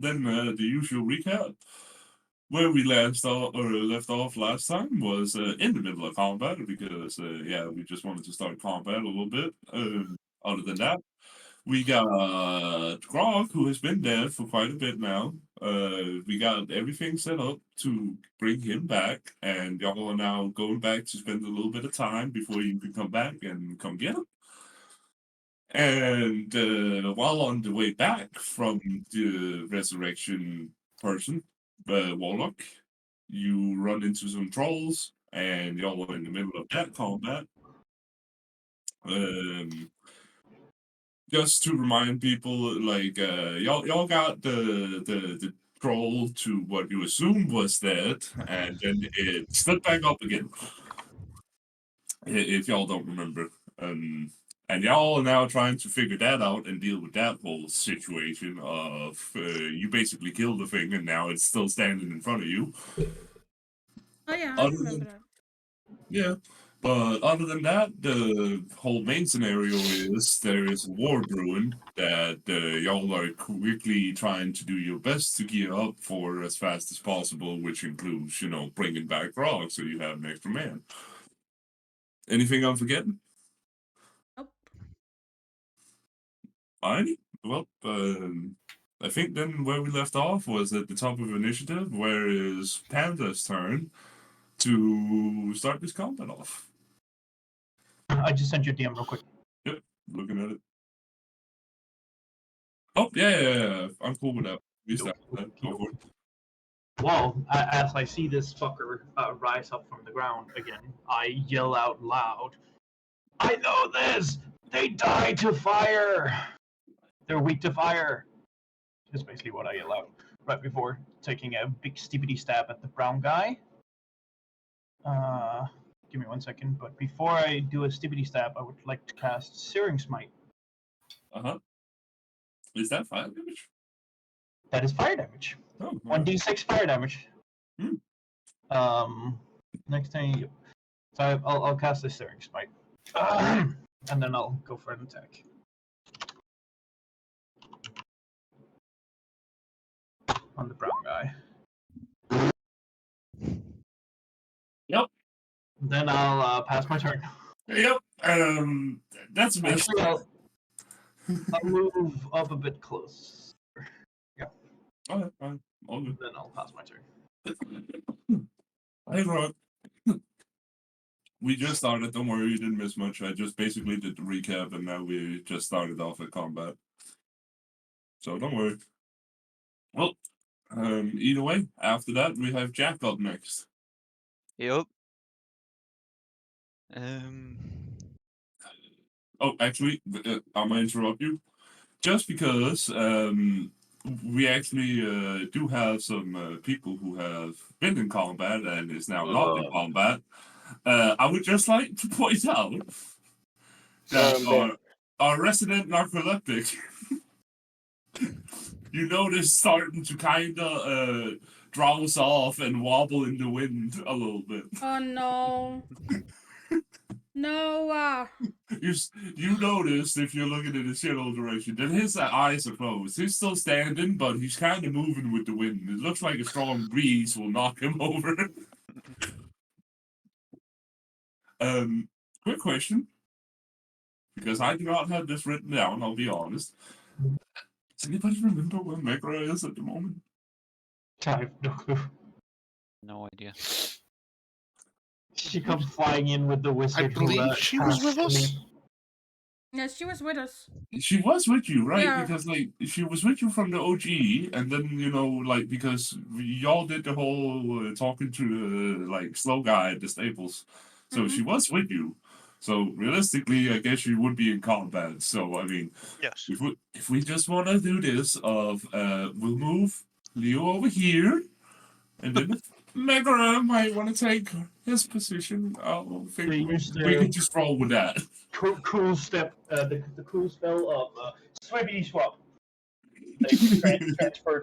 then the usual recap. Where we left off last time was in the middle of combat because we just wanted to start combat a little bit. Other than that, we got Grog, who has been dead for quite a bit now. We got everything set up to bring him back, and y'all are now going back to spend a little bit of time before you can come back and come get him. And while on the way back from the resurrection person, Warlock, you run into some trolls, and y'all are in the middle of that combat. Just to remind people, like y'all got the troll to what you assume was dead, and then it stood back up again. If y'all don't remember, and y'all are now trying to figure that out and deal with that whole situation of you basically killed the thing, and now it's still standing in front of you. Oh yeah, I remember that. Yeah. But other than that, the whole main scenario is there is a war brewing that y'all are quickly trying to do your best to gear up for as fast as possible, which includes, bringing back Grog so you have an extra man. Anything I'm forgetting? Nope. Alrighty. Well, I think then where we left off was at the top of initiative, where is Panda's turn to start this combat off. I just sent you a DM real quick. Yep, looking at it. Oh, yeah. I'm cool with that. We start that. Go for it. Well, as I see this fucker rise up from the ground again, I yell out loud, I know this! They die to fire! They're weak to fire! That's basically what I yell out right before taking a big steepity stab at the brown guy. Give me 1 second, but before I do a steepity stab, I would like to cast Searing Smite. Is that fire damage? That is fire damage. Oh, 1d6 fire damage. Next time, so I'll cast the Searing Smite, and then I'll go for an attack. On the brown guy. Yep. Then I'll pass my turn. Yep. That's a miss. Actually, I'll move up a bit close. Yeah. Alright, fine. All good. Then I'll pass my turn. Hey, Rod. We just started. Don't worry, you didn't miss much. I just basically did the recap, and now we just started off at combat. So don't worry. Well, either way, after that, we have Jack up next. Yep. Oh, actually, I'm gonna interrupt you. Just because we actually do have some people who have been in combat and is now not in combat. I would just like to point out that our resident narcoleptic, you notice, starting to kind of drowse off and wobble in the wind a little bit. Oh no. No. You noticed, if you're looking in his general direction, that his eyes are closed. He's still standing, but he's kind of moving with the wind. It looks like a strong breeze will knock him over. Quick question, because I do not have this written down, I'll be honest. Does anybody remember where Megra is at the moment? I have no clue. No idea. She comes flying in with the wizard. I believe she was with us. Yes, she was with us. She was with you, right? Yeah. Because, she was with you from the OG, and then, because y'all did the whole talking to the, slow guy at the Staples. So she was with you. So, realistically, I guess she would be in combat. So, I mean, Yes. if we just want to do this we'll move Leo over here, and then if Megara might want to take his position, I think we can just roll with that. Cool step, the cool spell of Swibbity Swap. Transfer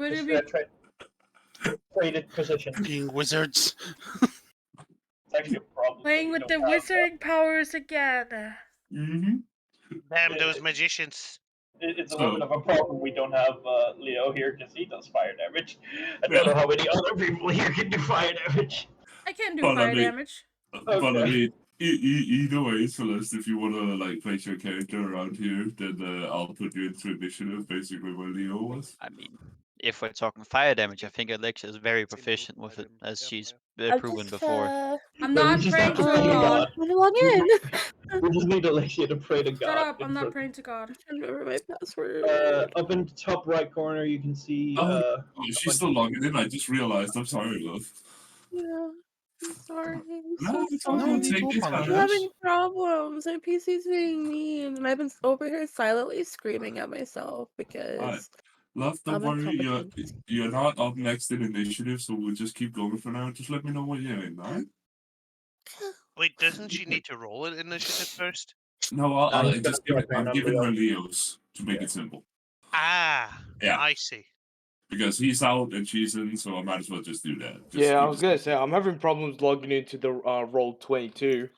traded position. Being wizards. It's actually a problem. Playing with the wizarding powers again. Mm-hmm. Damn those magicians. It's a So- little bit of a problem we don't have Leo here because he does fire damage. I don't Yeah. know how many other people here can do fire damage. I can do Well, I fire mean- damage. But I Okay. mean, either way, Celeste, if you want to like place your character around here, then I'll put you into initiative, basically where Leo was. I mean, if we're talking fire damage, I think Alexia is very proficient with it, as she's proven before. I'm No, we not just praying have to to a pray to god. Let me log in. We just need Alexia to pray to God. Shut up, I'm and not for- praying to god. I'm trying to remember my password. Up in the top right corner, you can see. Oh, a she's bunch still of logging in. things. I just realized. I'm sorry, love. Yeah. I'm sorry. I'm No, so it's all sorry. good. Take your I'm time. having problems. My PC's being mean, and I've been over here silently screaming at myself because Love, don't I'm worry. incompetent. You're not up next in initiative, so we'll just keep going for now. Just let me know what you're in, alright? Wait, doesn't she need to roll an initiative first? No, I'm I'm just giving. I'm giving her Leo's to make it simple. Ah, Yeah. I see. Because he's out and she's in, so I might as well just do that. Just Yeah, I keep was it gonna simple. say I'm having problems logging into the roll 22.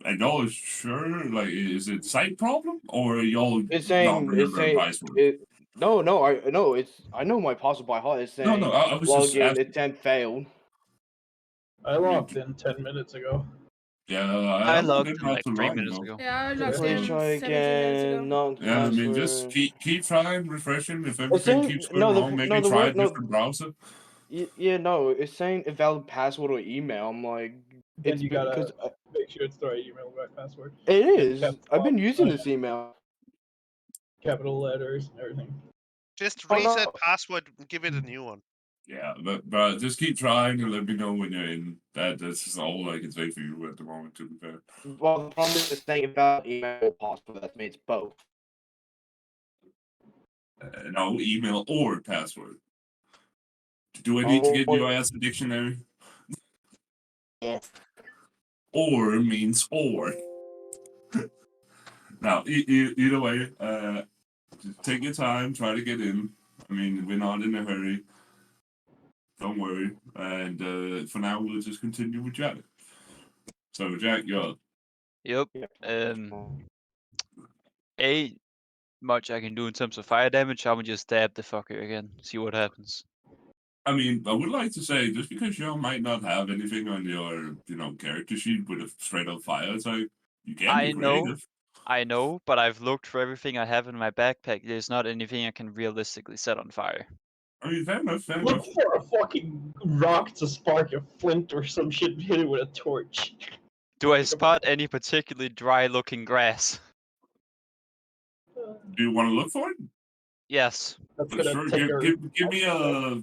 I know, sure. Like, is it site problem or are y'all It's not saying remembering password? I know my password by heart. It's No, saying no. I was just login asking. attempt failed. I logged in 10 minutes ago. Yeah, I I'm logged in in not like too 3 long minutes ago. ago. Yeah, I logged Please in try 17 minutes again. ago. Not Yeah, I mean, just password. keep trying, refreshing. If It's everything saying keeps going wrong, maybe try a different browser. Yeah, no, it's saying invalid password or email. I'm like, Then it's you gotta because make sure it's the right email, right password. it Yeah, is. I've been using this email. Capital letters and everything. Just Oh, no. reset password and give it a new one. Yeah, but just keep trying and let me know when you're in. That's just all I can say for you at the moment, to be fair. Well, the problem is it's saying invalid email or password. That means both. No, email or password. Do I need to get your ass a dictionary? Yes. Or means or. Now, either way, just take your time, try to get in. I mean, we're not in a hurry. Don't worry. And for now, we'll just continue with Jack. So, Jack, you're up. Yep. Ain't much I can do in terms of fire damage. I'm gonna just stab the fucker again. See what happens. I mean, I would like to say, just because you might not have anything on your, character sheet with a straight up fire attack, you can be creative. I know, but I've looked for everything I have in my backpack. There's not anything I can realistically set on fire. I mean, fair enough, fair Look enough. for a fucking rock to spark a flint or some shit, hit it with a torch. Do I spot any particularly dry-looking grass? Do you want to look for it? Yes. That's gonna Sure, take our... give me a...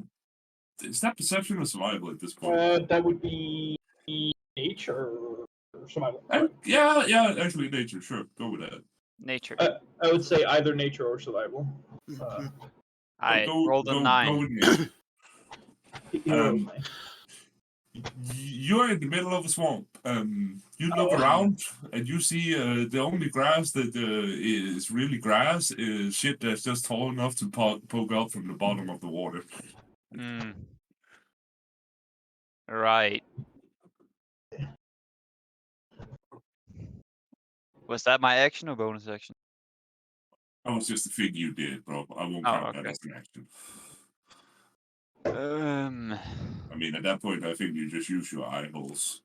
Is that perception or survival at this point? that would be nature or survival. Yeah, actually, nature, sure. Go with that. Nature. I would say either nature or survival. I go rolled a go 9. with nature. Um, You're in the middle of a swamp. You look around and you see the only grass that is really grass is shit that's just tall enough to poke out from the bottom of the water. Right. Was that my action or bonus action? That was just a thing you did, bro. I won't Oh, count that okay. as an action. Um. I mean, at that point, I think you just use your eye holes.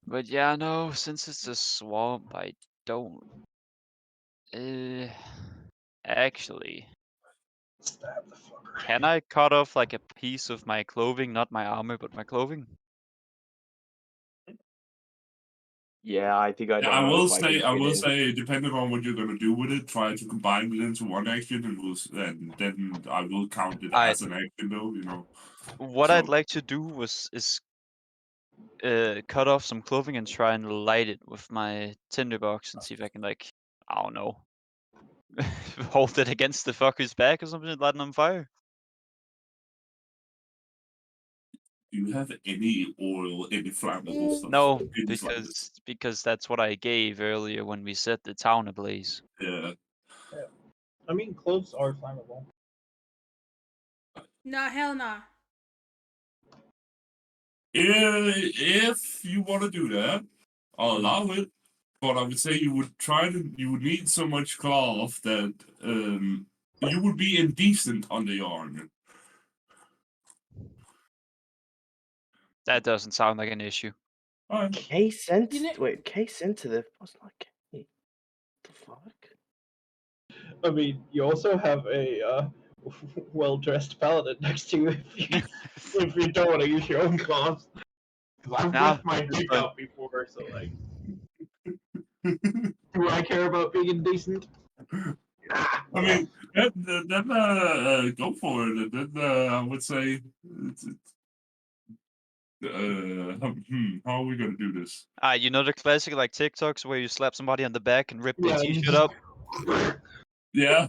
But yeah, no, since it's a swamp, I don't. Actually, stab the fucker. can I cut off like a piece of my clothing, not my armor, but my clothing? Yeah, I think I Yeah, don't know if I can I fit will in. say, depending on what you're gonna do with it, try to combine it into one action, and then I will count it as an action, though. What I'd So- like to do is cut off some clothing and try and light it with my tinderbox and see if I can, like, I don't know, hold it against the fucker's back or something and light it on fire. Do you have any oil, any flammable stuff? No, Any flammable- because that's what I gave earlier when we set the town ablaze. Yeah. I mean, clothes are flammable. Nah, hell nah. If you want to do that, I'll allow it, but I would say you would need so much cloth that you would be indecent on the yarn. That doesn't sound like an issue. Alright. Case You know- sensitive. Wait, case sensitive. What's not case? The fuck? I mean, you also have a well-dressed paladin next to you if you don't want to use your own clothes. Because I've Nah, left my it's dick fine. out before, so like, do I care about being indecent? I mean, then go for it. And then I would say, how are we gonna do this? You know the classic like TikToks where you slap somebody on the back and rip their Yeah, you t-shirt just- up? Yeah.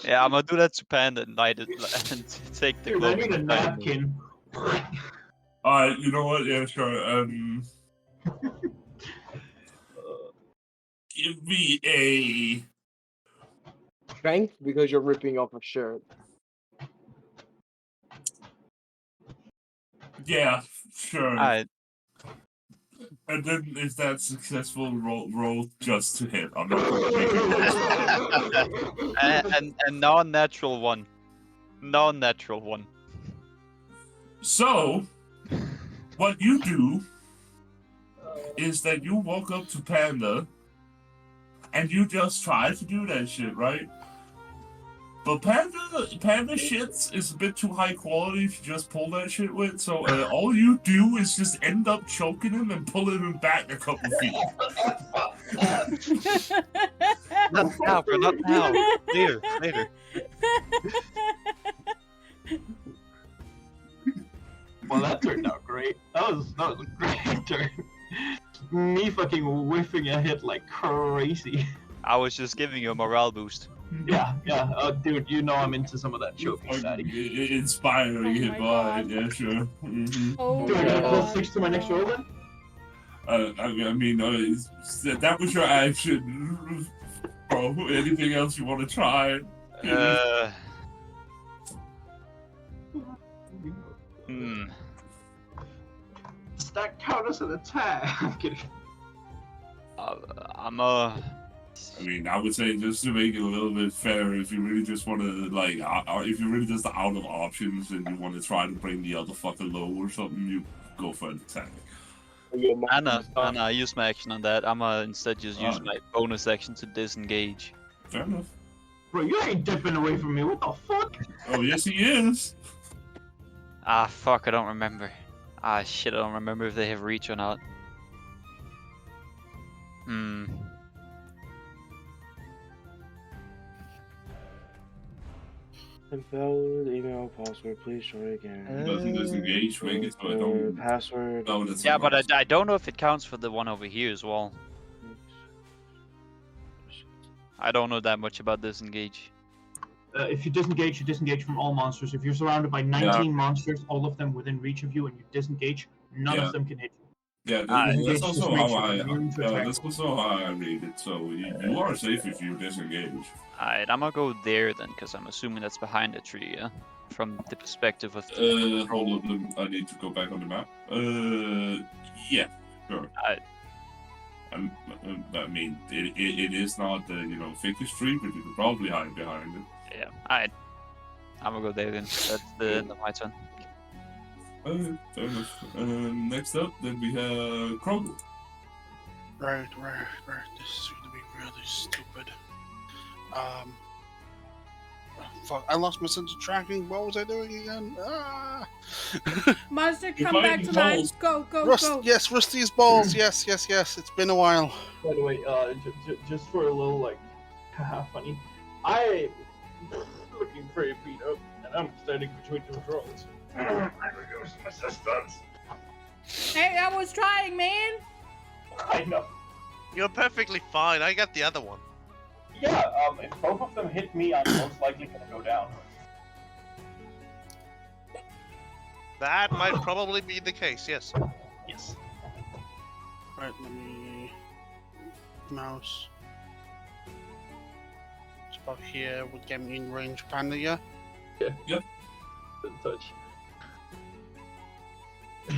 Yeah, I'm gonna do that to Panda and light it and take the Dude, I clothing. need a and hide it. napkin. Alright, you know what? Yeah, sure. Give me a Strength because you're ripping off a shirt. yeah, sure. Alright, And then if that's successful, roll just to hit. I'm not gonna make it. and non-natural one. Non-natural one. So, what you do is that you walk up to Panda and you just try to do that shit, right? But Panda shits is a bit too high quality to just pull that shit with, so all you do is just end up choking him and pulling him back a couple feet. Not now, bro, not now. Later, later. Well, that turned out great. That was a great turn. Me fucking whiffing a hit like crazy. I was just giving you a morale boost. Yeah. Dude, you know I'm into some of that choking, daddy. Inspiring Oh hit my by, God. yeah, sure. Oh Do I my get a God. +6 to my next roll then? I mean, that was your action, bro. Anything else you want to try? Does that count as an attack? I'm kidding. I mean, I would say just to make it a little bit fair, if you really just want to, like, if you're really just out of options and you want to try to bring the other fucker low or something, you go for an attack. Anna, I use my action on that. I'ma instead just use my bonus action to disengage. Fair enough. Bro, you ain't dipping away from me. What the fuck? Oh, yes, he is. Ah, fuck, I don't remember. Ah, shit, I don't remember if they have reach or not. Invalid email password. Please try again. It doesn't disengage, make it so I don't. Password. No, that's Yeah, not but I don't know if it counts for the one over here as well. I don't know that much about disengage. If you disengage from all monsters. If you're surrounded by 19 monsters, all of them within reach of you, and you disengage, none of them can hit you. Yeah, that's also how that's also how I read it. So you are safe if you disengage. Alright, I'm gonna go there then, because I'm assuming that's behind the tree, yeah? From the perspective of Hold on, I need to go back on the map. Yeah, sure. I mean, it is not the thickest tree, but you could probably hide behind it. Yeah, alright. I'm gonna go there then. That's the end of my turn. Fair enough. Next up, then we have Kroger. Right. This is gonna be really stupid. Fuck, I lost my sense of tracking. What was I doing again? Ah! Monster, You're come back fighting to life. balls. Go. Yes, Rusty's balls. Yes. It's been a while. By the way, just for a little like, haha, funny, I'm looking pretty beat up, and I'm standing between two rolls. I'm gonna go some assistance. Hey, I was trying, man. I know. You're perfectly fine. I got the other one. Yeah. If both of them hit me, I'm most likely gonna go down. That might probably be the case. Yes. Yes. Right, let me mouse. Spot here would get me in range, Panda. Yeah. Yep. Good touch.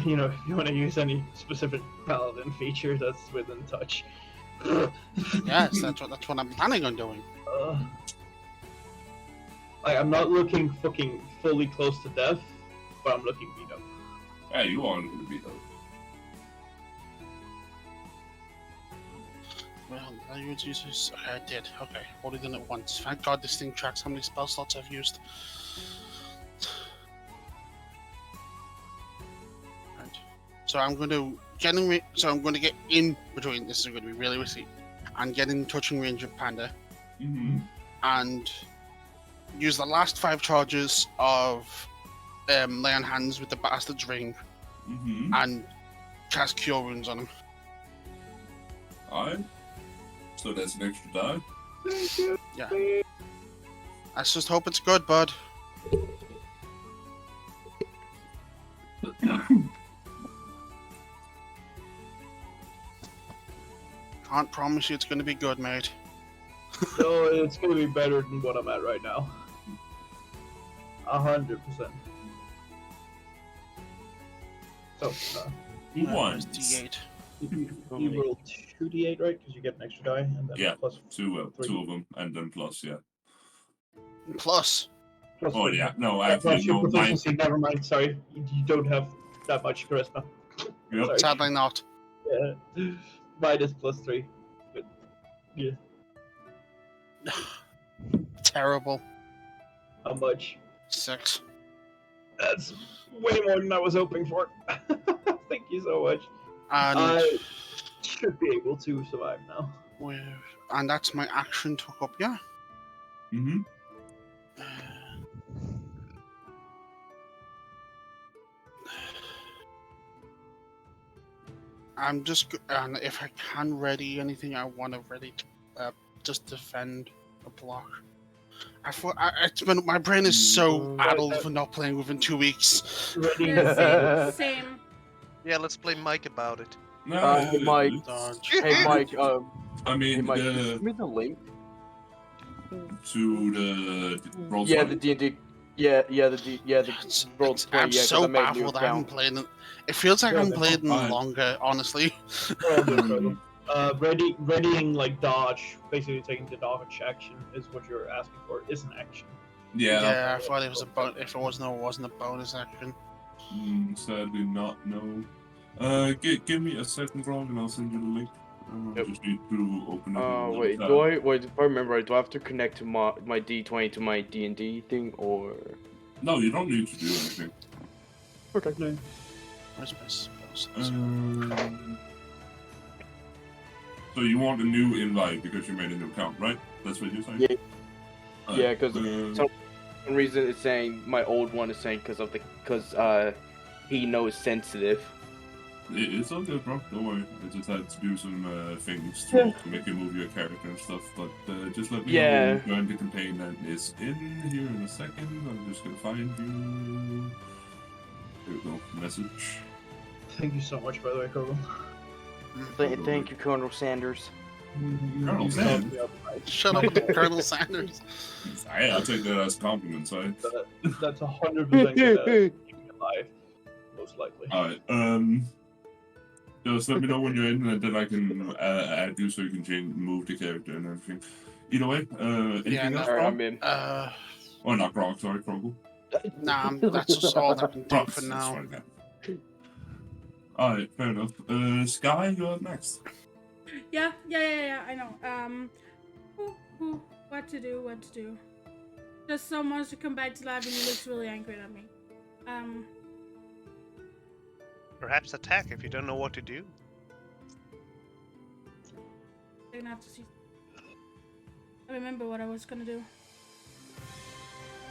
You know, if you want to use any specific paladin feature that's within touch. Yes, that's what I'm planning on doing. I'm not looking fucking fully close to death, but I'm looking beat up. Yeah, you are going to be though. Well, I would use this. Okay, I did. Okay, only done it once. Thank God this thing tracks how many spell slots I've used. Right. So I'm going to get in between. This is going to be really risky, and get in touching range of Panda, and use the last 5 charges of lay on hands with the bastard's ring, and cast cure wounds on him. Alright. So that's an extra die. Yeah. Let's just hope it's good, bud. Can't promise you it's going to be good, mate. No, it's gonna be better than what I'm at right now. 100%. So, Who won? D8. you roll 2d8, right? Because you get an extra die, and then Yeah, plus two of them, and then plus, yeah. Plus. Oh, three. yeah, no, Plus actually, your no, mine. proficiency. Never mind. Sorry, you don't have that much charisma. Yep. Sorry. Sadly not. Yeah. Mine is +3. But, yeah. Terrible. How much? 6. That's way more than I was hoping for. Thank you so much. And I should be able to survive now. and that's my action took up, yeah? I'm just, and if I can ready anything I want to ready, just defend a block. It's been, my brain is so addled for not playing within 2 weeks. Yeah, same. Yeah, let's blame Mike about it. No, Hey, Mike. Dodge. Hey, Mike. I mean, Hey, Mike. Give me the link. to the roll. Yeah, the D&D. Yeah, the roll 20. I'm Yeah, 'cause so I made a new baffled. I haven't account. played it. It feels like I haven't played in fine. longer, honestly. Readying like dodge, basically taking the dodge action is what you're asking for. Is an action. Yeah. I thought it was a if it wasn't a bonus action. Sadly not, no. Give me a second, Grog, and I'll send you the link. Yep. Just need to open it. Wait, if I remember right, do I have to connect to my D20 to my D&D thing, or? No, you don't need to do anything. Okay. Where's my spells? So you want a new invite because you made a new account, right? That's what you're saying? Yeah. Alright, Yeah, because for some reason it's saying my old one is saying because he knows sensitive. It's all good, bro. Don't worry. I just had to do some things to make you move your character and stuff. But just let me know when you join the campaign that is in here in a second. I'm just gonna find you. There we go. Message. Thank you so much, by the way, Kogo. Thank you, Colonel Sanders. Colonel Sanders? Shut up, Colonel Sanders. I'll take that as a compliment, sorry. That's 100% gonna keep me alive, most likely. Alright, just let me know when you're in, and then I can add you so you can move the character and everything. Either way, anything else, I'm in. Or not Grog, sorry, Krogel. Nah, that's just all I can do Props, for that's now. fine, yeah. Alright, fair enough. Sky, you're up next. Yeah, I know. What to do. Just so much to come back to life and he looks really angry at me. Perhaps attack if you don't know what to do. I'm gonna have to see. I remember what I was gonna do.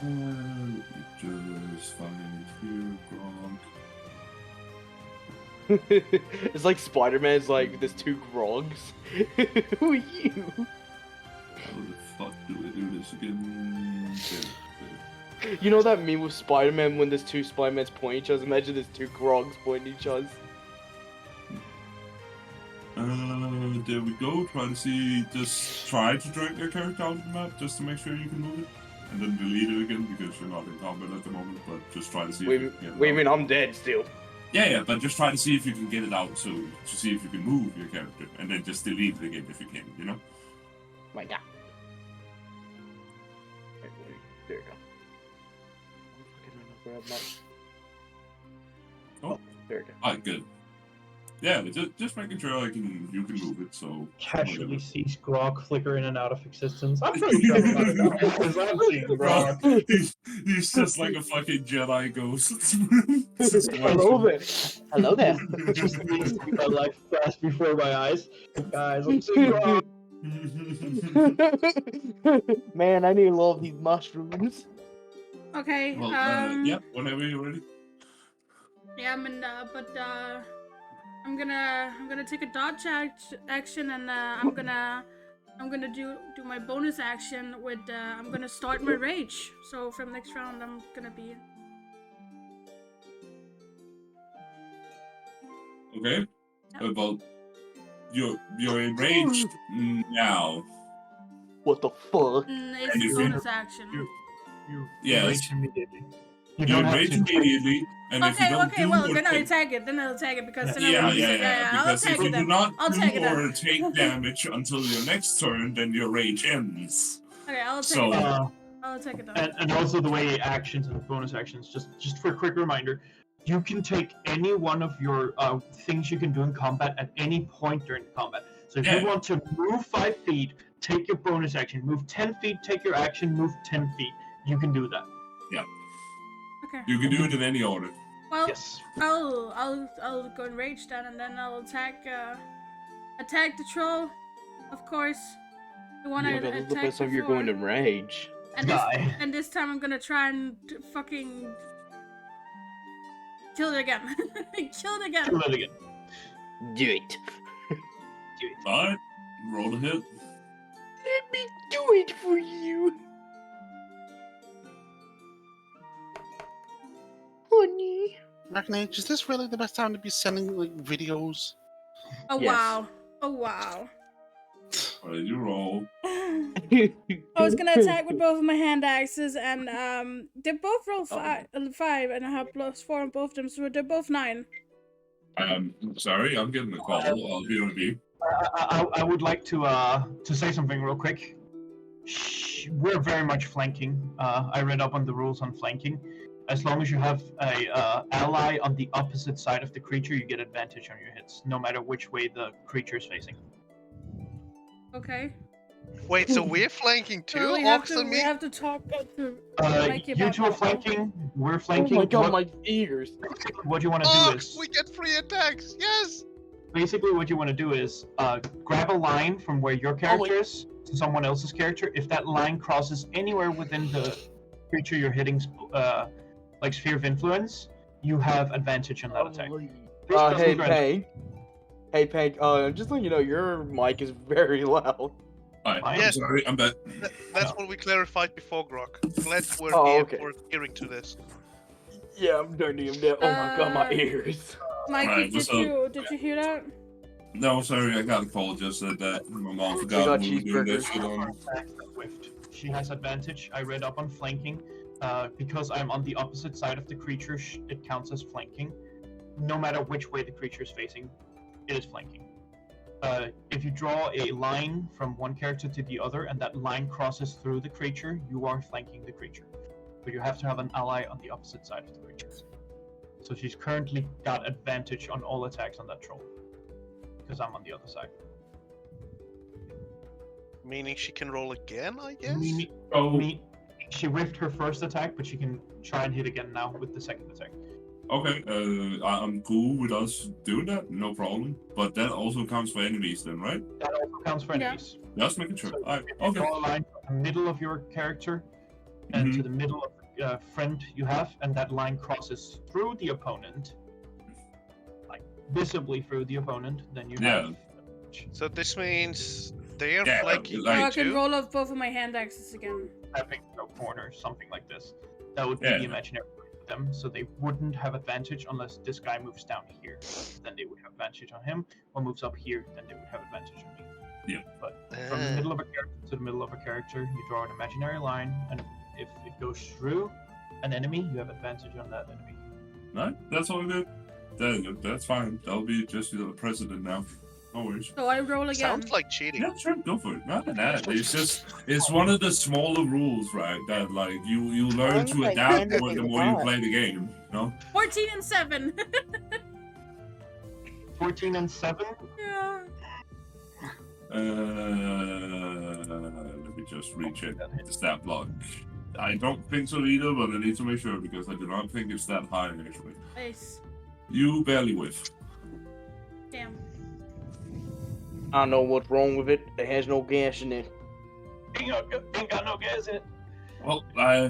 Let me just find here, Grog. It's like Spider-Man's like, there's 2 Grogs. Who are you? How the fuck do I do this again? Okay. You know that meme with Spider-Man when there's 2 Spider-Mans pointing each other? Imagine there's 2 Grogs pointing each other. There we go. Just try to drag your character out of the map just to make sure you can move it. And then delete it again because you're not in combat at the moment, but just try to see Wait, if you can. you mean I'm dead still? Yeah, but just try to see if you can get it out, so to see if you can move your character, and then just delete it again if you can, you know? My God. Wait, there you go. Oh, there you go. Alright, good. Yeah, just making sure you can move it, so... Casually sees Grog flicker in and out of existence. I'm pretty sure I'm not enough because I'm seeing Grog. He's just like a fucking Jedi ghost. Hello there. Hello there. Just seeing my life flash before my eyes. Guys, I'm seeing Grog. Man, I need all of these mushrooms. Okay. Well, yeah, whenever you're ready. Yeah, I'm in. I'm gonna take a dodge action, and I'm gonna do my bonus action with. I'm gonna start my rage. So from next round, I'm gonna be. Okay. Yep. Well, you're enraged now. What the fuck? It's And a if you- bonus action. You Yes. rage immediately. You You don't have enrage to immediately, and if you don't Okay. do Well, or then I'll take... attack it. Because then I Yeah, won't use it. I'll because attack if you it do then. not I'll attack it do or then. take damage until your next turn, then your rage ends. Okay, I'll attack So- it then. I'll attack it then. and also the way actions and bonus actions, just for a quick reminder, you can take any one of your things you can do in combat at any point during combat. So if Yeah. you want to move 5 feet, take your bonus action. Move 10 feet, take your action. Move 10 feet. You can do that. Okay. You can do it in any order. Well, Yes. I'll go and rage then, and then I'll attack the troll, of course. The one I Yeah, that's the attacked best time you're before. going to rage. Die. And this time I'm gonna try and fucking kill it again. Kill it again. Do it again. Do it. Alright, roll a hit. Let me do it for you. Honey. Magnate, is this really the best time to be sending like videos? Oh Yes. wow. Oh wow. Alright, you roll. I was gonna attack with both of my hand axes, and they both roll 5, and I have +4 on both of them, so they're both 9. Sorry, I'm getting a call. I'll be on you. I would like to say something real quick. We're very much flanking. I read up on the rules on flanking. As long as you have a ally on the opposite side of the creature, you get advantage on your hits, no matter which way the creature is facing. Okay. Wait, so we're flanking too? So we Ox and we me? have to talk to Mikey You about two are that. flanking. We're Oh flanking. my god, What- my ears. What you want to do Ox, is we get free attacks! Yes! basically what you want to do is grab a line from where your character is to someone else's character. If that line crosses anywhere within the creature you're hitting's like sphere of influence, you have advantage on that attack. This doesn't Hey, grant- Pank. Hey, Pank, just so you know, your mic is very loud. Alright, I'm Yes. sorry, I'm back. That's what we clarified before, Grok. Glad we're Oh, here okay. for hearing to this. Yeah, I'm turning him down. Oh my god, my ears. Mikey, Alright, what's up? did you hear that? No, sorry, I got a call just said that. My mom got forgot we were doing that cheeseburgers. shit on. Swift. She has advantage. I read up on flanking. Because I'm on the opposite side of the creature, it counts as flanking. No matter which way the creature is facing, it is flanking. If you draw a line from one character to the other and that line crosses through the creature, you are flanking the creature. But you have to have an ally on the opposite side of the creature. So she's currently got advantage on all attacks on that troll. Because I'm on the other side. Meaning she can roll again, I guess? She whiffed her first attack, but she can try and hit again now with the second attack. Okay, I'm cool with us doing that, no problem. But that also counts for enemies then, right? That also counts for Yeah. enemies. Just making sure. So Alright, if you okay. draw a line from the middle of your character and to the middle of the friend you have, and that line crosses through the opponent, like visibly through the opponent, then you have. So this means they are Yeah, flanking like- Oh, you I can too? roll off both of my hand axes again. Tapping no corner, something like this. That would be Yeah. the imaginary point for them, so they wouldn't have advantage unless this guy moves down here. Then they would have advantage on him, or moves up here, then they would have advantage on me. Yeah. But from the middle of a character to the middle of a character, you draw an imaginary line, and if it goes through an enemy, you have advantage on that enemy. Right, that's all good. That's fine. I'll be just the president now. No worries. So I roll again. Sounds like cheating. Yeah, sure, go for it. Not that. It's one of the smaller rules, right? That like you learn Sounds to like adapt Xander more the being more you hot. play the game. You know? 14 and 7. 14 and 7. Yeah. Let me just recheck the stat block. I don't think so either, but I need to make sure because I do not think it's that high actually. Nice. You barely whiff. Damn. I don't know what's wrong with it. It has no gas in it. Ain't got no gas in it. Well, I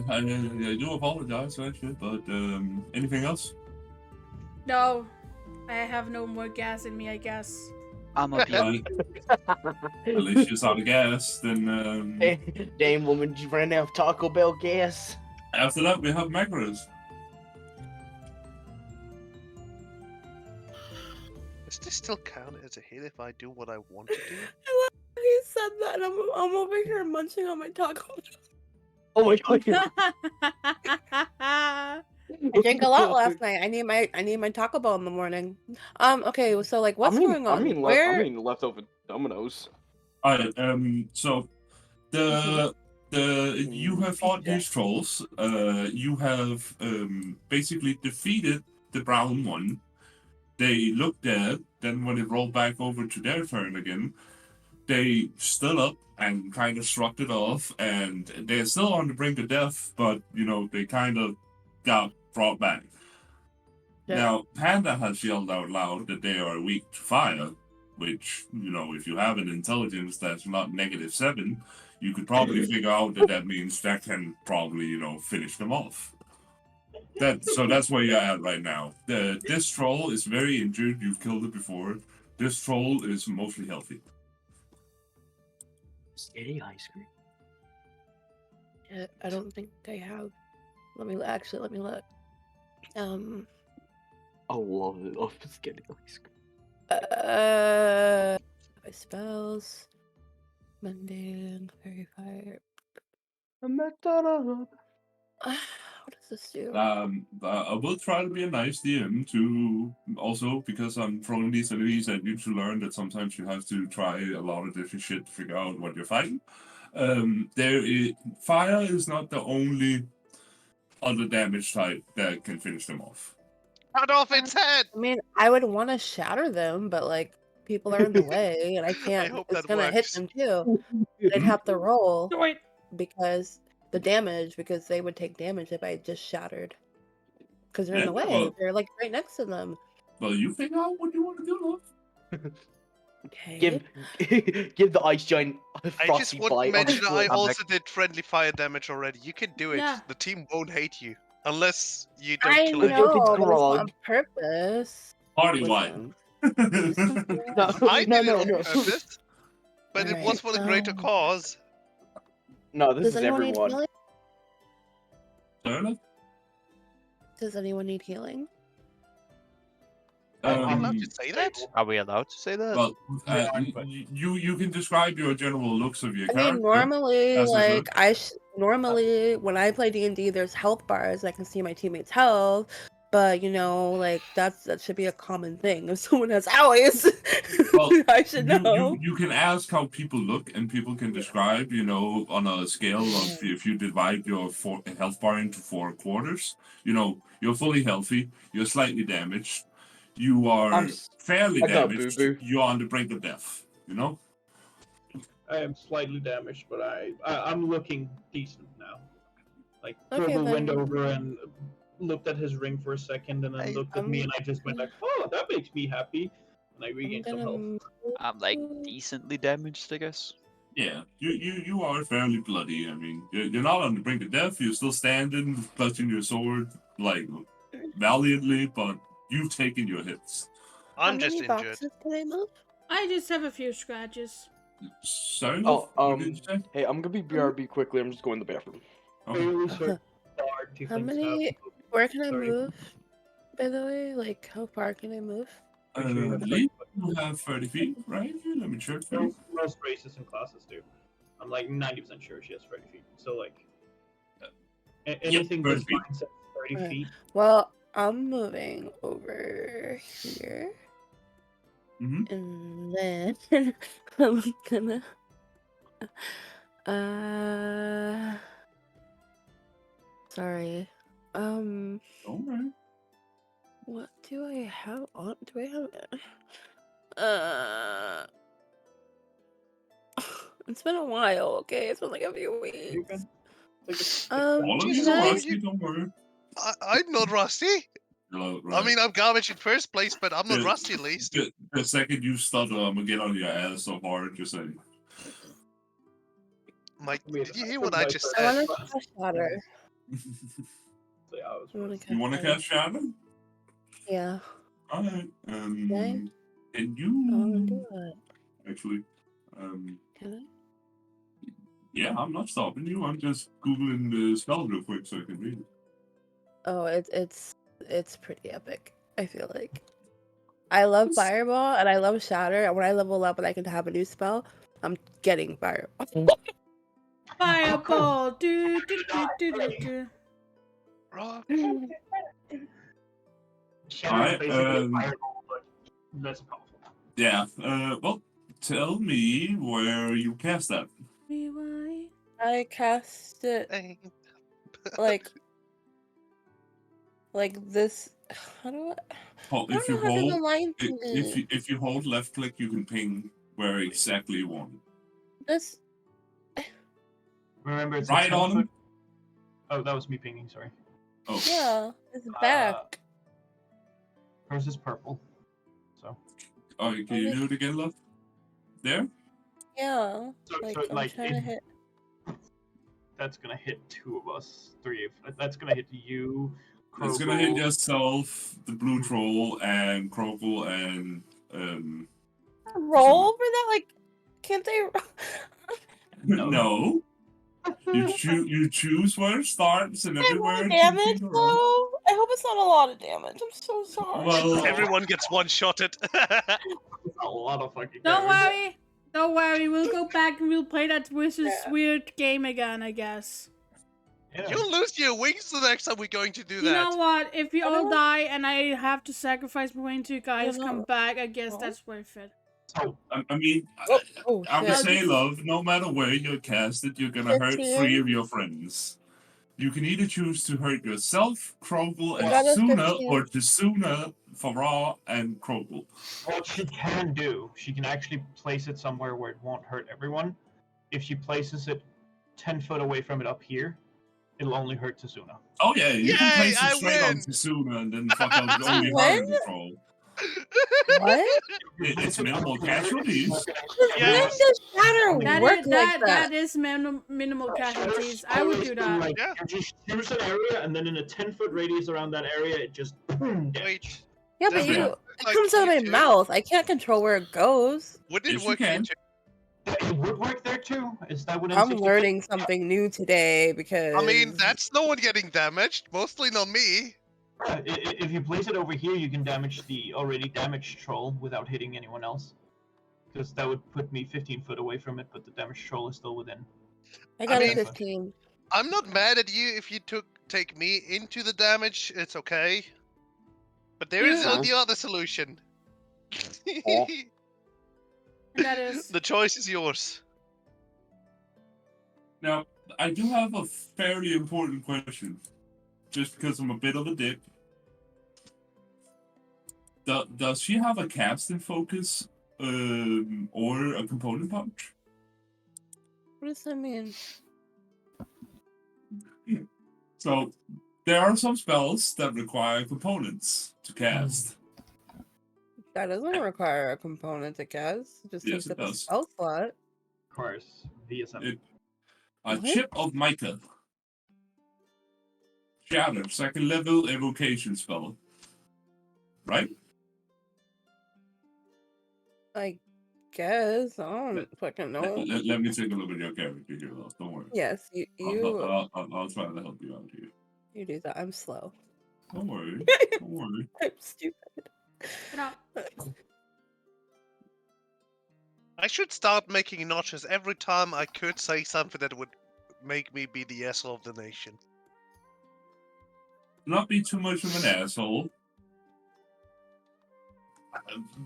do apologize actually, but anything else? No. I have no more gas in me, I guess. I'm a beauty. Alicia's out of gas, then Damn woman, you ran out of Taco Bell gas. after that we have macros. Does this still count as a hit if I do what I want to do? I love how he said that. I'm over here munching on my taco. Oh my god. I drank a lot last night. I need my Taco Bell in the morning. Okay, so like, what's going on? I mean leftover Dominoes. Alright, so you have fought these trolls. You have basically defeated the brown one. They looked dead. Then when it rolled back over to their turn again, they stood up and kind of shrugged it off. And they're still on the brink of death, but you know they kind of got brought back. Yeah. Now Panda has yelled out loud that they are weak to fire, which you know if you have an intelligence that's not -7, you could probably figure out that means that can probably finish them off. So that's where you're at right now. This troll is very injured. You've killed it before. This troll is mostly healthy. Steady ice cream. Yeah, I don't think I have. Let me look. I love it. Oh, it's getting ice cream. My spells. Mundane, Fairy Fire. What does this do? I will try to be a nice DM to also because I'm throwing these enemies at you to learn that sometimes you have to try a lot of different shit to figure out what you're fighting. Fire is not the only other damage type that can finish them off. Cut off its head! I mean, I would want to shatter them, but like people are in the way, and I can't. hope It's that gonna hit works. them too. They'd have to roll Do it. because they would take damage if I just shattered. Because they're in the way. Well, They're like right next to them. well, you figure out what you want to do, love. Okay. Give the ice giant a I just frosty want to bite. mention I I'm also did friendly fire damage already. You can do it. Yeah. The team won't hate you. Unless you don't I kill know, anyone. It's but it's not grog. on purpose. Party wine. Listen. No, I did it on purpose. But it was for the greater Alright, cause. No, this Does is anyone need everyone. healing? Fair Does anyone need healing? Are we allowed enough. to say that? Are we allowed to say that? Well, Yeah, you can describe your general looks of your I character. mean, normally, as a like group. normally when I play D&D, there's health bars. I can see my teammates' health, but like that should be a common thing. If someone has allies, Well, I should know. you can ask how people look, and people can describe, on a scale of if you divide your health bar into 4 quarters. You're fully healthy. You're slightly damaged. You are fairly I got damaged. boo-boo. You're on the brink of death. I am slightly damaged, but I'm looking decent now. Like, Okay, Turbo went then. over and looked at his ring for a second, and then looked at me, and I just went like, "Oh, that makes me happy," and I I'm regained some gonna health. I'm like decently damaged, I guess. Yeah, you are fairly bloody. I mean, you're not on the brink of death. You're still standing, clutching your sword, like, valiantly, but you've taken your hits. I'm How just many injured. boxes can I move? I just have a few scratches. Sorry, Oh, what did you say? Hey, I'm gonna be BRB quickly. I'm just going to the bathroom. Okay. Fairly certain our two How things many? have- Where can I Sorry. move? By the way, like how far can I move? I Make sure you have believe you have 30 feet, right? Let me check for you. Most races and classes do. I'm like 90% sure she has 30 feet. So like, anything 30 this feet. line says 30 Okay. feet. Well, I'm moving over here. And then I'm gonna sorry. Alright. What do I have on? Do I have it's been a while, okay? It's been like a few weeks. All of you can are I- rusty, don't worry. I'm not rusty. Right. I mean, I'm garbage in first place, but I'm not rusty at least. The second you stutter, I'm gonna get on your ass so hard, just saying. Mike, did you hear what I just I said? want to cast shatter. You want to cast Shadow? Yeah. Alright. Okay. Can I want to you do it. actually? Can I? Yeah, I'm not stopping you. I'm just googling the spell real quick so I can read it. Oh, it's pretty epic. I feel like I love Fireball and I love Shatter. And when I level up and I can have a new spell, I'm getting Fireball. Fireball! Do, do, do, do, do, do. Rock. Shatter is basically Fireball, but less powerful. Yeah. Well, tell me where you cast that. I cast it like this. How do I? If you I don't know how to hold, align if you hold left click, you can ping where exactly you want it. this. Remember, it's Right a 10 on foot... him. Oh, that was me pinging, sorry. Oh. Yeah, it's back. Hers is purple. So. Oh, can you do it again, love? There? Yeah. So, I'm trying to hit. That's gonna hit two of us. That's gonna hit you. It's gonna hit yourself, the blue troll, and Croakle, and Roll for that? Like, can't they? No. You choose where it starts and everywhere. Damage though. I hope it's not a lot of damage. I'm so sorry. Well, Everyone gets one-shotted. A lot of fucking Don't damage. worry. Don't worry. We'll go back and we'll play that weird game again, I guess. Yeah. You'll lose your wings the next time we're going to do that. You know what? If we all die and I have to sacrifice between two guys, You're not come back, I guess that's worth it. So, I mean, I would say, love, no matter where you're casted, you're gonna hurt 3 of your friends. You can either choose to hurt yourself, Croakle, and Tsuna, or Tsuna, Farah, and Croakle. what she can do, she can actually place it somewhere where it won't hurt everyone. If she places it 10 foot away from it up here, it'll only hurt Tsuna. Oh yeah, you can place it straight on win! Tsuna and then fuck up only her in the troll. What? It's minimal casualties. When does Shatter work like that? That is minimal casualties. I would do that. Like, you just choose an area, and then in a 10-foot radius around that area, it just boom, Wait. Yeah, but it comes out of my mouth. I can't control where it goes. Wouldn't it work here too? It would work there too. Is that what I'm learning something new today because. I mean, that's no one getting damaged. Mostly not me. If you place it over here, you can damage the already damaged troll without hitting anyone else. Because that would put me 15 foot away from it, but the damaged troll is still within. I got a 15. I'm not mad at you if you take me into the damage. It's okay. But there is the other solution. That is. The choice is yours. Now, I do have a fairly important question. Just because I'm a bit of a dick. Does she have a casting focus or a component punch? What does that mean? So, there are some spells that require components to cast. That doesn't require a component to cast. It just takes up a spell slot. Of course, VSM. A chip of mica. Shatter, second level evocation spell. Right? I guess. I don't fucking know. Let me take a look at your character here, though. Don't worry. Yes, I'll try to help you out here. You do that. I'm slow. Don't worry. Don't worry. I'm stupid. I should start making notches every time I could say something that would make me be the asshole of the nation. not be too much of an asshole.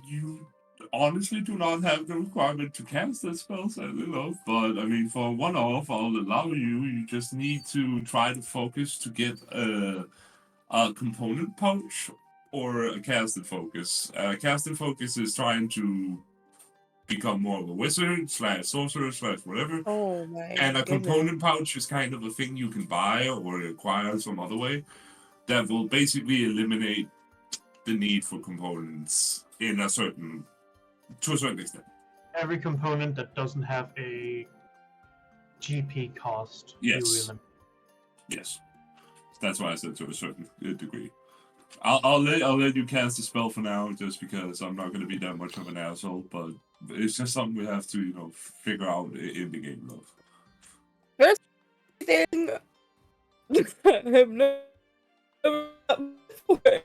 You honestly do not have the requirement to cast that spell, sadly enough. But I mean, for one-off, I'll allow you. You just need to try to focus to get a component pouch or a casted focus. Casted focus is trying to become more of a wizard / sorcerer / whatever. Oh my And a goodness. component pouch is kind of a thing you can buy or acquire some other way that will basically eliminate the need for components to a certain extent. Every component that doesn't have a GP cost, you Yes. eliminate. Yes. That's why I said to a certain degree. I'll let you cast the spell for now, just because I'm not going to be that much of an asshole. But it's just something we have to figure out in the game, love. First thing I've never before.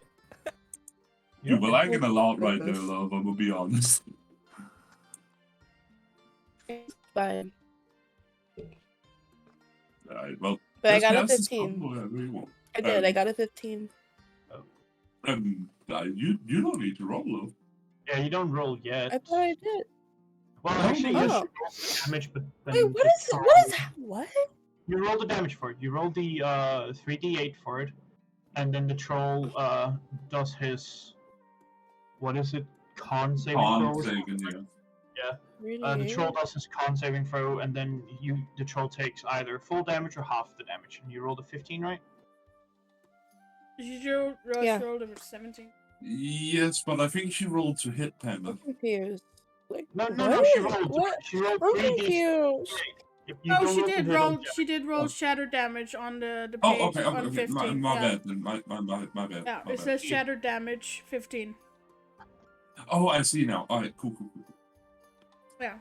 You were lagging a lot right there, love. I'm gonna be honest. It's fine. Alright, well. But I just got a cast the spell 15. whenever you want. I did. I got a 15. You don't need to roll, love. Yeah, you don't roll yet. I thought I did. Well, No, actually, no, you no. should roll the damage, but then Wait, what is it? What? You roll the damage for it. You roll the 3d8 for it, and then the troll does his, what is it, con saving throw? Con saving, yeah. Yeah. Really? The troll does his con saving throw, and then the troll takes either full damage or half the damage. And you rolled a 15, right? Did you Yeah. roll a 17? Yes, but I think she rolled to hit Panda. I'm confused. Like, No, what? she rolled. What? She rolled I'm 3d8. confused. No, she did roll. She did roll shatter damage on the page Oh, okay, on okay. 15. My yeah. bad, then. My bad. Yeah, my it bad. says shatter damage 15. Oh, I see now. Alright, cool. Yeah.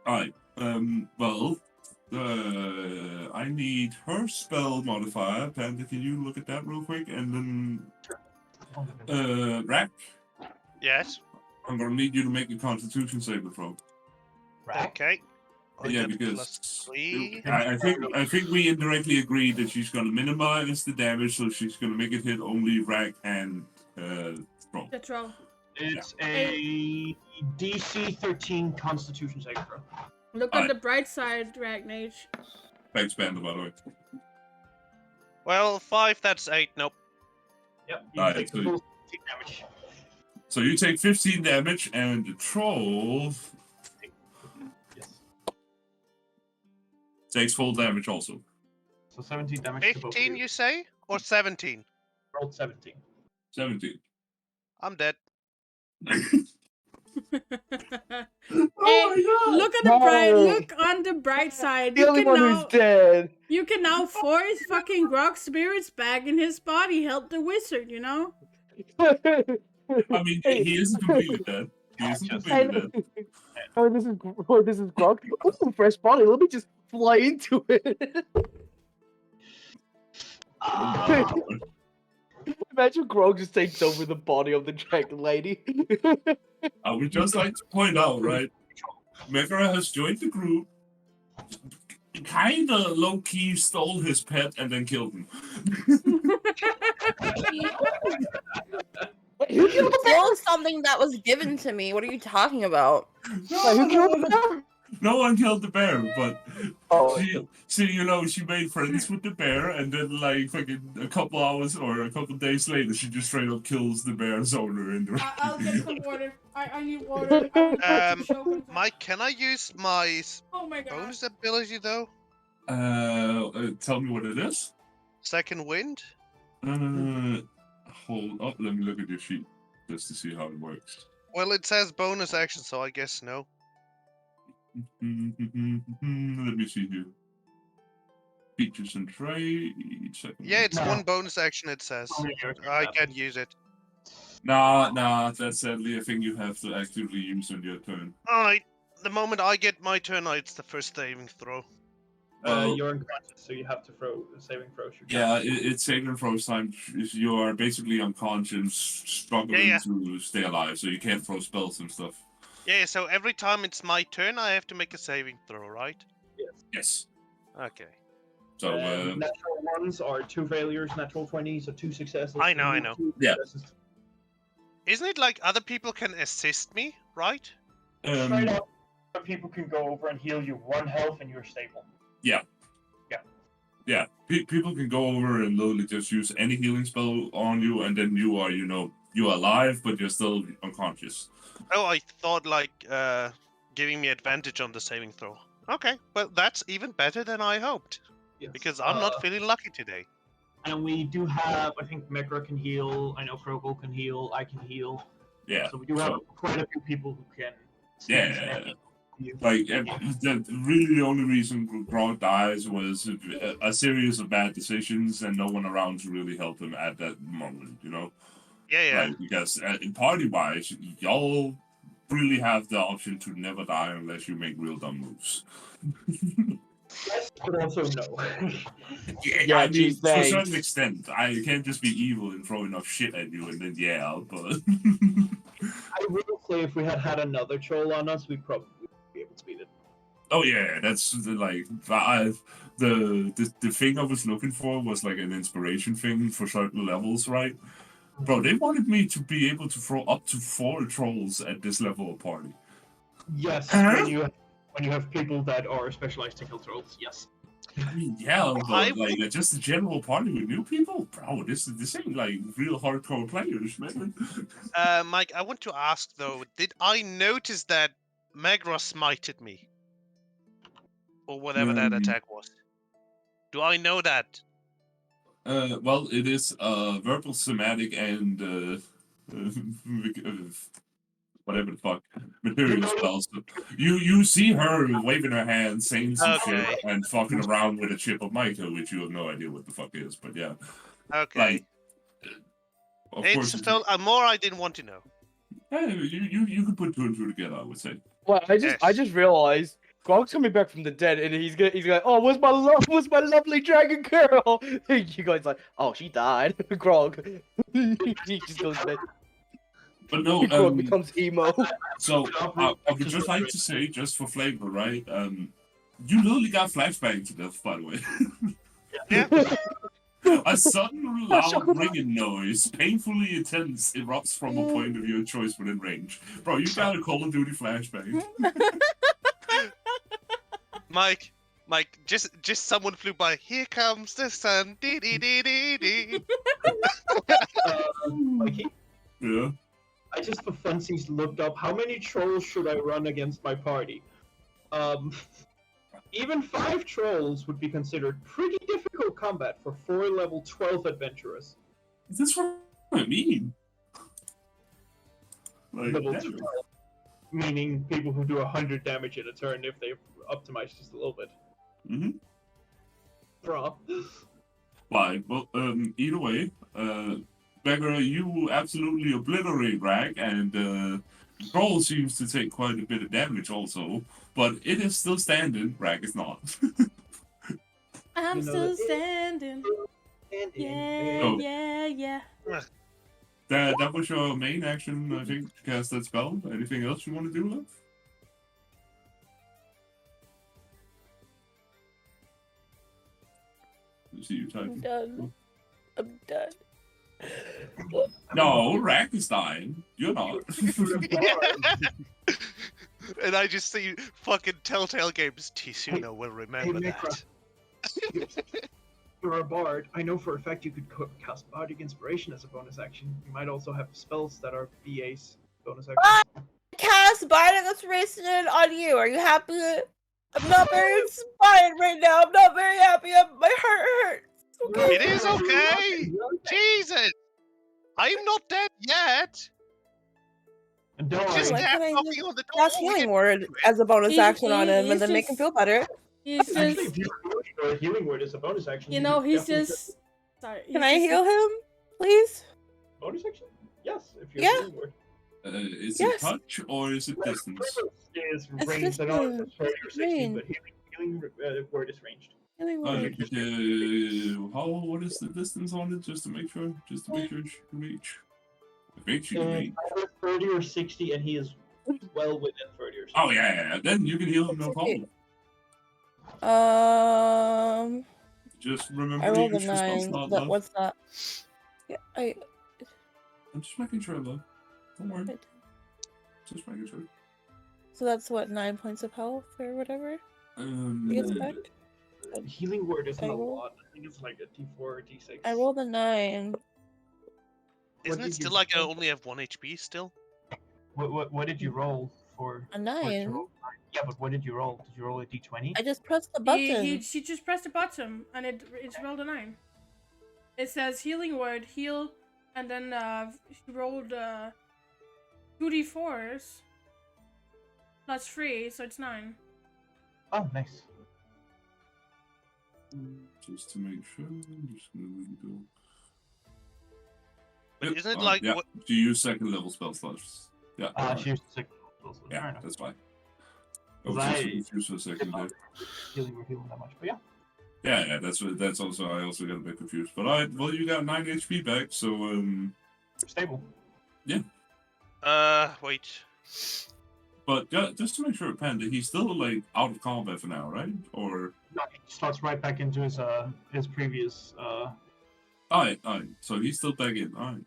Alright, well, I need her spell modifier. Panda, can you look at that real quick? And then, Rack, Yes. I'm gonna need you to make a Constitution saving throw. Okay. I Yeah, got because +3. I think we indirectly agreed that she's gonna minimize the damage, so she's gonna make it hit only Rack and Troll. The troll. It's a DC 13 Constitution saving throw. Look on the bright side, Ragnage. Thanks, Panda, by the way. Well, 5, that's 8. Nope. Yep, you Alright, take the full 15 damage. So you take 15 damage, and the troll Yes. takes full damage also. So 17 damage to both of 15, you say? Or 17? Rolled 17. 17. I'm dead. Hey, look on the look on the bright side. The only one who's dead. You can now force fucking rock spirits back in his body. Help the wizard, you know. I mean, he isn't completely dead. He isn't completely dead. Oh, this is Grog. Oh, fresh body. Let me just fly into it. Imagine Grog just takes over the body of the dragon lady. I would just like to point out, right? Megara has joined the group, kinda low-key stole his pet and then killed him. Who killed the Stole something that was given to me. What are you talking about? Who killed the bear? No one killed the bear, but Oh, she made friends with the bear, and then like fucking a couple hours or a couple days later, she just straight up kills the bear's owner in the. I'll get some water. I need water. Mike, can I use my Oh my god. bonus ability though? Tell me what it is. Second wind? Hold up, let me look at your sheet just to see how it works. Well, it says bonus action, so I guess no. Let me see here. Features and trade. Yeah, it's one bonus action, it says. I can't use it. Nah, that's sadly a thing you have to actively use on your turn. Alright, the moment I get my turn, it's the first saving throw. You're unconscious, so you have to throw a saving throw. Yeah, it's saving throws time. You are basically unconscious, struggling to stay alive, so you can't throw spells and stuff. Yeah, so every time it's my turn, I have to make a saving throw, right? Yes. Okay. So natural ones are 2 failures, natural 20s are 2 successes. I know. Yeah. Isn't it like other people can assist me, right? Straight up, people can go over and heal you 1 health and you're stable. Yeah. People can go over and literally just use any healing spell on you, and then you are, you're alive, but you're still unconscious. Oh, I thought like giving me advantage on the saving throw. Okay, well that's even better than I hoped. Yes. Because I'm not feeling lucky today. And we do have, I think Megra can heal, I know Krogel can heal, I can heal. Yeah. So we do have quite a few people who can. Yeah. Like, really the only reason Grog dies was a series of bad decisions and no one around to really help him at that moment, Yeah. Like, because party-wise, y'all really have the option to never die unless you make real dumb moves. Yes, but also no. Yeah, I mean, to a certain extent, I can't just be evil and throw enough shit at you and then but... I will say if we had another troll on us, we'd probably be able to beat it. Oh yeah, that's like the thing I was looking for was like an inspiration thing for certain levels, right? Bro, they wanted me to be able to throw up to 4 trolls at this level of party. Yes, when you have people that are specialized to kill trolls, yes. I mean, yeah, but like just a general party with new people, bro. This ain't like real hardcore players, man. Mike, I want to ask though, did I notice that Megra smited me? Or whatever that attack was. Do I know that? Well, it is verbal, somatic, and whatever the fuck material spells. You see her waving her hand, saying some shit, and fucking around with a chip of Micah, which you have no idea what the fuck is. But yeah. Okay. Like, of course, more I didn't want to know. Yeah, you could put 2 and 2 together, I would say. Well, I just realized Grog's coming back from the dead, and he's like, oh, where's my lovely dragon girl? You guys like, oh, she died. Grog, he just goes dead. But no, Grog becomes emo. So I would just like to say, just for flavor, right? You literally got flashbang to death, by the way. Yeah. A sudden loud ringing noise, painfully intense, erupts from a point of your choice within range. Bro, you got a Call of Duty flashbang. Mike, just someone flew by. Here comes the sun. Dee dee dee dee dee. Mikey? Yeah. I just for funsies looked up how many trolls should I run against my party. Even 5 trolls would be considered pretty difficult combat for 4 level 12 adventurers. That's what I mean. Like, Level 12, meaning people who do 100 damage in a turn if they optimize just a little bit. Mm-hmm. Bruh. Fine. Well, either way, Beggar, you absolutely obliterate Rag, and Troll seems to take quite a bit of damage also, but it is still standing. Rag is not. I'm still standing. Yeah. That was your main action, I think, to cast that spell. Anything else you want to do, love? I see you typing. I'm done. No, Rack is dying. You're not. And I just see fucking Telltale Games. Tisuna will remember that. You're a bard. I know for a fact you could cast Bardic Inspiration as a bonus action. You might also have spells that are BA's bonus action. Cast Bardic Inspiration on you. Are you happy? I'm not very inspired right now. I'm not very happy. My heart hurts. Okay. It is okay. Jesus, I'm not dead yet. And don't Just worry. tap knocking on the door. Cast Healing Word as a bonus action on him and then make him feel better. He's Actually, just, if you a Healing Word as a bonus action, you know, could he's definitely just. Sorry. Can I heal him, please? bonus action? Yes, if you're Yeah. Healing Word. Is Yes. it touch or is it distance? Is It's ranged. I don't know if distance. it's 30 or 60, Range. but Healing Word is ranged. Healing What Word. is the distance on it? Just to make sure she can reach. I think she can reach. Either 30 or 60, and he is well within 30 or 60. Oh yeah. Then you can heal him, no problem. just remember I to rolled a use your spell 9. slot, That, love. what's that? Yeah, I'm just making sure, love. Don't worry. Right. Just making sure. So that's what, 9 points of health or whatever you expect? Healing word isn't I a rolled- lot. I think it's like a D4 or D6. I rolled a 9. Isn't it still like I only have 1 HP still? What did you roll for? A for it to 9? roll? Yeah, but what did you roll? Did you roll a D20? I just pressed the button. She just pressed the button and it rolled a 9. It says healing word, heal, and then she rolled 2d4s plus 3, so it's 9. Oh, nice. Just to make sure, I'm just gonna let it go. But Yep, isn't it oh, like yeah. what? Do you use second level spell slots? Yeah. alright. She used the second level, so fair Yeah, enough. that's fine. I Was was just I- confused for a second there. Healing or healing that much, but yeah. Yeah, that's also I also got a bit confused. But well, you got 9 HP back, so Stable. Wait. But just to make sure, Panda, he's still like out of combat for now, right? Or No, he starts right back into his previous. alright. So he's still back in. Alright.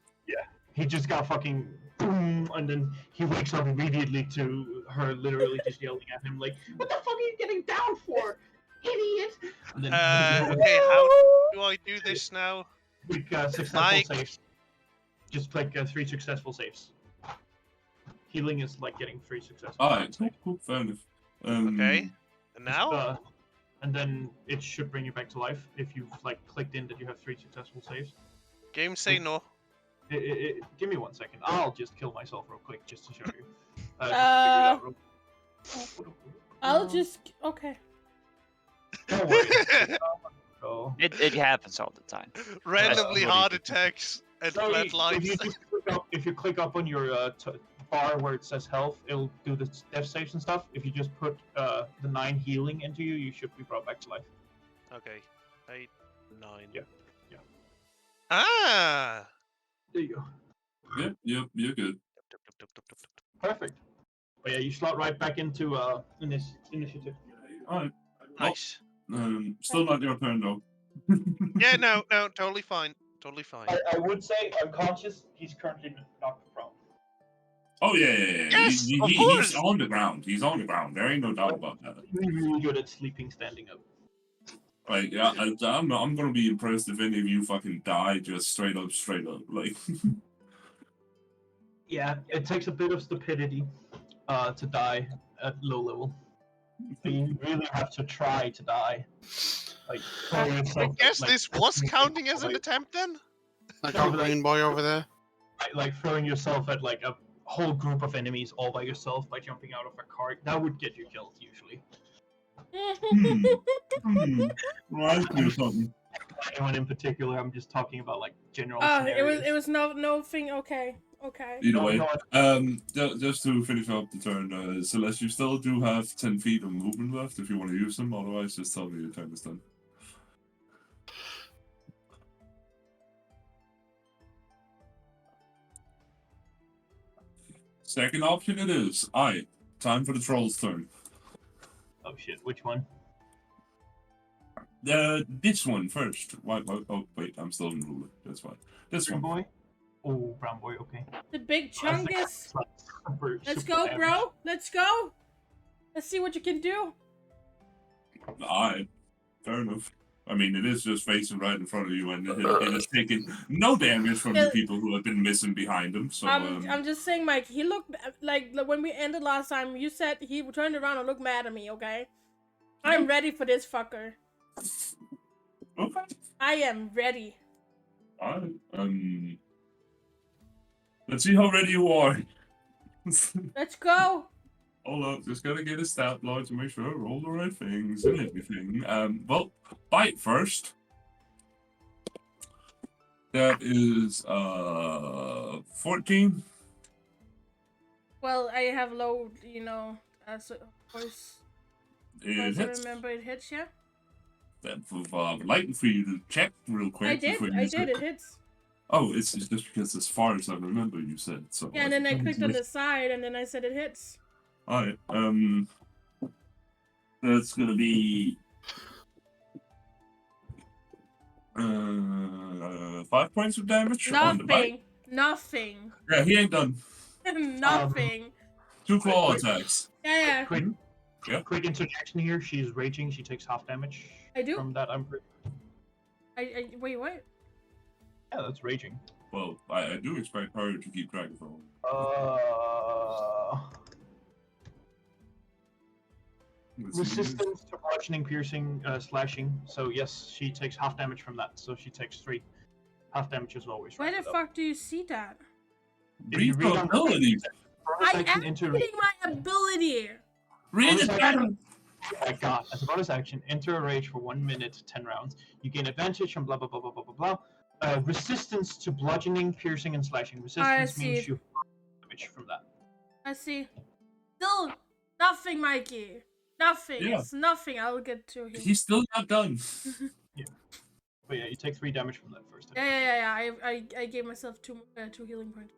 He just got fucking boom, and then he wakes up immediately to her literally just yelling at him like, "What the fuck are you getting down for, idiot?" And then Okay, how do I do this now? click successful Mike. saves. Just click 3 successful saves. Healing is like getting 3 successful. Alright, saves. cool, fair enough. Okay. And now? And then it should bring you back to life if you've like clicked in that you have 3 successful saves. Game say no. Give me 1 second. I'll just kill myself real quick just to show you. Just to figure it out real- I'll just okay. Don't worry. Oh. It happens all the time. Randomly what heart he- attacks and So flat if lines. you just click up on your bar where it says health, it'll do the death saves and stuff. If you just put the 9 healing into you, you should be brought back to life. Okay. 8, 9. Yeah. Ah! There you go. Yep, you're good. Perfect. But yeah, you slot right back into initiative. Alright. Nice. Still not your turn though. Yeah, no, totally fine. Totally fine. I would say unconscious. He's currently knocked prone. Oh yeah. Yes, of He's course! on the ground. He's on the ground. There ain't no doubt about that. He's really good at sleeping standing up. Like, yeah, I'm gonna be impressed if any of you fucking die just straight up. Like, Yeah, it takes a bit of stupidity to die at low level. You really have to try to die. Like, throw I yourself, guess like, this was counting as an attempt then? Like our green boy over there. like throwing yourself at like a whole group of enemies all by yourself by jumping out of a car. That would get you killed usually. reminds me of something. Anyone in particular, I'm just talking about like general It scenarios. was no thing. Okay. Either way, No, just to finish up the turn, Celeste, you still do have 10 feet of movement left if you want to use them. Otherwise, just tell me your turn is done. Second option it is. Alright, time for the troll's turn. oh shit, which one? This one first. Why, oh, wait, I'm still in ruler. That's fine. This Brown one. boy? Oh, brown boy, okay. The big chungus. Let's Super go, average. bro. Let's go. Let's see what you can do. Alright, fair enough. I mean, it is just facing right in front of you, and it is taking no damage from the people who have been missing behind him. So, I'm just saying, Mike. He looked like when we ended last time. You said he turned around and looked mad at me. Okay, I'm ready for this fucker. okay. I am ready. Alright, let's see how ready you are. Let's go. Hold up, just gotta get a stat log to make sure I roll the right things and everything. Well, bite first. That is 14. Well, I have low, so of course. It I hits. remember it hits, yeah. That would like for you to check real quick. I did. before you I use did. It hits. Oh, it's just because as far as I remember, you said so. Yeah, and then I clicked on the side, and then I said it hits. Alright, that's gonna be 5 points of damage on the bite. Nothing. Yeah, he ain't done. Nothing. 2 claw Wait. attacks. Yeah. Quick, Yeah. quick interjection here. She's raging. She takes half damage. I do? From that. I'm pretty. Wait, what? Yeah, that's raging. Well, I do expect her to keep track of her. Resistance to bludgeoning, piercing, slashing. So yes, she takes half damage from that. So she takes 3. Half damage is always. Where the fuck do you see that? Read the ability. I am reading my ability. Read it better. Oh my god. As a bonus action, enter a rage for 1 minute, 10 rounds. You gain advantage from blah blah blah blah blah blah blah. Resistance to bludgeoning, piercing, and slashing. Resistance means you damage from that. I see. Still nothing, Mikey. Nothing. Yeah. It's nothing. I'll get to him. He's still not done. Yeah. But yeah, you take 3 damage from that first. Yeah. I gave myself 2 healing points.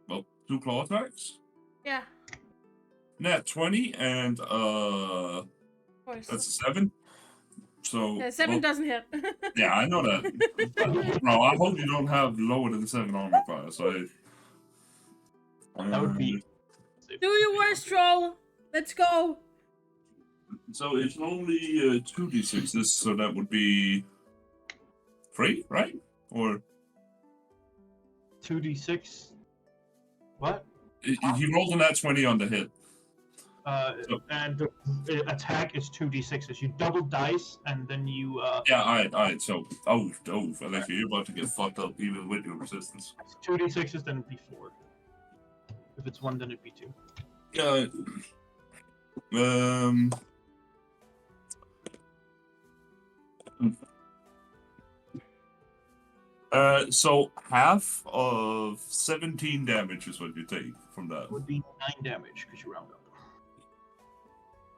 Well, 2 claw attacks. Yeah. Nat 20 and that's a 7. So yeah, 7 doesn't hit. yeah, I know that. No, I hope you don't have lower than 7 armor class. That would be. Do your worst, troll. Let's go. So it's only 2d6s, so that would be 3, right? Or 2d6. What? He rolled a nat 20 on the hit. And the attack is 2d6s. You double dice, and then you. Yeah, alright. So, Alexia, you're about to get fucked up even with your resistance. 2d6s, then it'd be 4. If it's 1, then it'd be 2. So half of 17 damage is what you take from that. Would be 9 damage because you round up.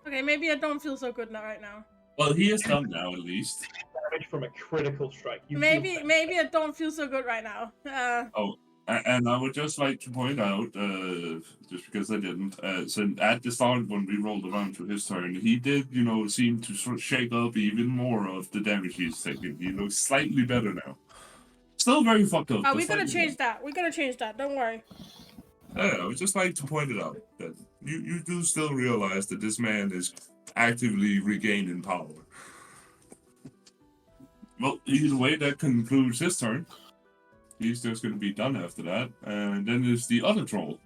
Okay, maybe I don't feel so good now right now. Well, he is done now at least. Damage from a critical strike. Maybe I don't feel so good right now. And I would just like to point out, just because I didn't, so at the start when we rolled around to his turn, he did, seem to sort of shake up even more of the damage he's taking. He looks slightly better now. Still very fucked up. Oh, we're gonna change that. We're gonna change that. Don't worry. Yeah, I would just like to point it out that you do still realize that this man is actively regaining power. Well, either way, that concludes his turn. He's just going to be done after that. And then there's the other troll,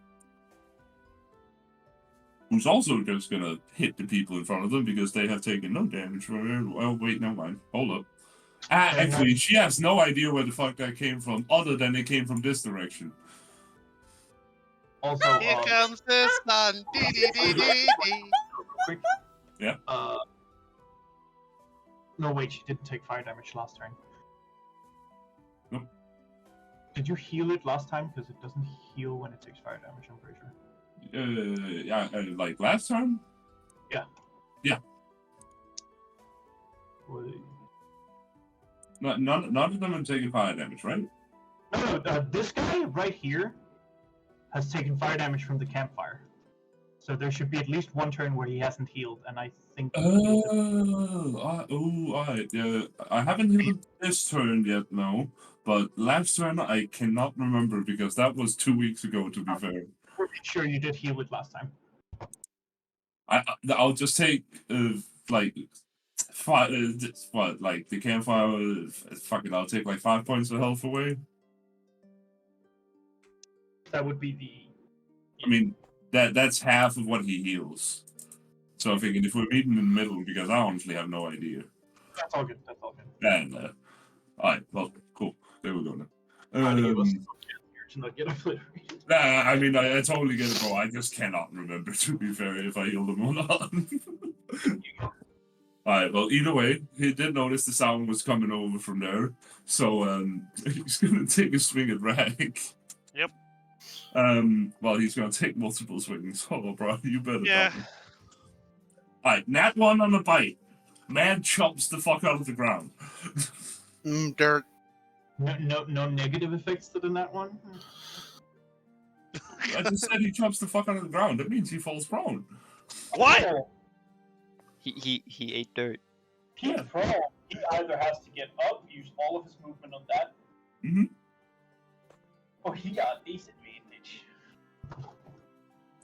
who's also just going to hit the people in front of them because they have taken no damage from it. Well, wait, no mind. Hold up. Actually, she has no idea where the fuck that came from, other than it came from this direction. Also, here comes the sun. Quick. Yeah. No, wait, she didn't take fire damage last turn. Nope. Did you heal it last time? Because it doesn't heal when it takes fire damage, I'm pretty sure. Yeah, like last time? Yeah. Yeah. Wait. None of them have taken fire damage, right? No, this guy right here has taken fire damage from the campfire. So there should be at least one turn where he hasn't healed, and I think. Alright. Yeah, I haven't healed this turn yet, no. But last turn I cannot remember because that was 2 weeks ago. To be fair, We're sure you did heal it last time. I'll just take like like the campfire. Fuck it, I'll take like 5 points of health away. That would be the. I mean, that's half of what he heals. So I'm thinking if we're meeting in the middle, because I honestly have no idea. That's all good. That's all good. And alright, well, cool. There we go now. I mean, I totally get it, bro. I just cannot remember, to be fair, if I healed him or not. Alright, well, either way, he did notice the sound was coming over from there, so he's gonna take a swing at Rag. Yep. Well, he's gonna take multiple swings. Oh, bro, you better. Yeah. Alright, nat 1 on the bite. Man chomps the fuck out of the ground. Dirt. No negative effects to the nat one. I just said he chomps the fuck out of the ground. That means he falls prone. What? He ate dirt. He fall. he either has to get up, use all of his movement on that, or he got disadvantage.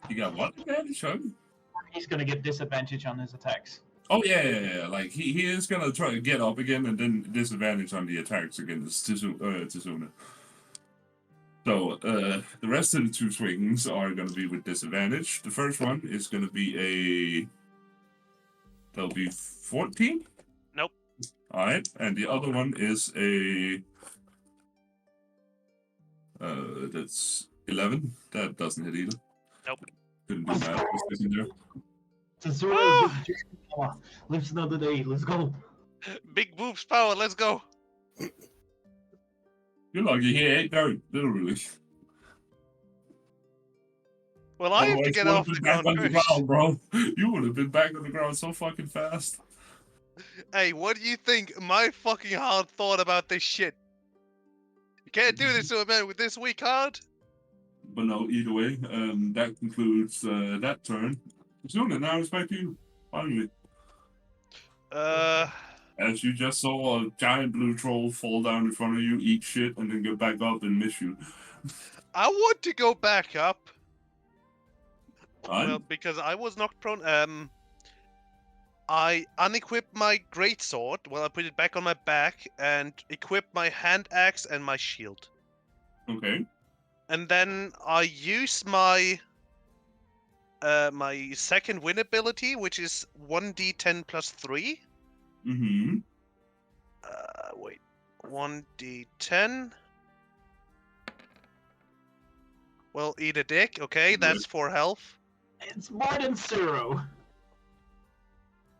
You got what advantage, Hug? He's gonna get disadvantage on his attacks. Oh yeah. Like he is gonna try to get up again and then disadvantage on the attacks against Tsuna. So the rest of the 2 swings are gonna be with disadvantage. The first one is gonna be that'll be 14. Nope. All right, and the other one is that's 11. That doesn't hit either. Nope. Couldn't do math. Just in there. Tsuna lives another day. Let's go. Big boobs power, let's go. You're lucky he ain't going, literally. Well, I have to get off the ground first. bro. You would have been back on the ground so fucking fast. Hey, what do you think my fucking heart thought about this shit? You can't do this to a man with this weak heart. But no, either way, that concludes that turn. Tsuna, now it's back to you. Finally. As you just saw a giant blue troll fall down in front of you, eat shit, and then get back up and miss you. I want to go back up. Right? Well, because I was knocked prone. I unequipped my greatsword. Well, I put it back on my back and equipped my hand axe and my shield. Okay. And then I use my my second win ability, which is 1d10 plus 3. Mm-hmm. Wait. 1d10. Well, eat a dick. Okay, that's 4 health. It's more than 0.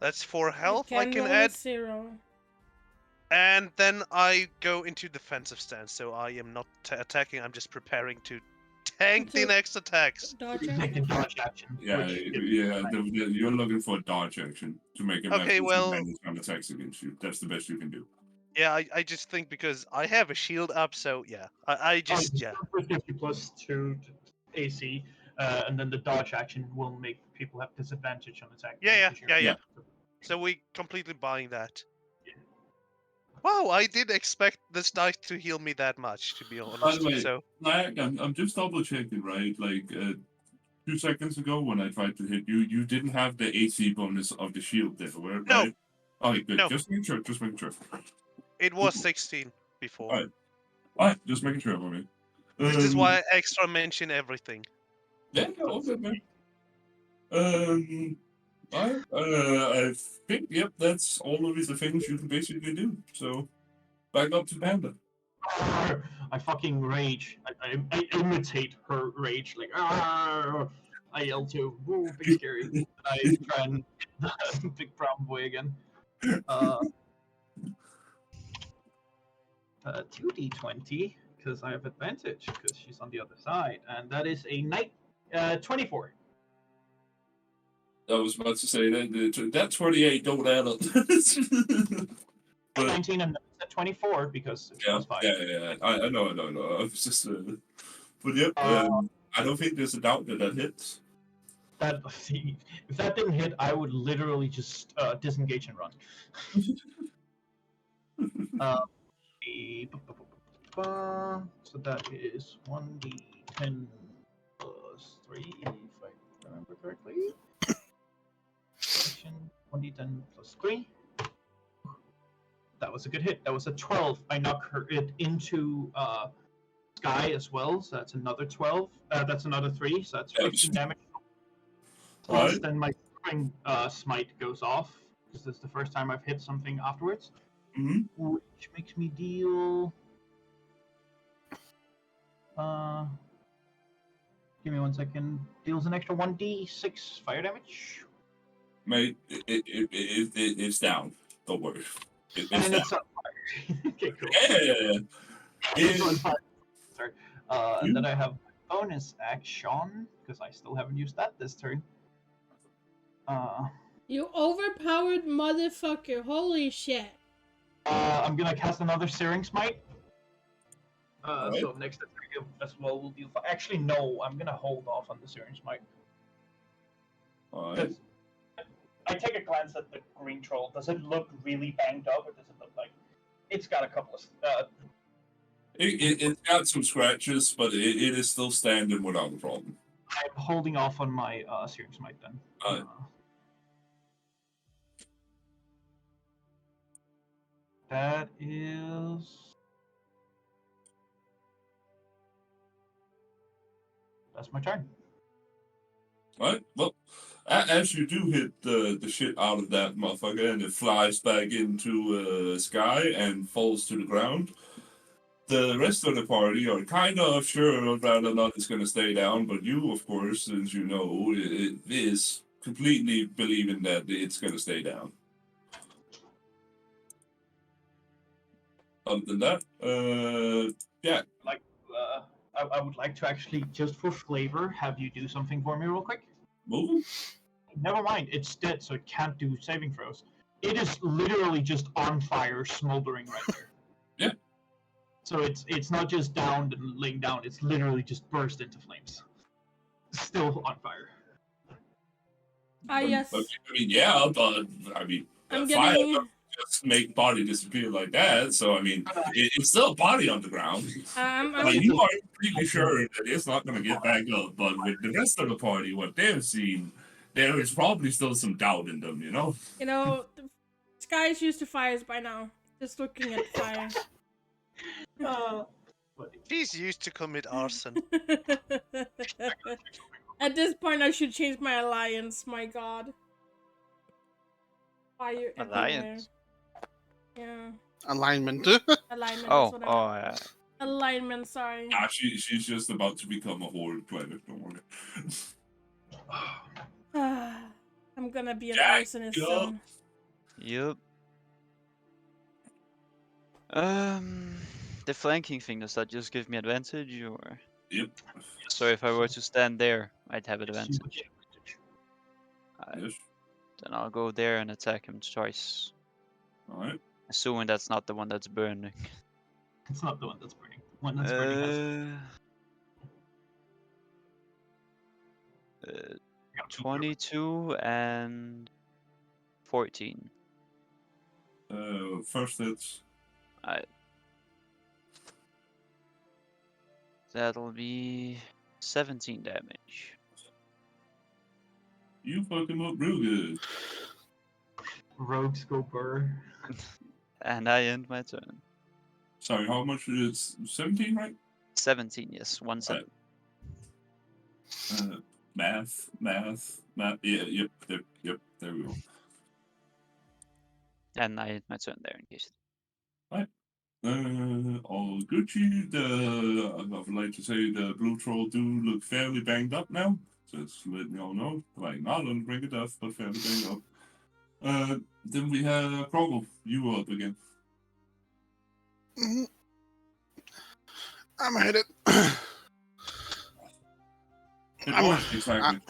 That's 4 health. I can roll add. 0. And then I go into defensive stance, so I am not attacking. I'm just preparing to tank the next attacks. Dodge Take a dodge action. Yeah, you're looking for a dodge action to make him Okay, have well- disadvantage on attacks against you. That's the best you can do. Yeah, I just think because I have a shield up, so yeah. I just, yeah. 50 plus 2 AC, and then the dodge action will make people have disadvantage on attack. Yeah. So we completely buying that. Wow, I didn't expect this dice to heal me that much, to be By honest. the way, So I'm just double checking, right? Like 2 seconds ago when I tried to hit you, you didn't have the AC bonus of the shield there, right? No. Okay, good. No. Just making sure. it was 16 before. Alright, just making sure for me. This is why I extra mention everything. Yeah, all good, man. I think, yep, that's all of the things you can basically do. So, back up to Panda. I fucking rage. I imitate her rage. Like, I yell too. Woo, big scary. I try and hit the big brown boy again. 2d20, because I have advantage, because she's on the other side. And that is a 24. I was about to say that 28 don't add up. But, 19 and 24 because it's plus 5. Yeah. I know. I was just, but yep. I don't think there's a doubt that hits. If that didn't hit, I would literally just disengage and run. So that is 1d10 plus 3, if I remember correctly. 1d10 plus 3. That was a good hit. That was a 12. I knock it into Sky as well, so that's another 12. That's another 3, so that's 15 damage. Plus, then my spring smite goes off, because this is the first time I've hit something afterwards. Which makes me deal... give me 1 second. Deals an extra 1d6 fire damage. Mate, it's down. Don't worry. It's And down. it's on fire. Okay, cool. Yeah. It's on fire. Sorry. And then I have bonus action, because I still haven't used that this turn. You overpowered motherfucker. Holy shit. I'm gonna cast another Searing Smite. Alright. So next attack as well will deal. Actually, no. I'm gonna hold off on the Searing Smite. Alright. I take a glance at the green troll. Does it look really banged up, or does it It's got a couple of. It's got some scratches, but it is still standing without a problem. I'm holding off on my Searing Smite then. That is. That's my turn. Alright, well, as you do hit the shit out of that motherfucker and it flies back into sky and falls to the ground, the rest of the party are kind of sure of whether or not it's going to stay down, but you, of course, since you know, it is completely believing that it's going to stay down. Other than that, yeah. I would like to actually, just for flavor, have you do something for me real quick. Moving? Never mind, it's dead, so it can't do saving throws. It is literally just on fire, smoldering right there. Yeah. So it's not just downed and laying down, it's literally just burst into flames. Still on fire. Yes. I mean, yeah, but I mean, I'm fire getting. doesn't just make body disappear like that. So I mean, it's still a body on the ground. Like, you are completely sure that it's not going to get back up. But with the rest of the party, what they've seen, there is probably still some doubt in them. You know, this guy's used to fires by now. Just looking at fire. She's used to commit arson. At this point, I should change my alliance. My God. Fire everywhere. Alliance? Alignment. Alignment. Oh, That's what yeah. Alignment, sorry. Nah, she's just about to become a horde player. Don't worry. I'm gonna be an Jack, arsonist yup. soon. Yep. The flanking thing, does that just give me advantage, or? Yep. So if I were to stand there, I'd have advantage. Yes. Then I'll go there and attack him twice. Alright. Assuming that's not the one that's burning. It's not the one that's burning. The one that's burning has... 22 and 14. First hits. That'll be 17 damage. You fuck him up real good. Rogue Scoper. And I end my turn. Sorry, how much is 17, right? 17, yes. 1-7. Math. Yeah, yep, there we go. And I end my turn there in case. Right. All Gucci. I would like to say the blue troll do look fairly banged up now. Just letting y'all know. Like, not on the brink of death, but fairly banged up. Then we have Krogel. You up again. Mm-hmm. I'm hit it. Hit what exactly?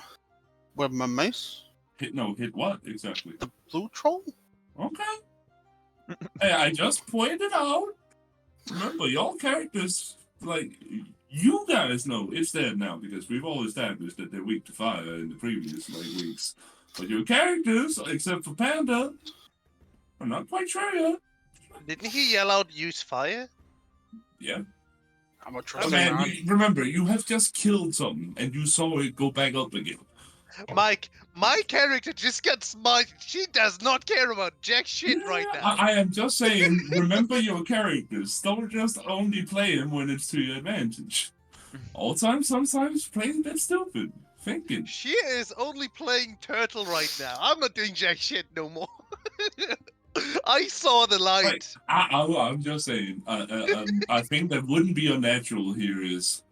With my mace. Hit what exactly? The blue troll? Okay. Hey, I just pointed out. Remember, y'all characters, like, you guys know it's dead now because we've all established that they're weak to fire in the previous weeks. But your characters, except for Panda, I'm not quite sure yet. Didn't he yell out "use fire"? Yeah. I'm a Oh, trusting man, man. remember, you have just killed something and you saw it go back up again. Mike, my character just got smited. She does not care about jack shit right now. I am just saying, remember your characters. Don't just only play them when it's to your advantage. All time, sometimes playing a bit stupid. Thinking. She is only playing turtle right now. I'm not doing jack shit no more. I saw the light. Right. I'm just saying. I think that wouldn't be unnatural here is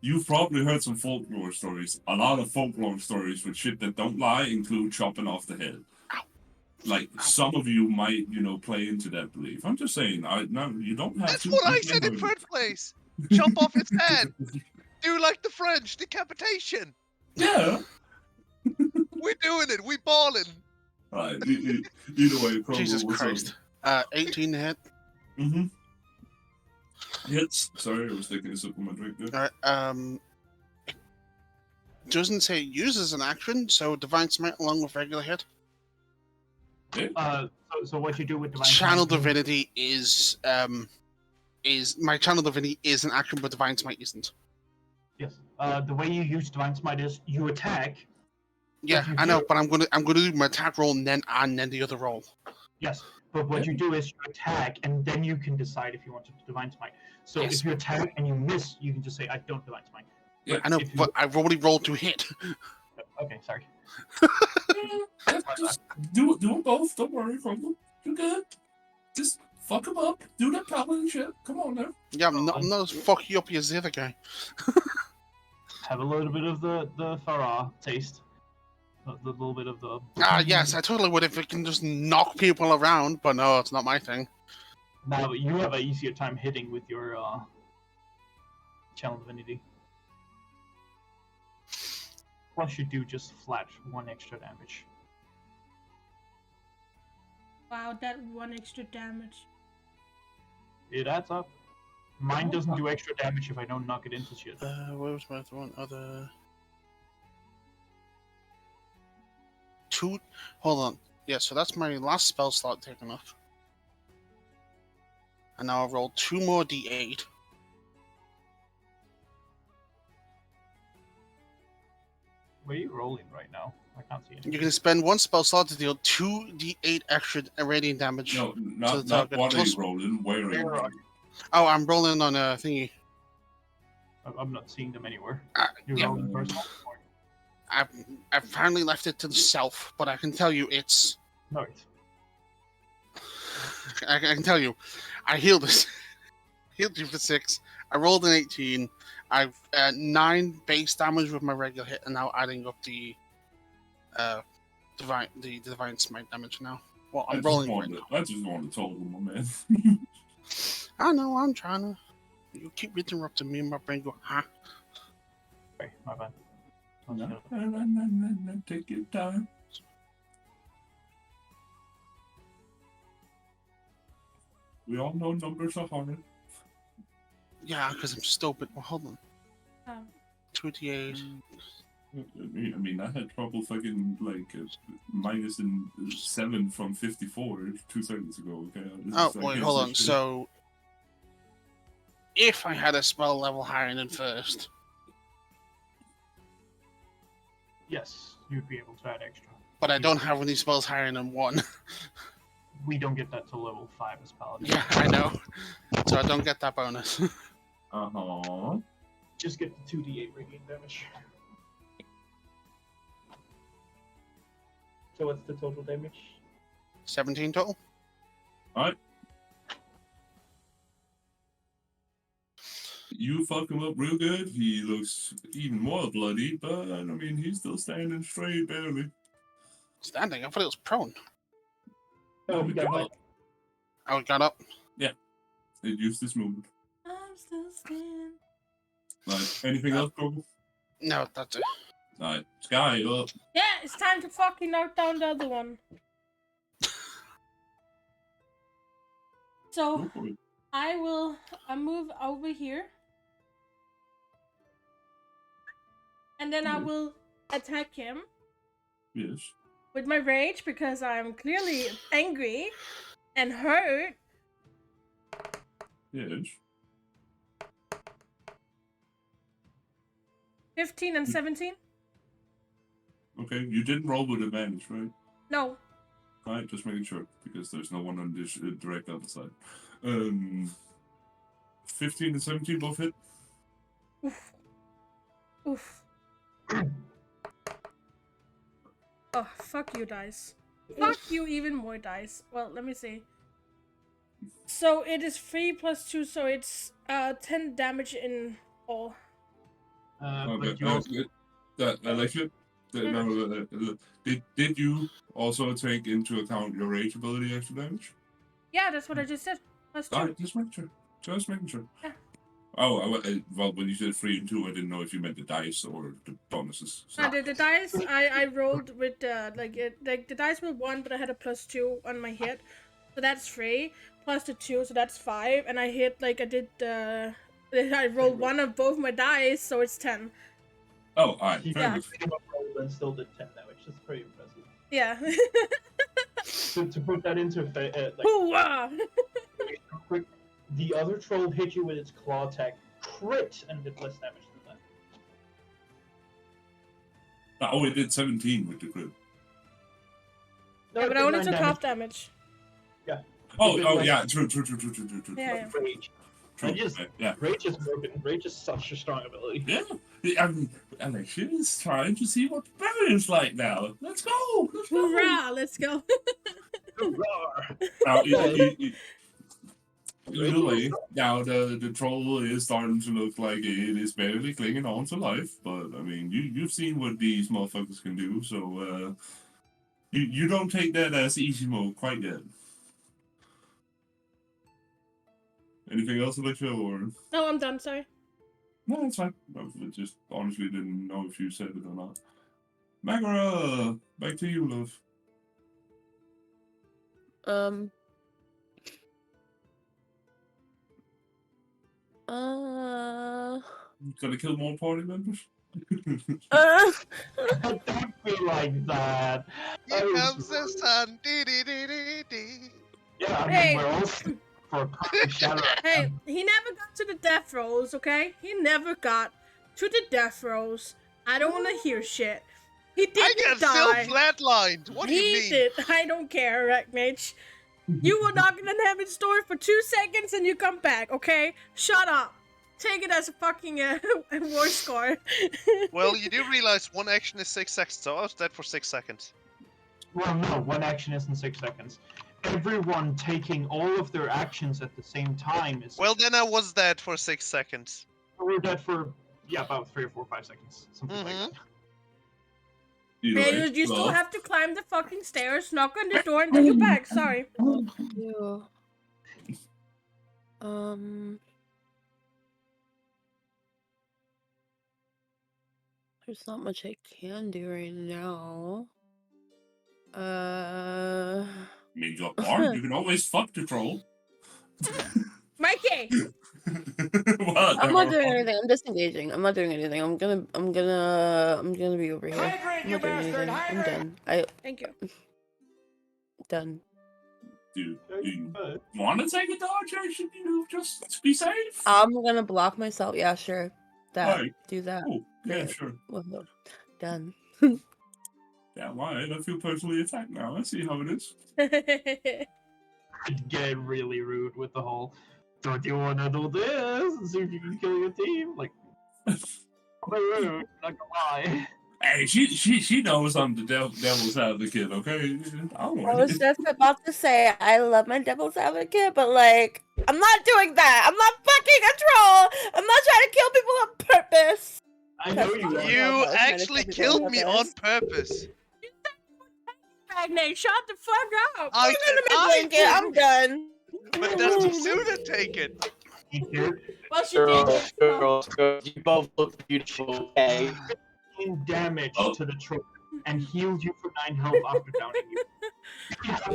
you've probably heard some folklore stories. A lot of folklore stories with shit that don't lie include chopping off the head. Like, some of you might, play into that belief. I'm just saying, you don't have That's to. what I said in first place. Chop off its head. Do like the French, decapitation. Yeah. We're doing it. We balling. Alright, either way, Kroger, Jesus what's Christ. 18 hit. Mm-hmm. Hits. Sorry, I was taking a sip of my drink there. Alright, doesn't say it uses an action, so Divine Smite along with regular hit. So what you do with divine Channel smite? divinity is my channel divinity is an action, but divine smite isn't. Yes. The way you use divine smite is you attack. Yeah, you I know, do- but I'm gonna do my attack roll and then the other roll. Yes, but what you do is you attack, and then you can decide if you want to divine smite. So Yes. if you attack and you miss, you can just say, "I don't divine smite." Yeah, I know, if you- but I've already rolled to hit. Okay, sorry. Yeah, just do them both. Don't worry, Crumble. You're good. Just fuck them up. Do that paladin shit. Come on now. Yeah, I'm not as fuck you up as the other guy. Have a little bit of the Farah taste. The little bit of the. Yes, I totally would if it can just knock people around, but no, it's not my thing. Now, but you have an easier time hitting with your channel divinity. Plus, you do just flat 1 extra damage. Wow, that 1 extra damage. It adds up. Mine doesn't do extra damage if I don't knock it into shit. What was my one other? 2. Hold on. Yeah, so that's my last spell slot taken off. And now I'll roll 2 more d8. Where are you rolling right now? I can't see anything. You can spend 1 spell slot to deal 2 d8 extra radiant damage. No, to not the target. what are Plus- you rolling? Where are you Where are rolling? Oh, I'm rolling on a thingy. I'm not seeing them anywhere. You're Yeah. rolling first one? I've finally left it to the self, but I can tell you it's. No, it's. I can tell you, I healed this. Healed you for 6. I rolled an 18. I've 9 base damage with my regular hit, and now adding up the divine smite damage now. Well, I'm rolling right now. I just want to total my man. I know, I'm trying to. You keep interrupting me, and my brain go, huh? Sorry, my bad. No, take your time. We all know numbers are hard. Yeah, because I'm stupid. Well, hold on. Um, 2d8. I mean, I had trouble fucking like minus in 7 from 54 2 seconds ago. Okay. Oh, wait, hold on. So, if I had a spell level higher than first, Yes, you'd be able to add extra. but I don't have any spells higher than 1. We don't get that till level 5 as paladin. Yeah, I know. So I don't get that bonus. Uh-huh. Just get the 2d8 radiant damage. So what's the total damage? 17 total. Alright. You fuck him up real good. He looks even more bloody, but I mean, he's still standing straight, barely. Standing? I thought it was prone. Oh, he got got up. up. Oh, it got up. It used this movement. I'm still standing. Like, anything else, Grogu? No, that's it. Alright, Sky, up. Yeah, it's time to fucking knock down the other one. So, Go for it. I move over here. And then I Yeah. will attack him Yes. with my rage because I'm clearly angry and hurt. Yes. 15 and 17? Okay, you didn't roll with advantage, right? No. Alright, just making sure, because there's no one on this direct other side. 15 and 17 both hit? Oof. Oof. Oh, fuck you, dice. Fuck you even more, dice. Well, let me see. So it is 3 plus 2, so it's 10 damage in all. Okay, But you also, Alexia, did you also take into account your rage ability extra damage? Yeah, that's what I just said. Plus 2. Alright, just making sure. Just making sure. Yeah. Oh, well, when you said 3 and 2, I didn't know if you meant the dice or the bonuses. So. The dice I rolled with the dice were 1, but I had a plus 2 on my hit, so that's 3 plus the 2, so that's 5, and I hit I rolled 1 of both my dice, so it's 10. Oh, alright, he fair enough. came up rolled and still did 10 damage. That's pretty impressive. Yeah. to put that into Hoo-ah! quick, the other troll hit you with its claw attack, crit, and did less damage than that. Oh, it did 17 with the crit. No, Yeah, it but I did only 9 took damage. half damage. Oh, yeah, true. Like rage. True. Yeah. Rage is broken. Rage is such a strong ability. Yeah. Alexia is trying to see what better is like now. Let's go. Hoorah! Let's go. Now, either way, now the troll is starting to look like it is barely clinging on to life. But I mean, you've seen what these motherfuckers can do, so you don't take that as easy mode quite yet. Anything else, Alexia, or? No, I'm done. Sorry. No, it's fine. I just honestly didn't know if you said it or not. Magara, back to you, love. Gonna kill more party members? Don't be like that. Here comes the sun. Dee-dee-dee-dee-dee. Yeah, I mean, Hey. we're all for a perfect shadow. Hey, he never got to the death rolls, okay? He never got to the death rolls. I don't want to hear shit. He I didn't get die. still flatlined. What do you mean? He did. I don't care, Mage. You were knocking on heaven's door for 2 seconds and you come back, okay? Shut up. Take it as a fucking war score. Well, you do realize one action is 6 seconds, so I was dead for 6 seconds. Well, no, one action isn't 6 seconds. Everyone taking all of their actions at the same time is. Well, then I was dead for 6 seconds. We're dead for, about 3 or 4 or 5 seconds. Something like that. Hey, you still have to climb the fucking stairs, knock on the door, and then you're back. Sorry. Ew. There's not much I can do right now. I mean, you're barred. You can always fuck the troll. Mikey! What? I'm not doing anything. I'm disengaging. I'm not doing anything. I'm gonna be over here. I'm not doing anything. I'm done. Thank you. Done. Do you want to take a dodge, or should you just be safe? I'm gonna block myself. Yeah, sure. Right. Do that. Oh, yeah, Yeah. sure. Well, no. Done. Yeah, why? I feel personally attacked now. I see how it is. Get really rude with the whole, don't you want to do this and see if you can kill your team? Like, rude, not gonna lie. Hey, she knows I'm the devil's advocate, okay? I was just about to say I love my devil's advocate, but like I'm not doing that. I'm not fucking a troll. I'm not trying to kill people on purpose. I know you are. You actually killed me on purpose. Magnate, shut the fuck up. I Blanket, I'm done. But that's too soon to take it. Well, she did. Girls, you both look beautiful, okay? Damage to the troll and healed you for 9 health after downing you.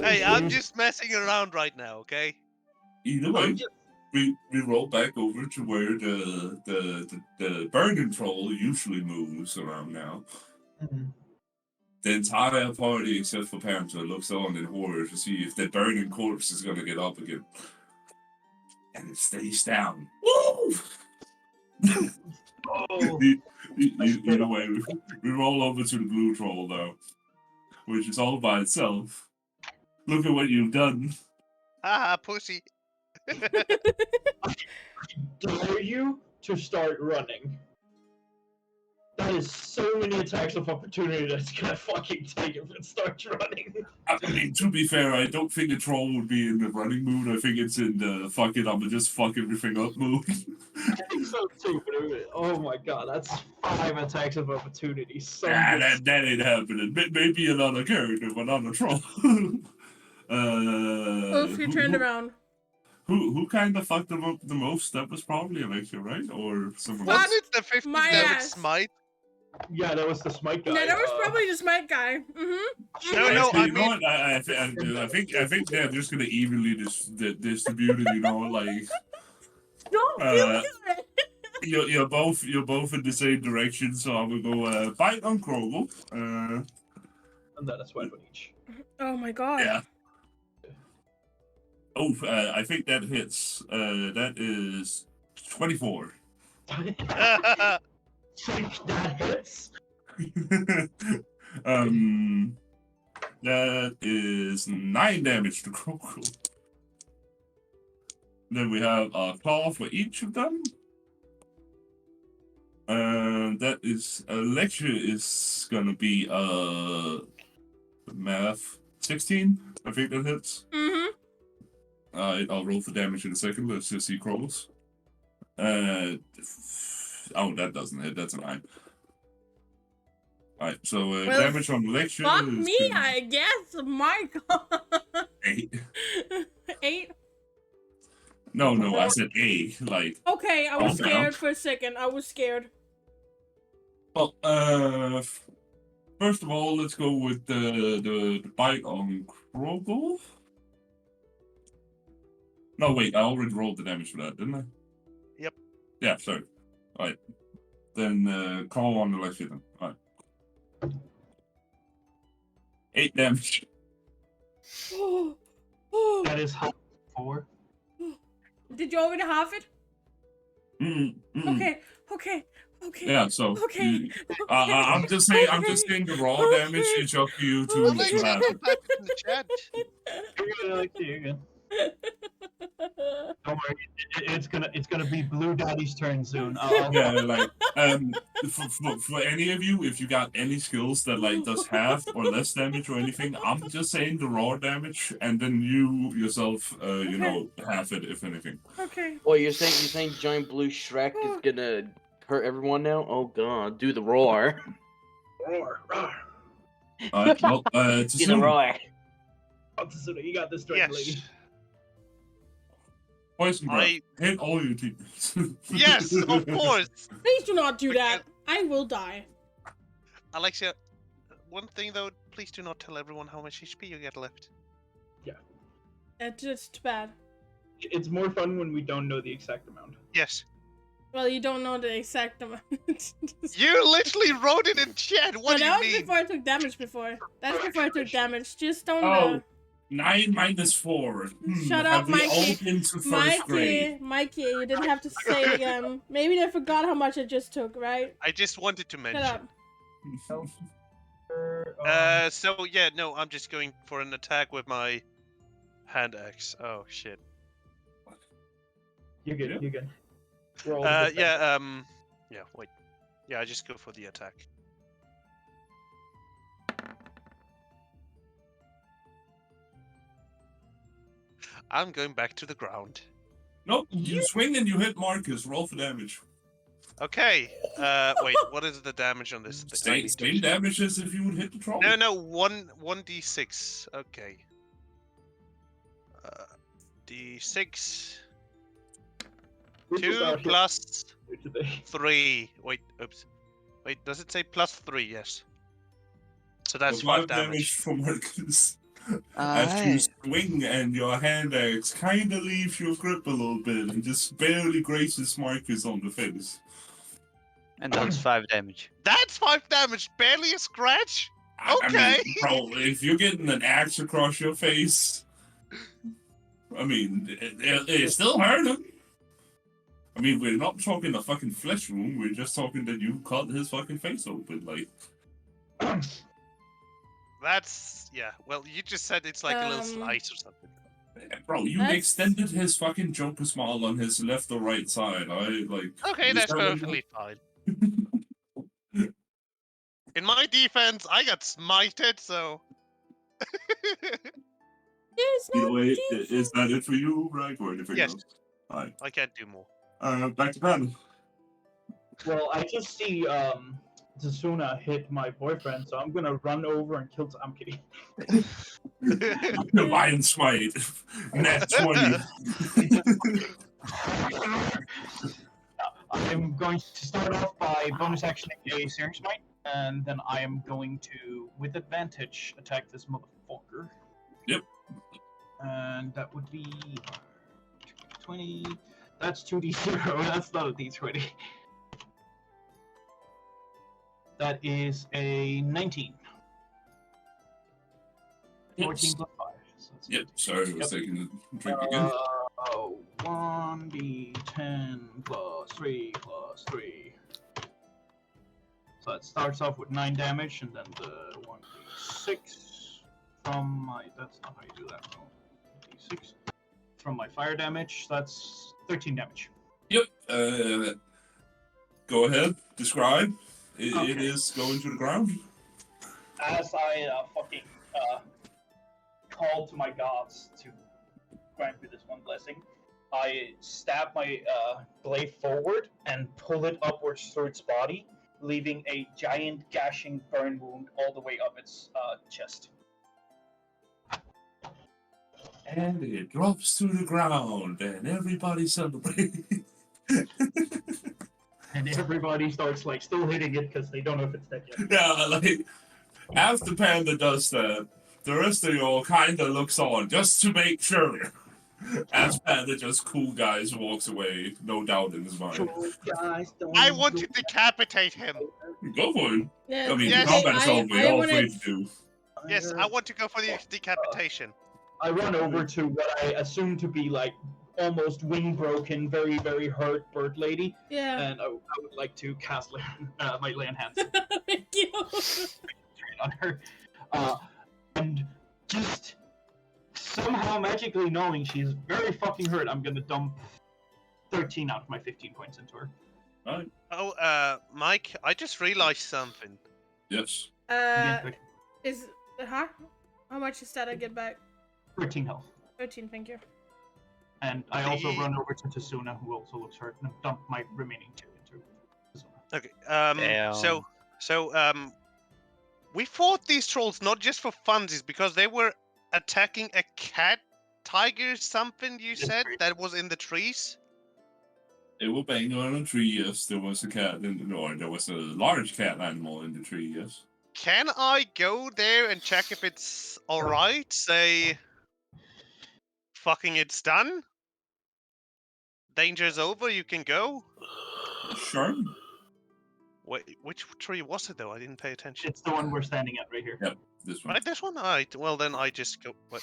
Hey, I'm just messing around right now, okay? Either way, we roll back over to where the burning troll usually moves around now. Mm-hmm. The entire party, except for Panther, looks on in horror to see if the burning corpse is going to get up again. And it stays down. Woo! Oh. Either way, we roll over to the blue troll, though, which is all by itself. Look at what you've done. Haha, pussy. Dare you to start running? That is so many attacks of opportunity that's gonna fucking take if it starts running. I mean, to be fair, I don't think a troll would be in the running mood. I think it's in the fuck it, I'ma just fuck everything up mood. I think so too, but oh my god, that's 5 attacks of opportunity. So that ain't happening. Maybe another character, but not a troll. Oof, you turned around. Who kind of fucked them up the most? That was probably Alexia, right? Or someone Wasn't else? it the 50 My damage ass. smite? Yeah, that was the smite guy. No, that was probably the smite guy. Mm-hmm. No, Actually, I you know mean... what? I think they're just gonna evenly distribute it. You know, like Don't feel good. you're both in the same direction. So I'm gonna go bite on Krogel. And then a swipe on each. Oh my god. Yeah. Oh, I think that hits. That is 24. Think that hits. That is 9 damage to Crocodile. Then we have a claw for each of them. That is Alexia is gonna be math 16. I think that hits. Mm-hmm. I'll roll for damage in a second. Let's just see crawls. Oh, that doesn't hit. That's a 9. Alright, so Well, damage on Alexia Fuck is me, I guess. Michael. 8. 8. No, I said A. Like, Okay, I was calm down. scared for a second. I was scared. Well, first of all, let's go with the bite on Krogel. No, wait, I already rolled the damage for that, didn't I? Yep. Yeah, sorry. Alright. Then call on Alexia then. Alright. 8 damage. That is half 4. Did you already half it? Okay. Okay. Yeah, so Okay. I'm just saying the raw damage is up to you to Alexia, have it. type it in the chat. You're good, Alexia, you're good. Don't worry, it's gonna be Blue Daddy's turn soon. Yeah, like for any of you, if you got any skills that like does half or less damage or anything, I'm just saying the raw damage, and then you yourself, you know, half it if anything. Okay. Oh, you're saying giant blue Shrek is gonna hurt everyone now? Oh god, do the roar. Roar, roar. Well, Do the Tsuna, roar. Oh, Tsuna, you got this turn, Yes. lady. poison breath. Hit all your teeth. Yes, of course. Please do not do that. I will die. Alexia, one thing though, please do not tell everyone how much HP you get left. It's just bad. It's more fun when we don't know the exact amount. Yes. Well, you don't know the exact amount. You literally wrote it in chat. What do that you was mean? before I took damage before. That's before I took damage. Just don't. Oh, 9 minus 4. Shut Have up, we all Mikey. been to first grade? Mikey, you didn't have to say it again. Maybe they forgot how much I just took, right? I just wanted to Shut mention. up. So yeah, no, I'm just going for an attack with my hand axe. Oh shit. You're good, you're good. We're all Yeah, good. yeah, wait. Yeah, I just go for the attack. I'm going back to the ground. Nope, you swing and you hit Marcus. Roll for damage. Okay. Wait, what is the damage on this thing? I need to Same damage as if you would hit the troll. No, 1d6. Okay. D6. 2 plus 3. Wait, oops. Wait, does it say plus 3? Yes. So that's 5 damage. from Marcus. As you swing and your hand axe kind of leaves your grip a little bit and just barely graces Marcus on the face. And that's 5 damage. That's 5 damage. Barely a scratch. Okay. I mean, bro, if you're getting an axe across your face, I mean, it still hurt him. I mean, we're not talking a fucking flesh wound. We're just talking that you cut his fucking face open, like. That's yeah. Well, you just said it's like a little slice or something. Bro, you extended his fucking Joker smile on his left or right side. Okay, that's perfectly fine. In my defense, I got smited, so. Anyway, is that it for you, Greg, or anything Yes. else? Alright. I can't do more. Back to Pan. Well, I just see Tsuna hit my boyfriend, so I'm gonna run over and kill. I'm kidding. Divine Smite. Nat 20. I'm going to start off by bonus actioning a Searing Smite, and then I am going to, with advantage, attack this motherfucker. Yep. And that would be 20. That's 2d0. That's not a d20. That is a 19. 14 plus 5. So Yep, sorry, I was taking a drink again. 1d10 plus 3 plus 3. So it starts off with 9 damage, and then the 1d6 from my. That's not how you do that. No. 1d6 from my fire damage. That's 13 damage. Yep. Go ahead. Describe. It Okay. is going to the ground. As I call to my gods to grant me this one blessing, I stab my blade forward and pull it upwards through its body, leaving a giant gashing burn wound all the way up its chest. And it drops to the ground, and everybody celebrates. And everybody starts like still hitting it because they don't know if it's dead yet. Yeah, like after Panda does that, the rest of y'all kind of looks on just to make sure. As Panda just cool guys walks away, no doubt in his mind. I want to decapitate him. Go for it. Yeah, I mean, Yes. the combat is all we all wanna- free to do. Yes, I want to go for the decapitation. I run over to what I assume to be like almost wing broken, very, very hurt bird lady, Yeah. and I would like to cast my land hands Thank you. on her. And just somehow magically knowing she's very fucking hurt, I'm gonna dump 13 out of my 15 points into her. Right. Oh, Mike, I just realized something. Yes. Is how much is that I get back? 13 health. 13, thank you. And I also run over to Tasuna, who also looks hurt, and dump my remaining 2 into Tasuna. Okay. Damn. So, we fought these trolls not just for funsies, because they were attacking a cat, tiger, something you said that was in the trees. They were banging on a tree, yes. There was a cat, or there was a large cat animal in the tree, yes. Can I go there and check if it's alright? Say, fucking it's done? Danger's over, you can go? Sure. Wait, which tree was it though? I didn't pay attention. It's the one we're standing at right here. Yep, this one. Right, this one? Alright, well then I just go... What,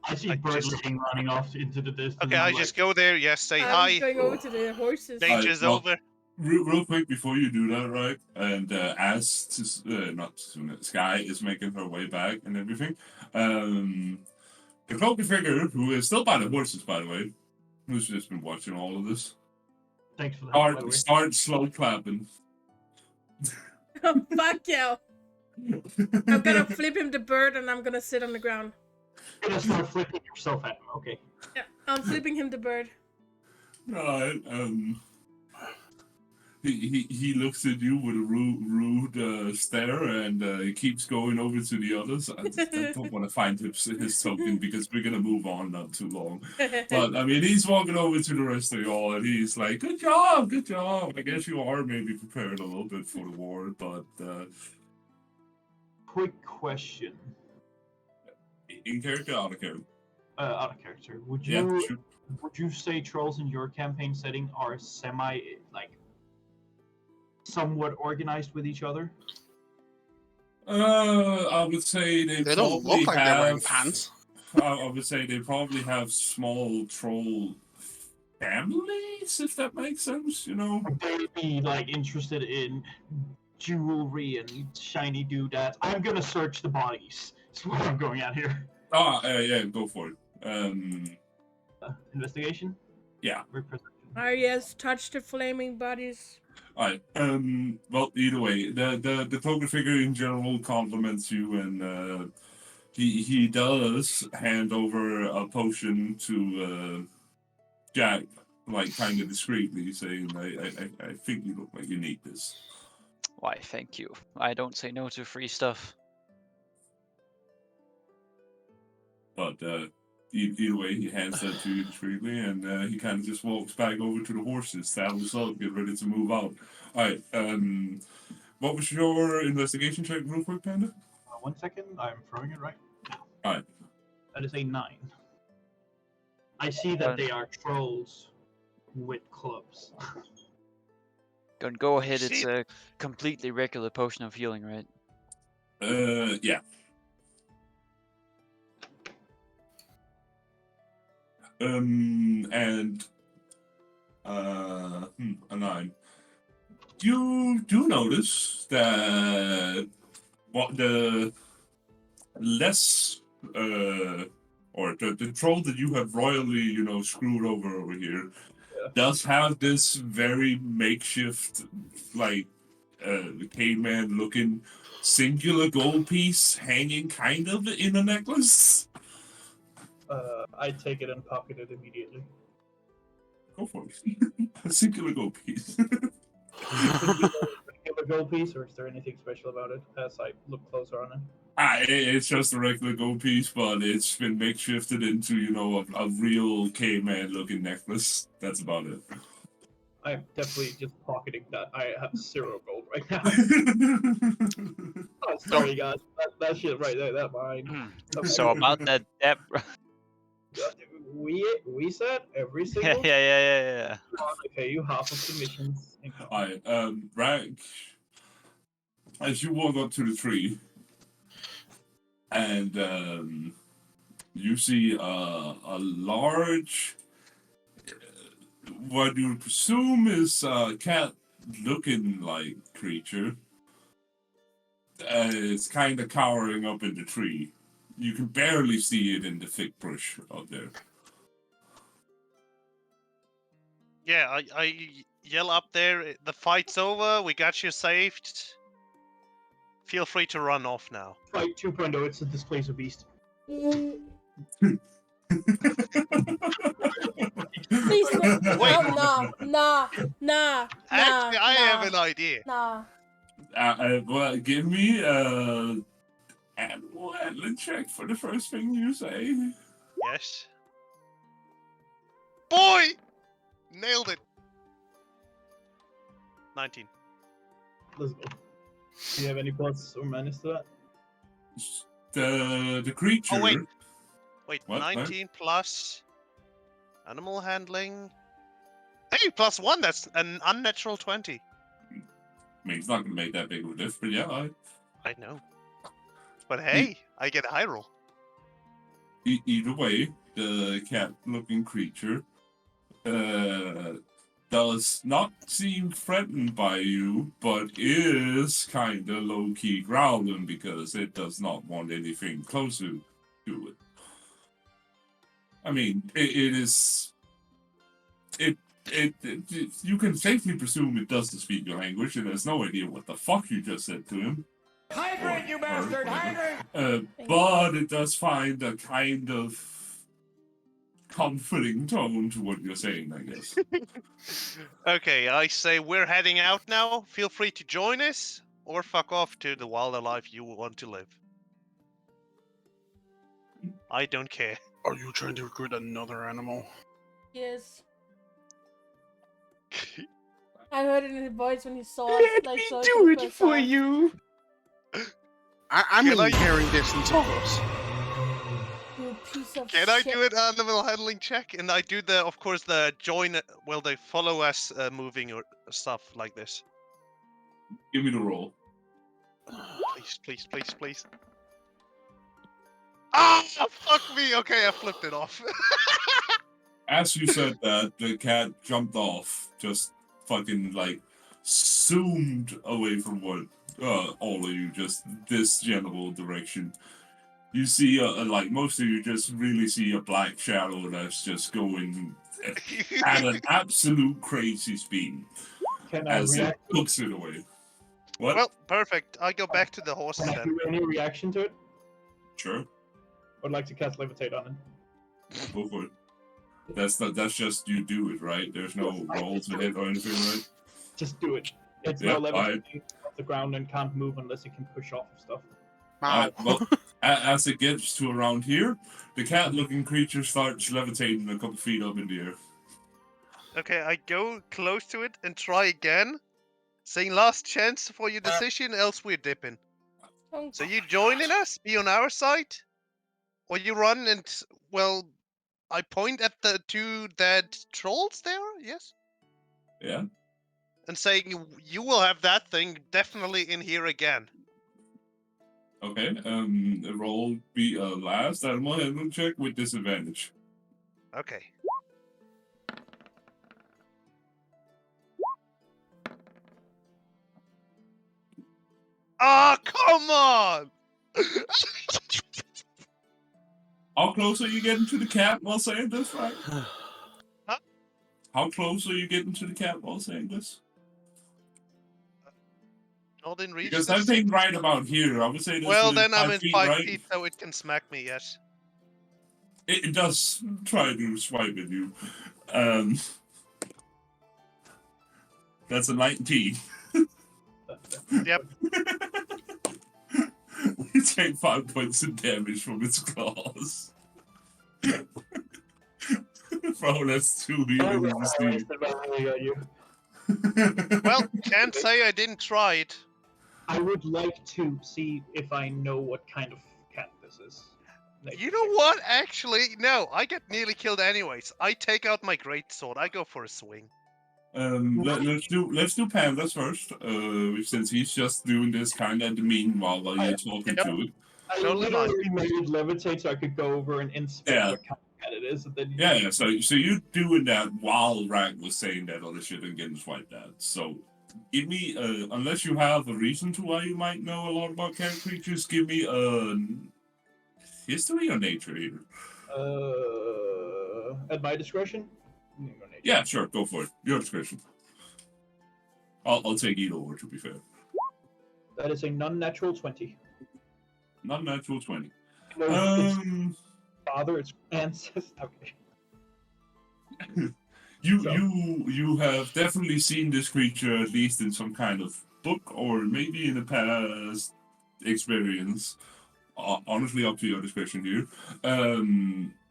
I see I bird just- looking running off into the distance. okay, I just go there, yes, say I'm hi. going over to the horses. Danger's well, over. Real quick before you do that, right? And as not Sky is making her way back and everything, the cloaky figure, who is still by the horses, by the way, who's just been watching all of this, Thanks for that. by the way. start slow clapping. Oh, fuck you. I'm gonna flip him the bird and I'm gonna sit on the ground. You're gonna start flipping yourself at him, okay? Yeah, I'm flipping him the bird. Right. He looks at you with a rude stare, and he keeps going over to the others. I don't want to find his token because we're gonna move on not too long. But I mean, he's walking over to the rest of y'all, and he's like, "Good job, good job." I guess you are maybe prepared a little bit for the war, but Quick question. in character, out of character. Out of character. Would Yeah, you sure. would you say trolls in your campaign setting are somewhat organized with each other? I would say They don't probably look like they're wearing have- pants. I would say they probably have small troll families, if that makes sense, you know? Would they be like interested in jewelry and shiny doodads? I'm gonna search the bodies. That's what I'm going at here. Yeah, go for it. Investigation? Yeah. Or perception? Yes, touch the flaming bodies. Alright, well, either way, the token figure in general compliments you, and he does hand over a potion to Jack, like kind of discreetly, saying, I think you look like you need this. Why, thank you. I don't say no to free stuff. But either way, he hands that to you discreetly, and he kind of just walks back over to the horses, saddles up, get ready to move out. Alright, what was your investigation check, real quick, Panda? 1 second, I'm throwing it right now. Alright. That is a 9. I see that they are trolls with clubs. Go ahead, it's Shit. a completely regular potion of healing, right? Yeah. And a 9. You do notice that what the less or the troll that you have royally, screwed over here does have this very makeshift, like, caveman looking singular gold piece hanging kind of in a necklace. I take it and pocket it immediately. Go for it. A singular gold piece. A gold piece, or is there anything special about it as I look closer on it? It's just a regular gold piece, but it's been makeshifted into, a real caveman looking necklace. That's about it. I'm definitely just pocketing that. I have 0 gold right now. Oh, sorry, guys. That shit right there, that mine. So about that debt. We said every Yeah, single. yeah. I pay you half of the missions. Alright, Rag, as you walk up to the tree, and you see a large, what you presume is a cat-looking like creature. It's kind of cowering up in the tree. You can barely see it in the thick brush out there. Yeah, I yell up there. The fight's over. We got you saved. Feel free to run off now. Fight 2.0. It's a displacer beast. Please, Wait. nah. Actually, I have an idea. Nah. Well, give me animal handling check for the first thing you say. Yes. Boy! Nailed it. 19. Let's go. Do you have any plus or minus to that? The creature. Oh, wait. What? 19 plus animal handling. Hey, plus 1. That's an unnatural 20. I mean, it's not going to make that big of a difference, but yeah. I know. But hey, I get a high roll. Either way, the cat-looking creature does not seem threatened by you, but is kind of low-key growling because it does not want anything closer to it. I mean, you can safely presume it doesn't speak your language and has no idea what the fuck you just said to him. Hydrate, you bastard! Hydrate! But it does find a kind of comforting tone to what you're saying, I guess. Okay, I say we're heading out now. Feel free to join us or fuck off to the wilder life you want to live. I don't care. Are you trying to recruit another animal? Yes. I heard it in his voice when he saw it. Like, so do it for you. I'm Can I- hearing distance, of course. You piece of Can shit. I do an animal handling check? And I do of course, the join, well, they follow us moving or stuff like this. Give me the roll. Please. Ah, fuck me. Okay, I flipped it off. As you said that, the cat jumped off, just fucking, zoomed away from what all of you, just this general direction. You see, most of you just really see a black shadow that's just going at an absolute crazy speed Can I as it react? hooks it away. What? Well, perfect. I go back to the horses Can I then. do any reaction to it? Sure, I'd like to cast levitate on it. go for it. That's just you do it, right? There's no roll to hit or anything, right? Just do it. It's Yeah, no levitating off the ground and can't move unless it can push off of stuff. Well, as it gets to around here, the cat-looking creature starts levitating a couple feet up in the air. Okay, I go close to it and try again, saying last chance for your decision, else we're dipping. So you joining us, be on our side, or you run and, well, I point at the 2 dead trolls there, yes? Yeah? And saying you will have that thing definitely in here again. Okay, roll be a last animal handling check with disadvantage. Okay. Oh, come on! How close are you getting to the cat while saying this, right? Huh? How close are you getting to the cat while saying this? Not in reach. Because I'm thinking right about here. I would say this Well, within then I'm 5 in feet, 5 right? feet, so it can smack me, yes. It does try to swipe at you. That's a 19. Yep. You take 5 points of damage from its claws. Bro, that's too even to see. Well, can't say I didn't try it. I would like to see if I know what kind of cat this is. You know what? Actually, no. I get nearly killed anyways. I take out my greatsword. I go for a swing. Let's do Pandas first. Since he's just doing this kind of meanwhile while you're talking to it. I Totally fine. literally made it levitate so I could go over and inspect what kind of cat it is, and then Yeah. So you're doing that while Rag was saying that other shit and getting swiped at. So give me unless you have a reason to why you might know a lot about cat creatures, give me a history or nature here. At my discretion. Yeah, sure, go for it. Your discretion. I'll take either or, to be fair. That is a non-natural 20. Non-natural 20. No, father, it's ancestor. Okay. You have definitely seen this creature at least in some kind of book or maybe in a past experience. Honestly, up to your discretion here.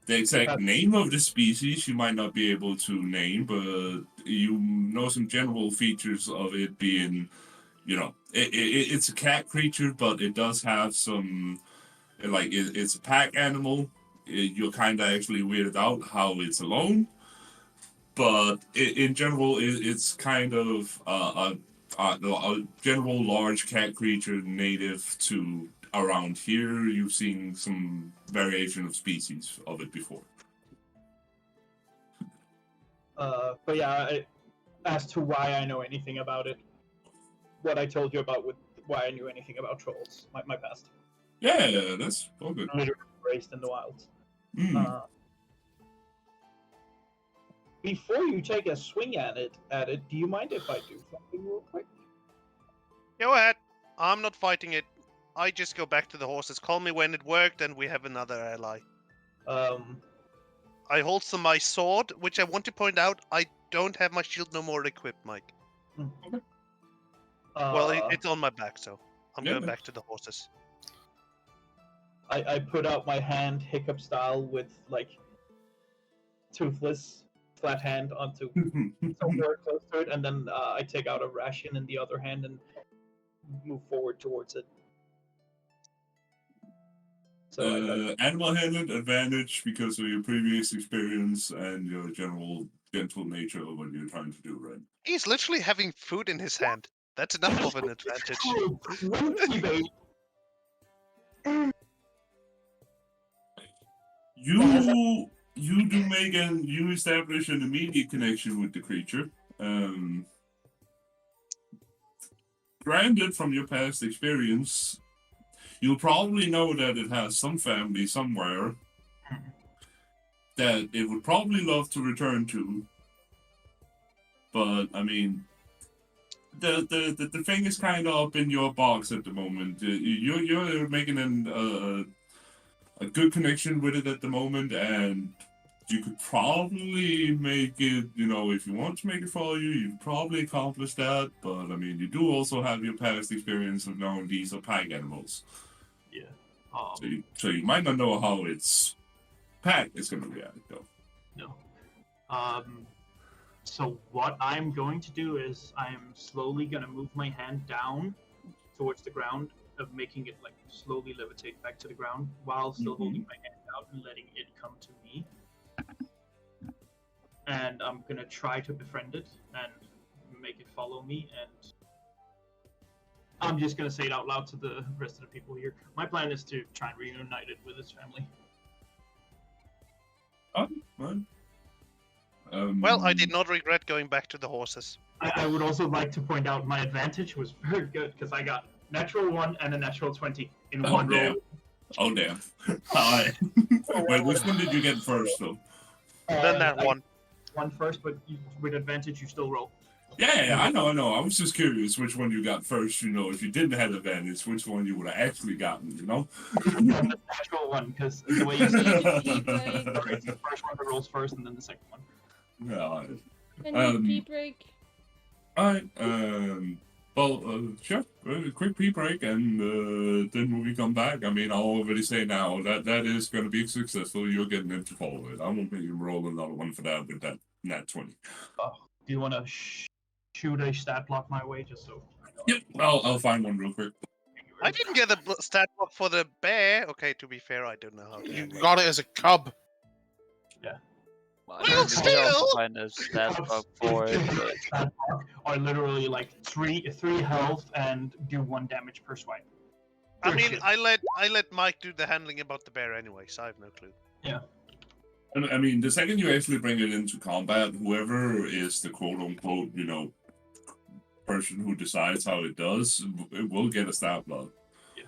The exact name of the species you might not be able to name, but you know some general features of it being, it's a cat creature, but it does have some, it's a pack animal. You're kind of actually weirded out how it's alone, but in general, it's kind of a general large cat creature native to around here. You've seen some variation of species of it before. But yeah, as to why I know anything about it, what I told you about with why I knew anything about trolls, my past. Yeah, that's all good. Literally raised in the wild. Before you take a swing at it, do you mind if I do something real quick? Go ahead. I'm not fighting it. I just go back to the horses. Call me when it worked, and we have another ally. I holster my sword, which I want to point out, I don't have my shield no more equipped, Mike. Okay. Well, it's on my back, so I'm going back to the horses. I put out my hand, hiccup style, with toothless flat hand onto somewhere close to it, and then I take out a ration in the other hand and move forward towards it. So animal handling advantage because of your previous experience and your general gentle nature of what you're trying to do, right? He's literally having food in his hand. That's enough of an advantage. You establish an immediate connection with the creature. Granted, from your past experience, you'll probably know that it has some family somewhere that it would probably love to return to. But I mean, the thing is kind of up in your box at the moment. You're making a good connection with it at the moment, and you could probably make it, if you want to make it follow you, you'd probably accomplish that. But I mean, you do also have your past experience of knowing these are pack animals. Yeah. So you might not know how its pack is going to react, though. No. So what I'm going to do is I'm slowly going to move my hand down towards the ground, of making it slowly levitate back to the ground while still holding my hand out and letting it come to me. And I'm gonna try to befriend it and make it follow me, and I'm just gonna say it out loud to the rest of the people here. My plan is to try and reunite it with its family. Oh, well, Well, I did not regret going back to the horses. I would also like to point out my advantage was very good because I got natural 1 and a natural 20 in one roll. Oh damn! Alright. Wait, which one did you get first though? Then that one. One first, but with advantage you still roll. Yeah, I know. I was just curious which one you got first. You know, if you didn't have advantage, which one you would have actually gotten. You know. The natural one, because the way you see it, the first one that rolls first, and then the second one. Yeah. And pee break. Alright. Well, sure. Quick pee break, and then when we come back, I mean, I'll already say now that is going to be successful. You're getting into forward. I won't make you roll another one for that with that nat 20. Do you want to shoot a stat block my way, just so? Yep, I'll find one real quick. I didn't get a stat block for the bear. Okay, to be fair, I don't know how to. You got it as a cub. Yeah. Well, still. Find a stat block for it. Are literally like three health and do 1 damage per swipe. I mean, I let Mike do the handling about the bear anyway, so I have no clue. Yeah. I mean, the second you actually bring it into combat, whoever is the quote-unquote, you know, person who decides how it does, it will get a stat block. Yeah.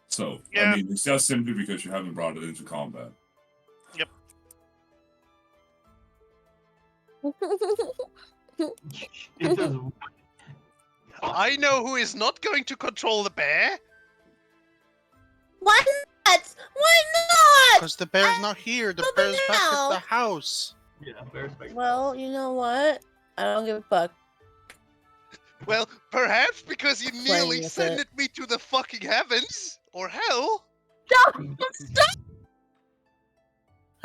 So, yeah. I mean, it's just simply because you haven't brought it into combat. Yep. It does. I know who is not going to control the bear. Why not? Why not? Because the bear's not here. The bear's back at the house. Yeah, bear's back. Well, you know what? I don't give a fuck. Well, perhaps because you nearly with sent me to the fucking heavens or hell. Stop! Stop!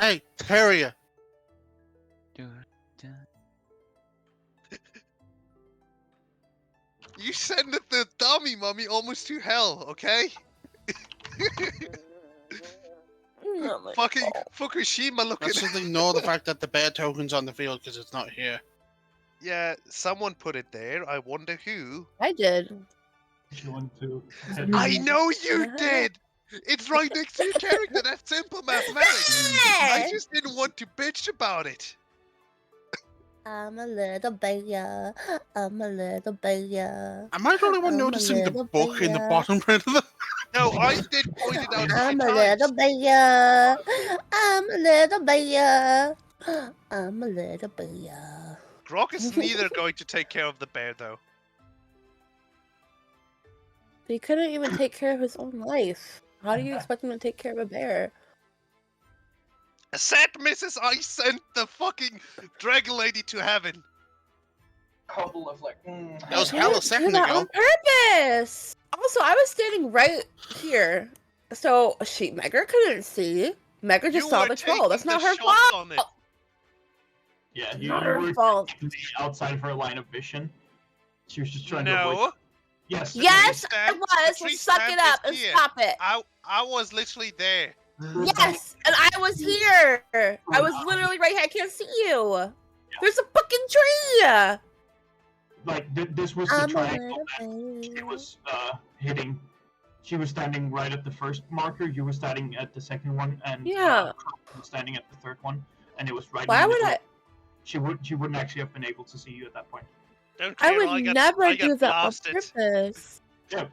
Hey, Peria. You sent the dummy mummy almost to hell, okay? Fucking Fukushima looking. That's so they know the fact that the bear token's on the field because it's not here. Yeah, someone put it there. I wonder who. I did. I know you did! It's right next to your character. That's simple mathematics. I just didn't want to bitch about it. I'm a little bear. I'm a little bear. Am I the only one noticing the book in the bottom right of the... No, I did point it out. I'm a little bear. I'm a little bear. I'm a little bear. Grok is neither going to take care of the bear, though. He couldn't even take care of his own life. How do you expect him to take care of a bear? Said Mrs. I sent the fucking dragon lady to heaven. Couple of like. That was hell a second that ago. on purpose. Also, I was standing right here, so Mega couldn't see. Mega just saw the troll. That's not her fault. Yeah, you were outside of her line of vision. She was just trying to No. avoid. Yes. Yes, I was. Well, suck it up and stop it. I was literally there. Yes, and I was here. I was literally right here. I can't see you. There's a fucking tree. Like this was the triangle that she was hitting. She was standing right at the first marker. You were standing at the second one, and was standing at the third one, and it was right. Why would I? She wouldn't actually have been able to see you at that point. Don't care, I would never do that on purpose. Yeah.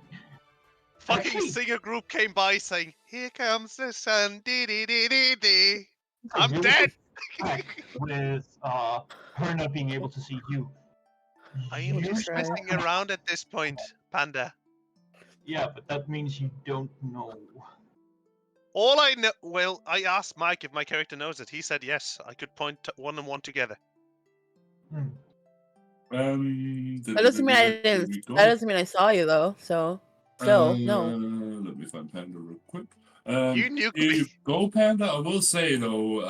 Fucking singer group came by saying, "Here comes the sun, dee dee dee dee dee." I'm dead. With her not being able to see you. I am just messing around at this point, Panda. Yeah, but that means you don't know. All I know, well, I asked Mike if my character knows it. He said yes. I could point 1 and 1 together. That doesn't mean I didn't. That doesn't mean I saw you though. So, still no. Let me find Panda real quick. You knew me. Go Panda. I will say though,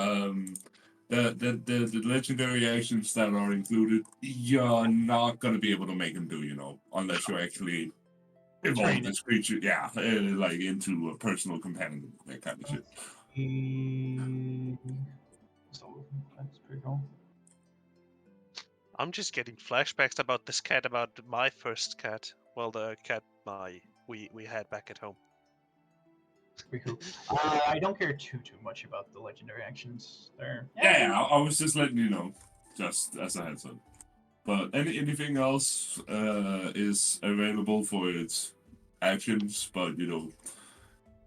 the legendary actions that are included, you're not gonna be able to make him do. You know, unless you actually evolve this creature. Yeah, like into a personal companion, that kind of shit. So that's pretty cool. I'm just getting flashbacks about this cat, about my first cat. Well, the cat we had back at home. Pretty cool. I don't care too much about the legendary actions there. Yeah, I was just letting you know. just as a heads up. But anything else is available for its actions, but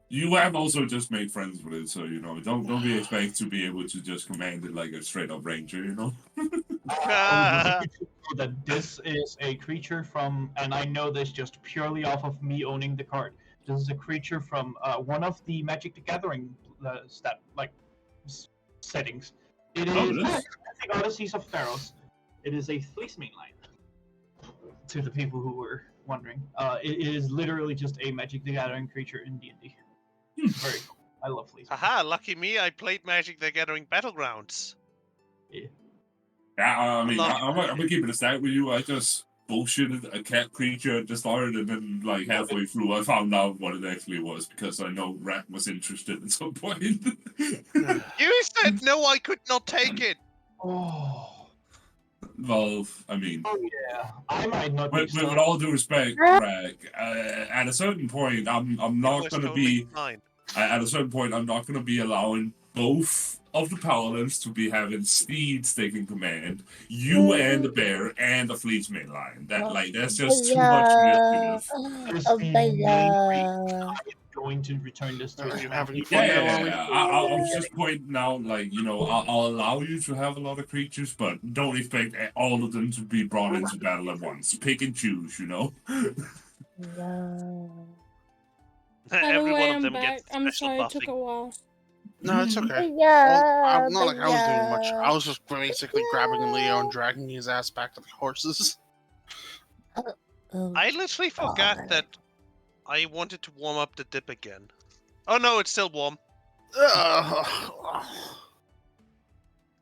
you have also just made friends with it, so don't be expect to be able to just command it like a straight up ranger, That this is a creature from, and I know this just purely off of me owning the card. This is a creature from one of the Magic the Gathering settings. It is the Odysseys of Theros. It is a fleece mainline. To the people who were wondering, it is literally just a Magic the Gathering creature in D&D. Very cool. I love fleece. Haha, lucky me! I played Magic the Gathering Battlegrounds. Yeah. Yeah, I mean, I'm gonna keep it a stack with you. I just bullshitted a cat creature at the start, and then like halfway through, I found out what it actually was because I know Rat was interested at some point. You said no, I could not take it. Oh. Well, I mean, Oh yeah, I might not. With all due respect, Rag, at a certain point, I'm not gonna be. At a certain point, I'm not gonna be allowing both of the paladins to be having steeds taking command, you and the bear and the fleet's main line. That's just too much I'm going to return this to you having fun yeah. I was just pointing out, I'll allow you to have a lot of creatures, but don't expect all of them to be brought into battle at once. Pick and choose, Every one of them back. gets I'm special sorry, it took buffing. a while. No, it's okay. Yeah, not like I was doing much. I was just basically grabbing Leo and dragging his ass back to the horses. I literally forgot that I wanted to warm up the dip again. Oh no, it's still warm.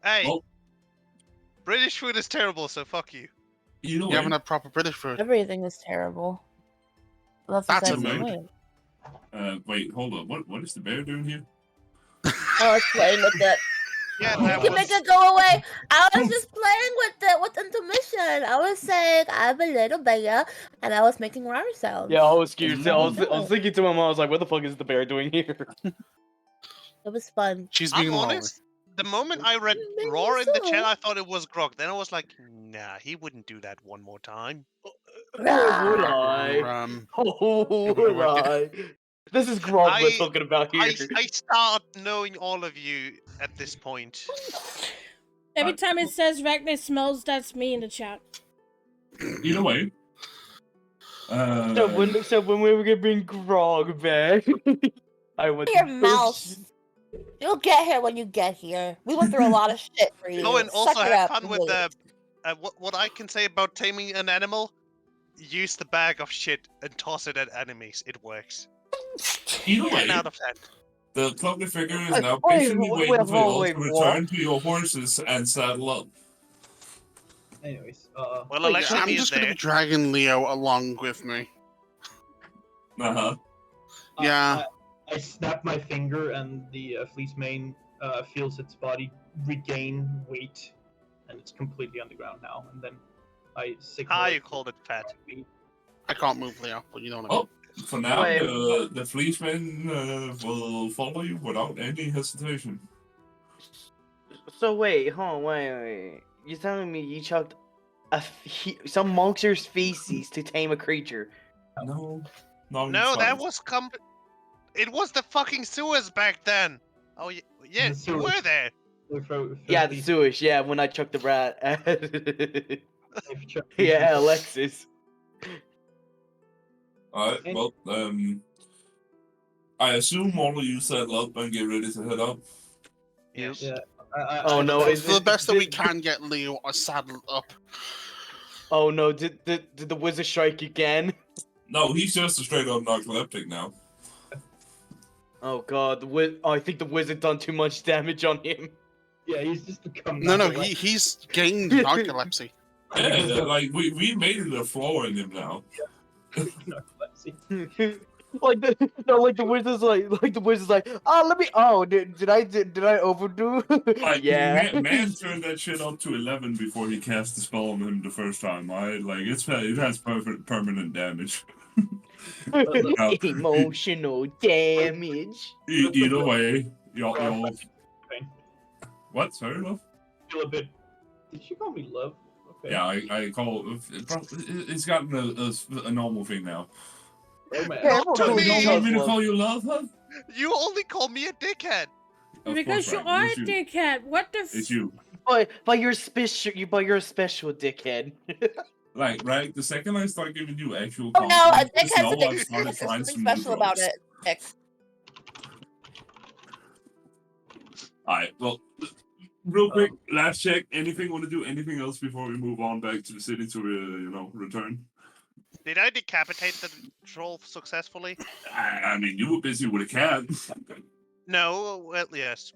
Hey, British food is terrible, so fuck you. You haven't had proper British food. Everything is terrible. That's a mood. Wait, hold on. What is the bear doing here? I was playing with it. Yeah, you can make it go away. I was just playing with it with intermission. I was saying I'm a little bear, and I was making rhyme sounds. Yeah, I was curious. I was thinking to my mom, I was like, what the fuck is the bear doing here? It was fun. I'm honest. The moment I read roar in the chat, I thought it was Grog. Then I was like, nah, he wouldn't do that one more time. Would I? Would I? This is Grog we're talking about here. I start knowing all of you at this point. Every time it says Ragnar smells, that's me in the chat. Either way. So when we were gonna bring Grog back, I went your mouth. You'll get here when you get here. We went through a lot of shit for you. Oh, and also Suck it have up fun with what I can say about taming an animal. Use the bag of shit and toss it at enemies. It works. Either way, 10 out of 10. The cloaked figure is now patiently waiting for you all to return to your horses and saddle up. Anyways, well, Alexia, I'm just going to be dragging Leo along with me. Yeah. I snap my finger and the fleece mane feels its body regain weight, and it's completely on the ground now. And then I signal. You called it fat. I can't move Leo, but you know what I mean. For now, the fleeceman will follow you without any hesitation. So wait. You're telling me you chucked some monster's feces to tame a creature? No, that was It was the fucking sewers back then. Oh yeah, you were there. Yeah, the sewers. Yeah, when I chucked the rat. Yeah, Alexis. Alright, well, I assume all of you settle up and get ready to head up. Yes. Yeah. It's the best that we can get Leo saddled up. Oh no, did the wizard strike again? No, he's just a straight up narcoleptic now. Oh god, I think the wizard done too much damage on him. Yeah, he's just become. No, he's gained narcolepsy. Yeah, we made it a flaw in him now. Narcolepsy. the wizard's like, oh, let me. Oh, did I overdo? Yeah. Man turned that shit up to 11 before he cast the spell on him the first time. It has permanent damage. Emotional damage. Either way, y'all. What? Sorry, love. Feel a bit Did she call me love? Okay. Yeah, I call it's gotten a normal thing now. Romance. Yeah, Not to everyone You me. don't calls want me to love. call you love, huh? You only call me a dickhead. Of Because course, you right. are a It's you. dickhead. What the It's you. But you're special. But you're a special dickhead. Like, right? The second I start giving you actual Oh no, a compliments, just dickhead's a know I've dickhead. started There's trying something some new special about drugs. it. Dick. Alright, well, real quick, last check. Anything want to do? Anything else before we move on back to the city to, return? Did I decapitate the troll successfully? I mean, you were busy with a cat. No. Well, yes.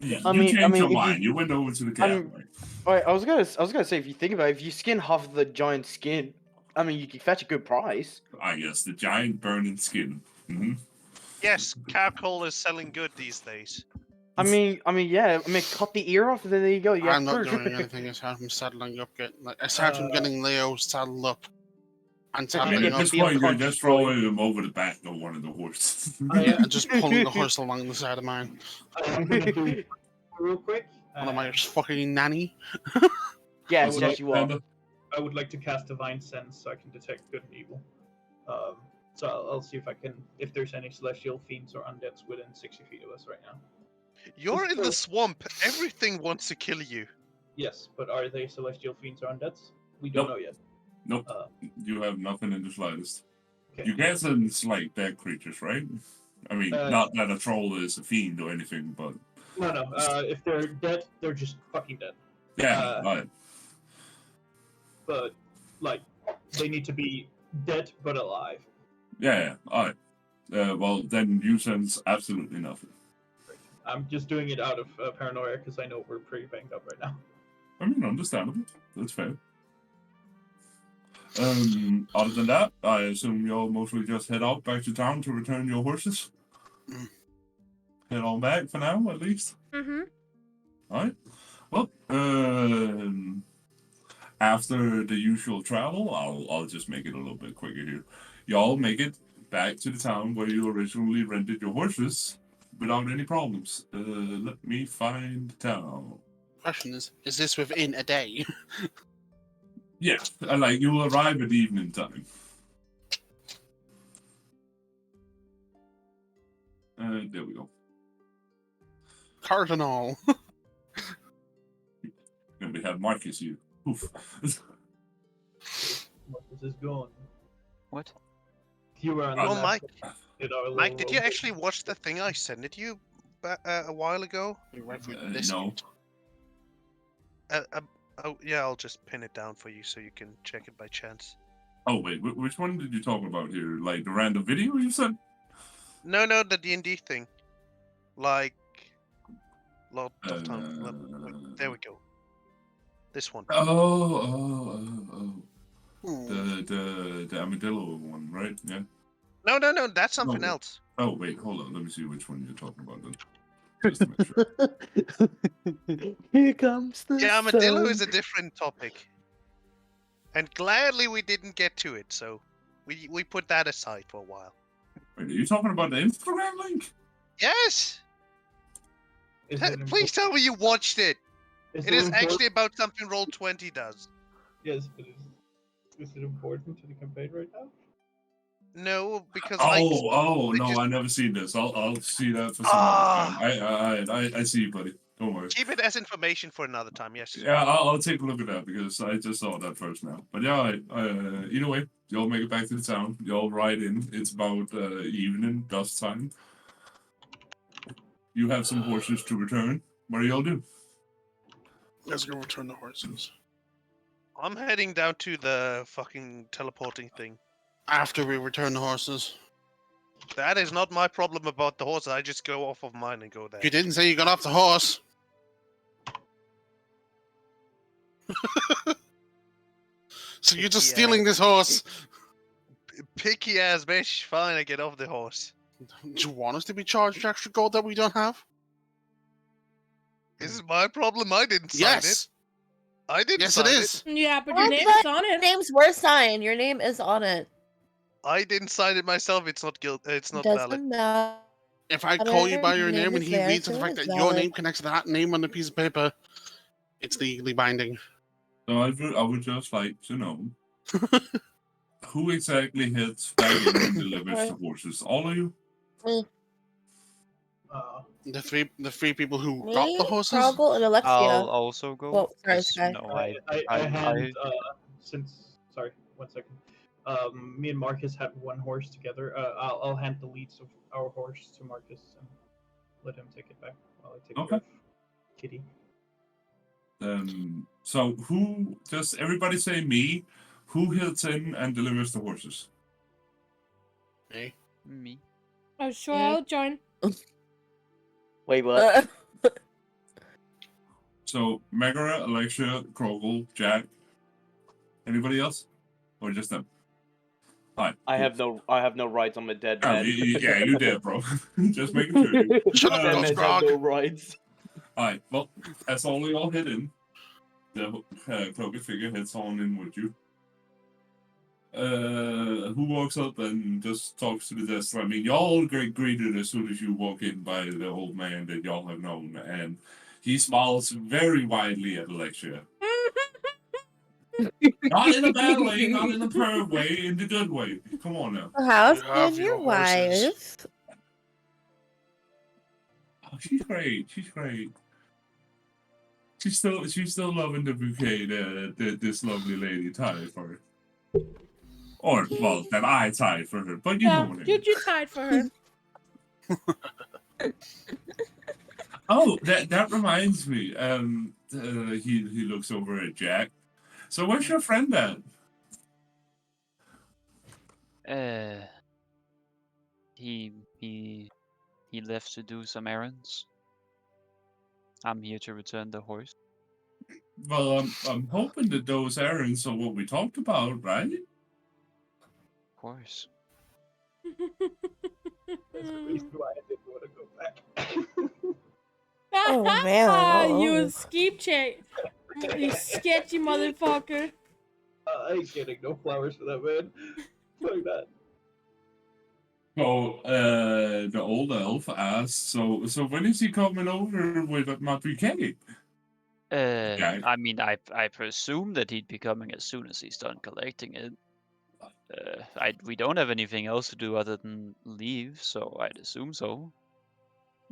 You I mean, changed your if mind. You went over to the cat. Alright, I was gonna say, if you think about it, if you skin half of the giant skin, I mean, you can fetch a good price. Ah, yes, the giant burning skin. Mm-hmm. Yes, charcoal is selling good these days. I mean, yeah. I mean, cut the ear off, and then there you go. You I'm have not proof. doing anything aside from saddling up. Aside from getting Leo saddled up and I I mean, saddling at up, this the point, you're unconscious just throwing him over the back of one of the horses. and just pulling the horse along the side of mine. I'm gonna do real quick. What am I, fucking nanny? Yes, would yes, like- you are. I would like to cast Divine Sense so I can detect good and evil. So I'll see if there's any celestial fiends or undeads within 60 feet of us right now. You're in the swamp. Everything wants to kill you. Yes, but are they celestial fiends or undeads? We don't know yet. Nope. You have nothing in the slightest. Okay. You can sense, like, dead creatures, right? I mean, not that a troll is a fiend or anything, but... No. If they're dead, they're just fucking dead. Yeah, right. But, like, they need to be dead but alive. Yeah, alright. Well, then you sense absolutely nothing. I'm just doing it out of paranoia because I know we're pretty banged up right now. I mean, understandable. That's fair. Other than that, I assume you'll mostly just head out back to town to return your horses? Head on back for now, at least? Mm-hmm. Alright. Well, after the usual travel, I'll just make it a little bit quicker here. Y'all make it back to the town where you originally rented your horses without any problems. Let me find the town. Question is this within a day? Yeah, like you will arrive at evening time. There we go. Cardinal. And we have Mikeys here. Oof. Marcus is gone. What? You were on Oh, the Mike. Mike, Mike, did you actually watch the thing I sent it you a while ago? No. Oh, yeah, I'll just pin it down for you so you can check it by chance. Oh wait, which one did you talk about here? Like the random video you sent? No, the D&D thing. Like, lot of time. There we go. This one. Oh. The armadillo one, right? Yeah. No, that's something else. Oh wait, hold on. Let me see which one you're talking about then. Just to make sure. Here comes the Yeah, armadillo sun. is a different topic. And gladly we didn't get to it, so we put that aside for a while. Wait, are you talking about the Instagram link? Yes! Please tell me you watched it! It is actually about something Roll20 does. Yes, but is it important to the campaign right now? No, because no, I never seen this. I'll see that for some other time. I see you, buddy. Don't worry. Keep it as information for another time, yes. Yeah, I'll take a look at that because I just saw that first now. But yeah, either way, y'all make it back to the town. Y'all ride in. It's about evening, dusk time. You have some horses to return. What do y'all do? Let's go return the horses. I'm heading down to the fucking teleporting thing. After we return the horses. That is not my problem about the horses. I just go off of mine and go there. You didn't say you got off the horse. So you're just stealing this horse. Picky ass bitch. Fine, I get off the horse. Do you want us to be charged extra gold that we don't have? This is my problem. I didn't sign it. I didn't sign it is. Yeah, but your name's on it. Your name's worth sign. Your name is on it. I didn't sign it myself. It's not It's not Doesn't valid. matter. If I call you by your Your name and is he there, reads the so fact it's that your valid. name connects to that name on the piece of paper, It's legally binding. So I would just like to know who exactly hits back in and delivers the horses. All of you? The three people who Me, got the horses. Croggle, and Alexia. I'll also go. Well, sorry, 'cause, Sky. no, I hand sorry, 1 second. Me and Marcus had 1 horse together. I'll hand the leads of our horse to Marcus and let him take it back while I take care of Kitty. So who? Just everybody say me. Who hits in and delivers the horses? Me. Oh, sure, I'll join. Wait, what? So Megara, Alexia, Krogel, Jack. Anybody else, or just them? Fine. I have no rights. I'm a dead Oh, man. yeah, you did, bro. Just making sure. Shut up, Dead men have no rights. Alright, well, as all y'all hit in, the cloaked figure hits on in with you. Who walks up and just talks to the desk? I mean, y'all get greeted as soon as you walk in by the old man that y'all have known, and he smiles very widely at Alexia. Not in a bad way, not in a perv way, in the good way. Come on now. How's You have been your your horses. wife? Oh, she's great. She's great. She's still loving the bouquet that this lovely lady tied for her. Or, well, that I tied for her, but you know what I mean. You tied for her. Oh, that reminds me. He looks over at Jack. So where's your friend at? He left to do some errands. I'm here to return the horse. Well, I'm hoping that those errands are what we talked about, right? Of course. That's the reason why I didn't want to go back. Oh, man. You Oh. skeep check. You sketchy motherfucker. I ain't getting no flowers for that, man. Fuck that. So, the old elf asks, so when is he coming over with my bouquet? I mean, I presume that he'd be coming as soon as he's done collecting it. We don't have anything else to do other than leave, so I'd assume so.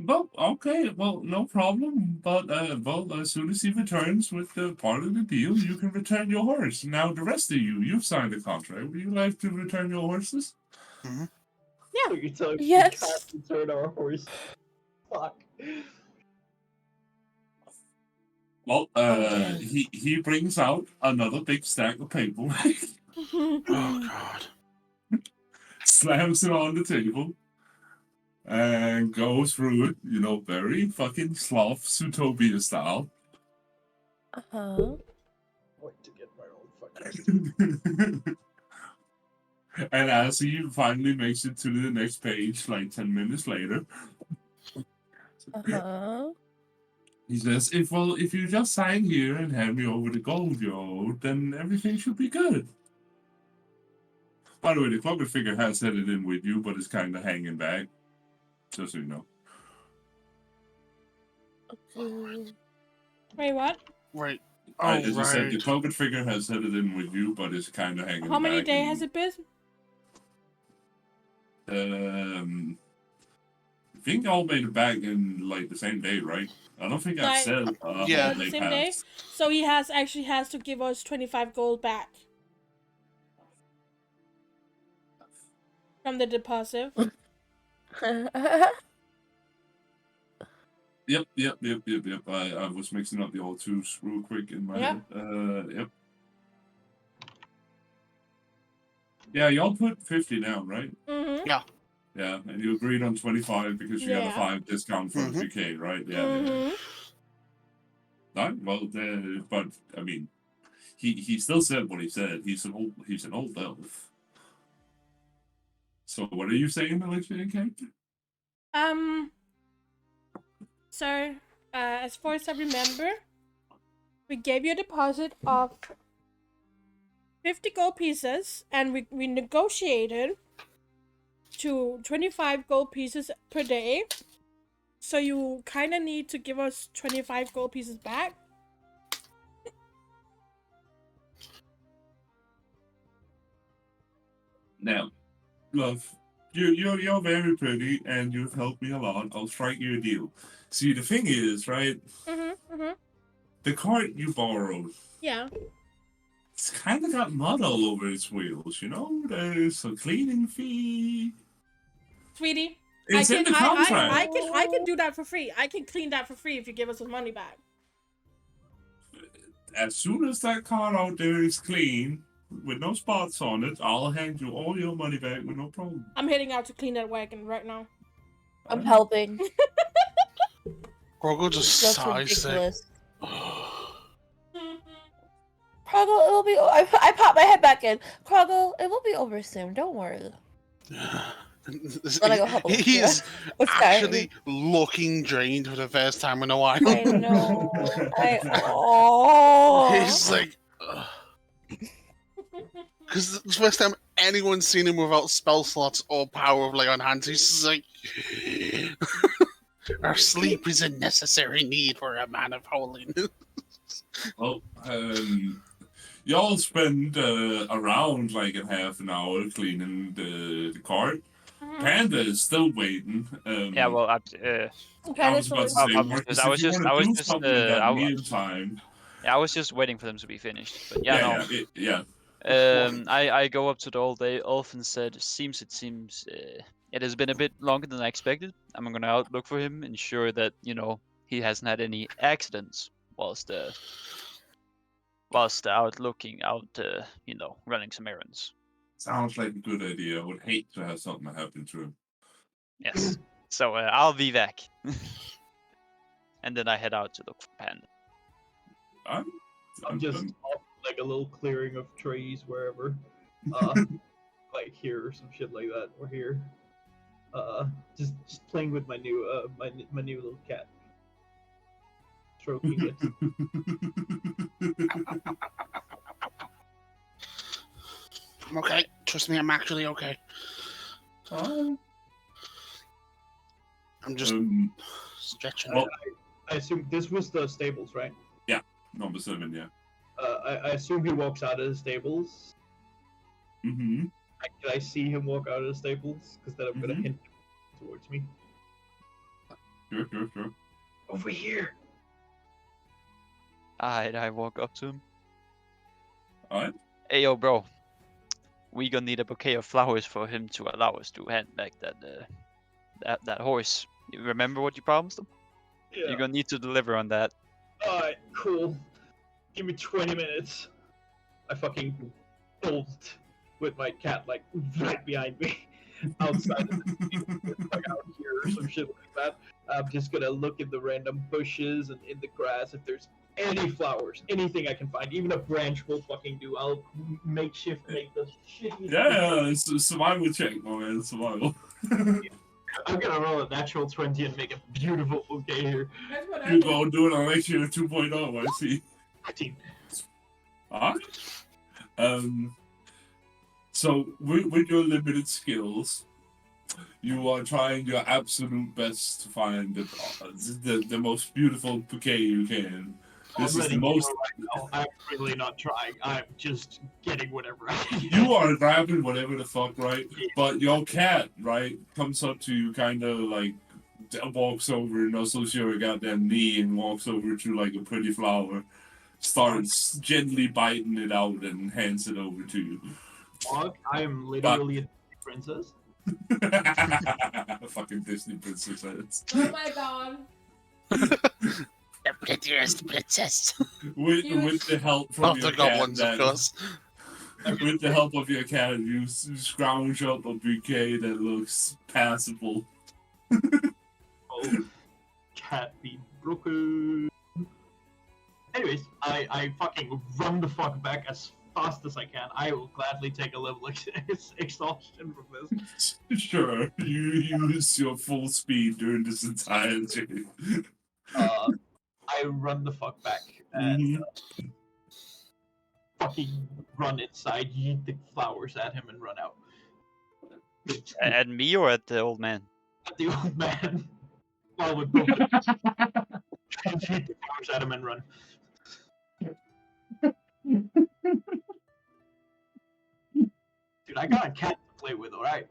Well, okay, well, no problem. But well, as soon as he returns with the part of the deal, you can return your horse. Now, the rest of you've signed a contract. Would you like to return your horses? Yeah. So you're telling me Yes. we can't return our horse? Fuck. Well, he brings out another big stack of paper, Oh God. slams it on the table, and goes through it, very fucking sloth Zootopia style. Uh-huh. Wait to get my own fucking. And as he finally makes it to the next page, like 10 minutes later, Uh-huh. he says, if you just sign here and hand me over the gold you owe, then everything should be good. By the way, the cloaked figure has headed in with you, but it's kind of hanging back. Just so you know. Wait, what? Right. As I said, the cloaked figure has headed in with you, but it's kind of hanging back. How many days has it been? I think y'all made it back in like the same day, right? I don't think I said yeah, the same day. So he has to give us 25 gold back from the deposit. Yep. I was mixing up the old twos real quick in my head. Yep. Yeah, y'all put 50 down, right? Mm-hmm. Yeah. Yeah, and you agreed on 25 because you got a 5 discount from the BK, right? Yeah. Mm-hmm. Right, well, but I mean, he still said what he said. He's an old elf. So what are you saying, Alexia and character? So, as far as I remember, we gave you a deposit of 50 gold pieces, and we negotiated to 25 gold pieces per day. So you kind of need to give us 25 gold pieces back. Now, love, you're very pretty, and you've helped me a lot. I'll strike you a deal. See, the thing is, right? The cart you borrowed. Yeah. It's kind of got mud all over its wheels, you know? There's a cleaning fee. Sweetie, It's in the contract. I can do that for free. I can clean that for free if you give us the money back. As soon as that car out there is clean, with no spots on it, I'll hand you all your money back with no problem. I'm heading out to clean that wagon right now. I'm helping. Groggle just That's sighs. ridiculous. Croggle, it will be. I pop my head back in. Croggle, it will be over soon. Don't worry. Then I go help He Alexia. is actually looking drained for the first time in a while. I know. Oh. He's like, because it's the first time anyone's seen him without spell slots or power of on hands. He's just like, our sleep is a necessary need for a man of holiness. Well, y'all spend around like a half an hour cleaning the cart. Panda is still waiting. Yeah, well, I was about to say, Marcus, I was just, meantime. Yeah, I was just waiting for them to be finished. But Yeah. I go up to the old elf and said, it seems it has been a bit longer than I expected. I'm gonna out look for him, ensure that he hasn't had any accidents whilst out looking out, running some errands. Sounds like a good idea. I would hate to have something happen to him. Yes. So I'll be back. And then I head out to look for Panda. I'm just off like a little clearing of trees wherever. Like here or some shit like that. Or here. Just playing with my new my new little cat. Stroking it. I'm okay. Trust me, I'm actually okay. I'm just stretching. Well, I assume this was the stables, right? Yeah, number 7, yeah. I assume he walks out of the stables. Mm-hmm. Can I see him walk out of the stables? Because then I'm gonna hint towards me. Sure. Over here. I walk up to him. Alright. Hey, yo, bro. We gonna need a bouquet of flowers for him to allow us to hand back that horse. You remember what you promised him? Yeah. You're gonna need to deliver on that. Alright, cool. Give me 20 minutes. I fucking bolt with my cat like right behind me. Outside of the like out here or some shit like that. I'm just gonna look in the random bushes and in the grass if there's any flowers, anything I can find, even a branch will fucking do. I'll make the shittiest. Yeah, it's a survival check, my man. Survival. I'm gonna roll a natural 20 and make a beautiful bouquet here. You go do it on Alexia 2.0, I see. 15. So with your limited skills, you are trying your absolute best to find the most beautiful bouquet you can. This is the most. I'm really not trying. I'm just getting whatever I can. You are grabbing whatever the fuck, right? But your cat, right, comes up to you, kind of like walks over, nuzzles your goddamn knee, and walks over to like a pretty flower, starts gently biting it out, and hands it over to you. Dog, I am literally a princess. Fucking Disney princess heads. Oh my god. The prettiest princess. With the help from your the cat, goblins, of course. With the help of your cat, you scrounge up a bouquet that looks passable. Oh, cat be broken. Anyways, I fucking run the fuck back as fast as I can. I will gladly take a level exhaustion from this. Sure, you use your full speed during this entire journey. I run the fuck back and fucking run inside, yeet the flowers at him, and run out. At me or at the old man? At the old man. Well, with both. Yeet the flowers at him and run. Dude, I got a cat to play with, alright?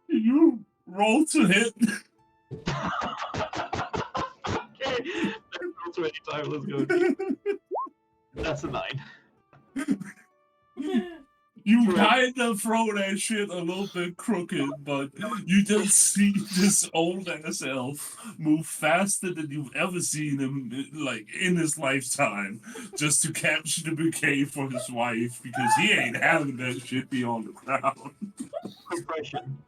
You roll to hit. Okay, that's ready time. Let's go. That's a 9. You kind of throw that shit a little bit crooked, but you just see this old ass elf move faster than you've ever seen him, like, in his lifetime, just to capture the bouquet for his wife, because he ain't having that shit be on the ground. Compression.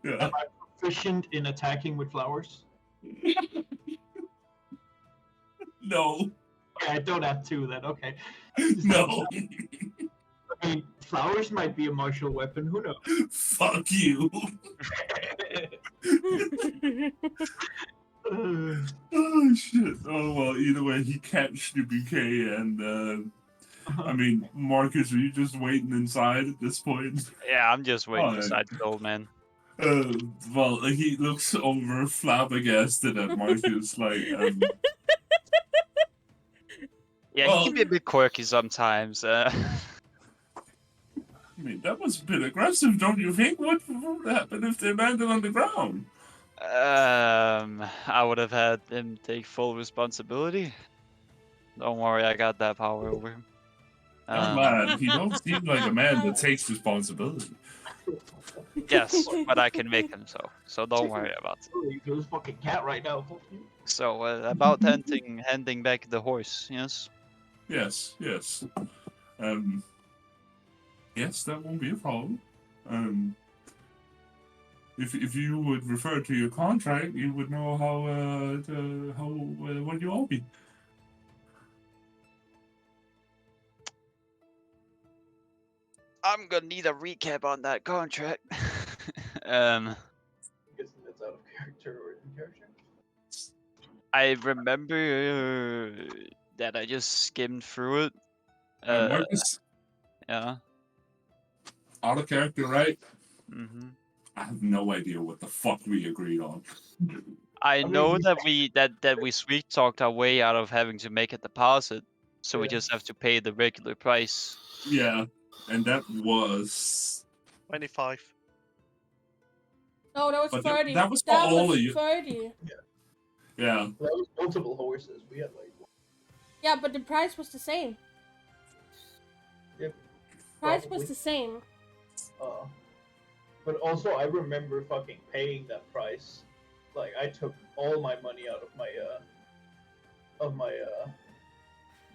Yeah. Am I proficient in attacking with flowers? No. Okay, I don't have 2 then, okay. No. I mean, flowers might be a martial weapon, who knows? Fuck you. Oh shit. Oh well, either way, he catched the bouquet, and I mean, Marcus, are you just waiting inside at this point? Yeah, I'm just waiting Alright. beside the old man. Well, he looks over flabbergasted at Marcus, like, Yeah, well, he can be a bit quirky sometimes. I mean, that was a bit aggressive, don't you think? What would happen if they landed on the ground? I would have had him take full responsibility. Don't worry, I got that power over him. I'm glad. He don't seem like a man that takes responsibility. Yes, but I can make him so don't worry about it. There's a fucking cat right now. So, about handing back the horse, yes? Yes, yes. Yes, that won't be a problem. If you would refer to your contract, you would know what you owe me. I'm gonna need a recap on that contract. I'm guessing that's out of character or in character. I remember that I just skimmed through it. Marcus, Yeah. out of character, right? Mm-hmm. I have no idea what the fuck we agreed on. I know that we sweet talked our way out of having to make a deposit, so we just have to pay the regular price. Yeah, and that was 25. No, that was But 30. that was for all of you. 30. Yeah. Well, that was multiple horses. We had like. Yeah, but the price was the same. Yeah, Price probably. was the same. But also, I remember fucking paying that price. Like, I took all my money out of my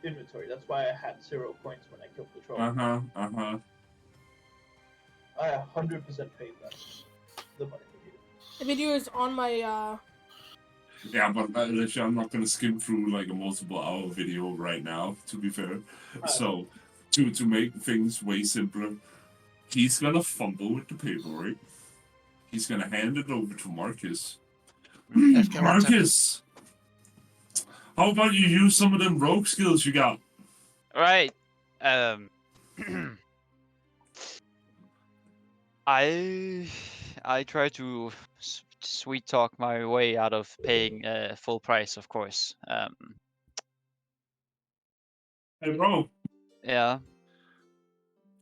inventory. That's why I had 0 coins when I killed the troll. I 100% paid that. The money we needed. The video is on my Yeah, but Alexia, I'm not gonna skim through like a multiple-hour video right now. To be fair, so to make things way simpler, he's gonna fumble with the paperwork. He's gonna hand it over to Marcus. Marcus, how about you use some of them rogue skills you got? Right. I try to sweet talk my way out of paying full price, of course. Hey, bro. Yeah.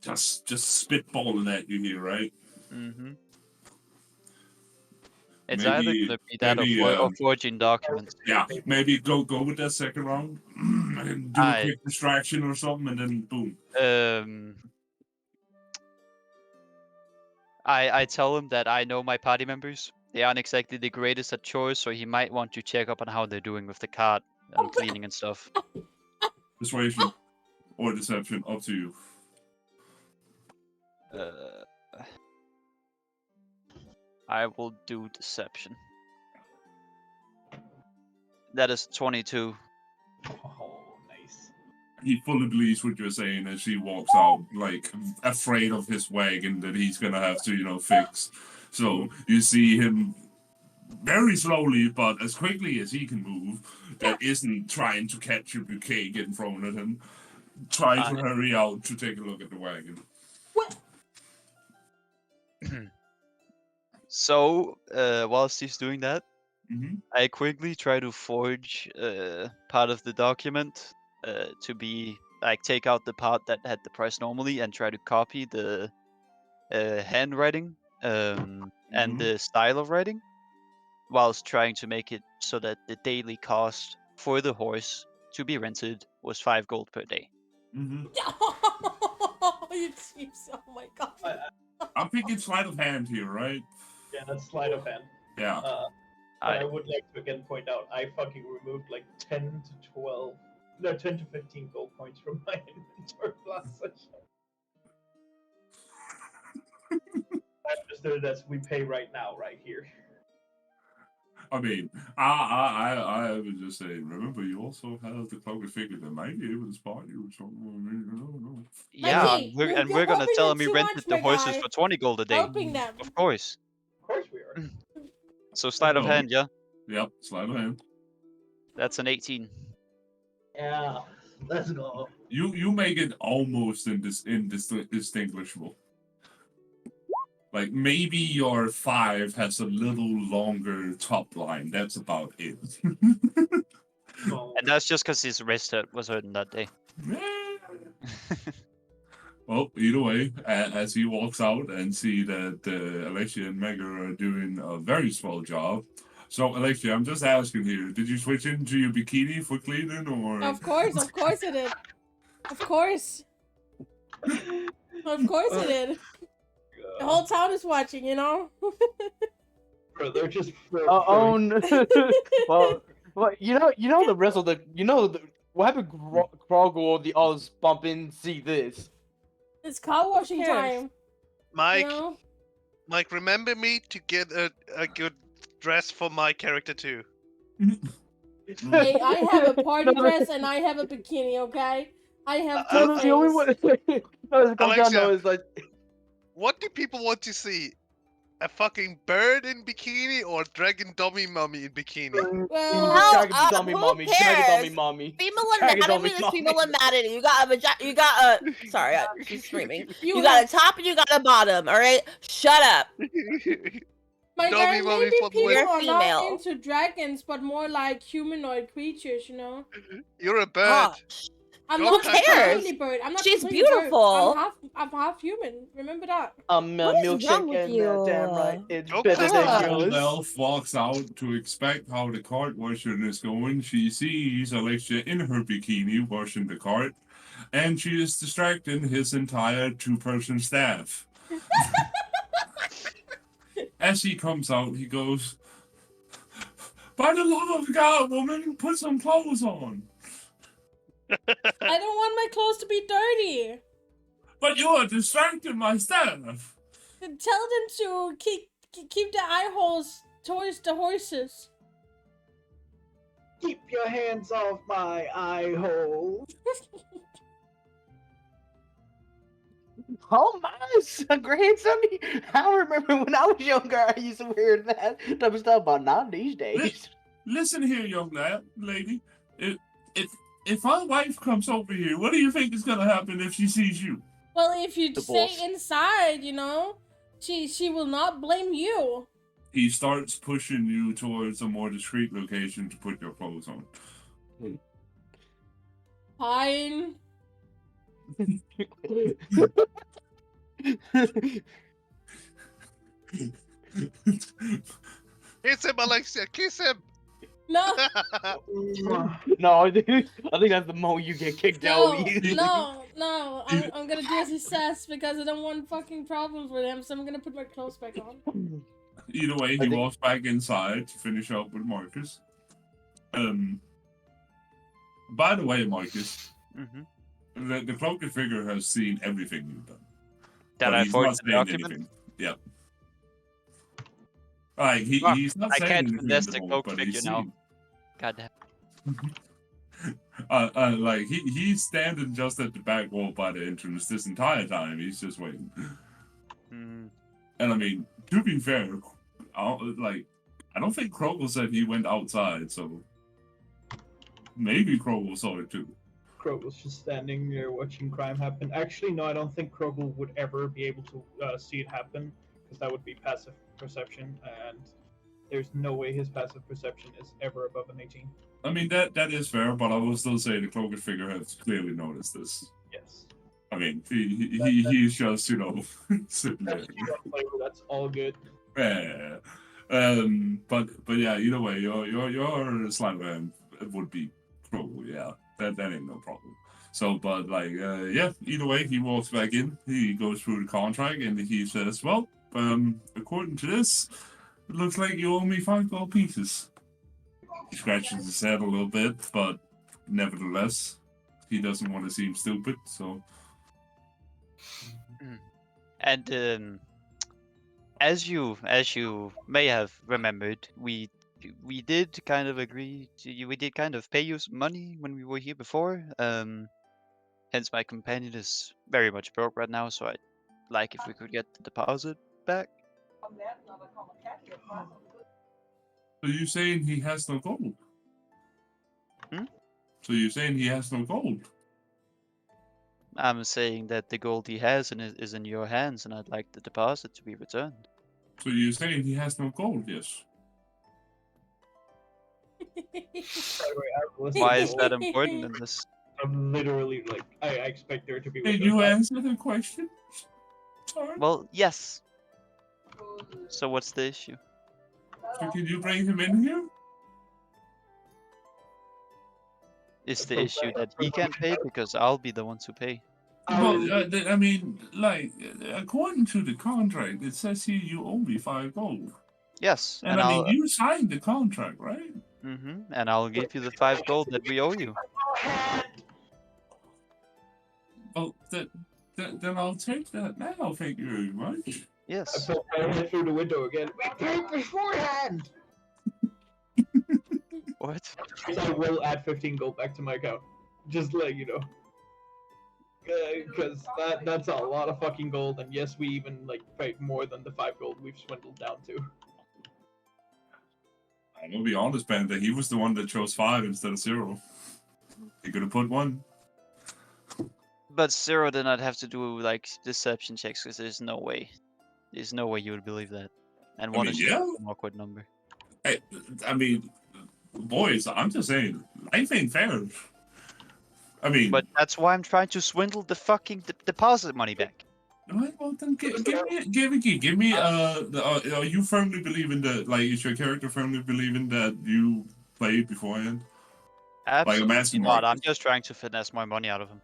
Just spitballing at you here, right? Mm-hmm. It's either gonna be that or forging documents. Yeah, maybe go with that second round and do a quick distraction or something, and then boom. I tell him that I know my party members. They aren't exactly the greatest at chores, so he might want to check up on how they're doing with the cart and cleaning and stuff. Persuasion or deception, up to you. I will do deception. That is 22. Oh, nice. He fully believes what you're saying as he walks out, like, afraid of his wagon that he's gonna have to, fix. So, you see him very slowly, but as quickly as he can move, that isn't trying to catch your bouquet getting thrown at him, try to hurry out to take a look at the wagon. What? So, whilst he's doing that, Mm-hmm. I quickly try to forge part of the document to be like take out the part that had the price normally and try to copy the handwriting and the style of writing, whilst trying to make it so that the daily cost for the horse to be rented was 5 gold per day. You cheats! Oh my god. I'm thinking sleight of hand here, right? Yeah, that's sleight of hand. Yeah. But I would like to again point out, I fucking removed like 10 to 15 gold points from my inventory last session. I understood that we pay right now, right here. I mean, I would just say, remember, you also have the cloaked figure that might be able to spot you or something. I mean, I don't know. Yeah, Mikey, and you're we're gonna helping tell them him we too rented much, the my horses guy. for 20 gold a day. Helping them. Of course. Of course we are. So sleight of hand, yeah? Yep, sleight of hand. That's an 18. Yeah, let's go. You make it almost indistinguishable. Like, maybe your 5 has a little longer top line. That's about it. And that's just because his wrist was hurting that day. Well, either way, as he walks out and see that Alexia and Mega are doing a very swell job. So, Alexia, I'm just asking here, did you switch into your bikini for cleaning, or...? Of course I did. Of course. Of course I did. The whole town is watching, you know? Bro, they're just... well, you know the rest of the... what happened Krog or the others bump in see this? It's car washing time. Mike, You know? Mike, remember me to get a good dress for my character too. Hey, I have a party dress and I have a bikini, okay? I have two No, the only things. one... Alexia, what do people want to see? A fucking bird in bikini or dragon dummy mummy in bikini? Well, Dragon dummy mommy. Dragon dummy mommy. Female Dragon anatomy dummy is mommy. female anatomy. You got a sorry, she's screaming. You got a top and you got a bottom, alright? Shut up. My Dummy guy, mummy maybe for the people win. are not Female. into dragons, but more like humanoid creatures, you know? You're a bird. Gosh. I'm Who not cares? completely bird. I'm not She's completely bird. beautiful. I'm half human. Remember that. What is Milkshake wrong with and you? damn right. It's Oh, better God. than Old yours. elf walks out to inspect how the cart washing is going. She sees Alexia in her bikini washing the cart, and she is distracting his entire 2-person staff. As he comes out, he goes, "By the love of God, woman, put some clothes on." I don't want my clothes to be dirty. But you are distracting my staff. Tell them to keep the eye holes towards the horses. Keep your hands off my eye hole. Oh my grandson! I remember when I was younger, I used to wear that type of stuff, but not these days. Listen here, young lady. If my wife comes over here, what do you think is gonna happen if she sees you? Well, if you Divorce. stay inside, you know, she will not blame you. He starts pushing you towards a more discreet location to put your clothes on. Fine. Kiss him, Alexia. Kiss him. No, No, I think that's the moment you get kicked out. no. I'm gonna do as he says because I don't want fucking problems with him. So I'm gonna put my clothes back on. Either way, he walks back inside to finish up with Marcus. By the way, Marcus, the cloaked figure has seen everything you've done. That But I he's forged not the saying document? anything. Yep. Like he's not I saying can't anything contest at the all, cloaked but figure he's now. seen. God damn. Like he's standing just at the back wall by the entrance this entire time. He's just waiting. And I mean, to be fair, I don't think Krogel said he went outside, so maybe Krogel saw it too. Krogel's just standing there watching crime happen. Actually, no, I don't think Krogel would ever be able to see it happen, because that would be passive perception, and there's no way his passive perception is ever above an 18. I mean, that is fair, but I will still say the cloaked figure has clearly noticed this. Yes. I mean, he's just, sitting there. That's all good. Yeah. But yeah, either way, your slime man would be cruel. Yeah, that ain't no problem. So, but like, yeah, either way, he walks back in. He goes through the contract, and he says, "Well, according to this, it looks like you owe me 5 gold pieces." He scratches his head a little bit, but nevertheless, he doesn't want to seem stupid. So, and as you may have remembered, we did kind of agree to we did kind of pay you some money when we were here before. Hence my companion is very much broke right now, so I'd like if we could get the deposit back. So you're saying he has no gold? So you're saying he has no gold? I'm saying that the gold he has is in your hands, and I'd like the deposit to be returned. So you're saying he has no gold, yes? Why is that important in this? I'm literally like, I expect there to be. Can you answer the question? Sorry. Well, yes. So what's the issue? So can you bring him in here? Is the issue that he can't pay because I'll be the one to pay? Well, I mean, like, according to the contract, it says here you owe me 5 gold. Yes, and I mean, you signed the contract, right? Mm-hmm. And I'll give you the 5 gold that we owe you. Oh, then I'll take that now. Thank you very much. Yes. I put my head through the window again. We paid beforehand. What? I will add 15 gold back to my account. Just let you know. Because that's a lot of fucking gold, and yes, we even like paid more than the 5 gold we've swindled down to. I'm gonna be honest, Ben, that he was the one that chose 5 instead of 0. He could have put 1. But 0 did not have to do like deception checks, because there's no way you would believe that. And 1 is just an awkward number. I mean, boys, I'm just saying, life ain't fair. I mean, but that's why I'm trying to swindle the fucking deposit money back. Well, then give me. Are you firmly believing that? Like, is your character firmly believing that you played beforehand? Absolutely not. I'm just trying to finesse my money out of him.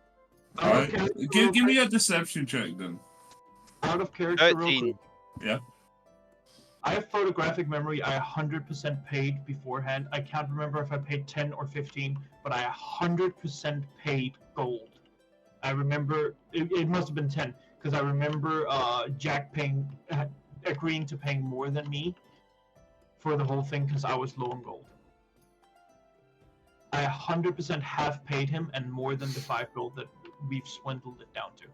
All right. Give me a deception check then. Out of character. 13. Yeah. I have photographic memory. I 100% paid beforehand. I can't remember if I paid 10 or 15, but I 100% paid gold. I remember it must have been 10 because I remember Jack agreeing to paying more than me for the whole thing because I was low on gold. I 100% have paid him and more than the 5 gold that we've swindled it down to.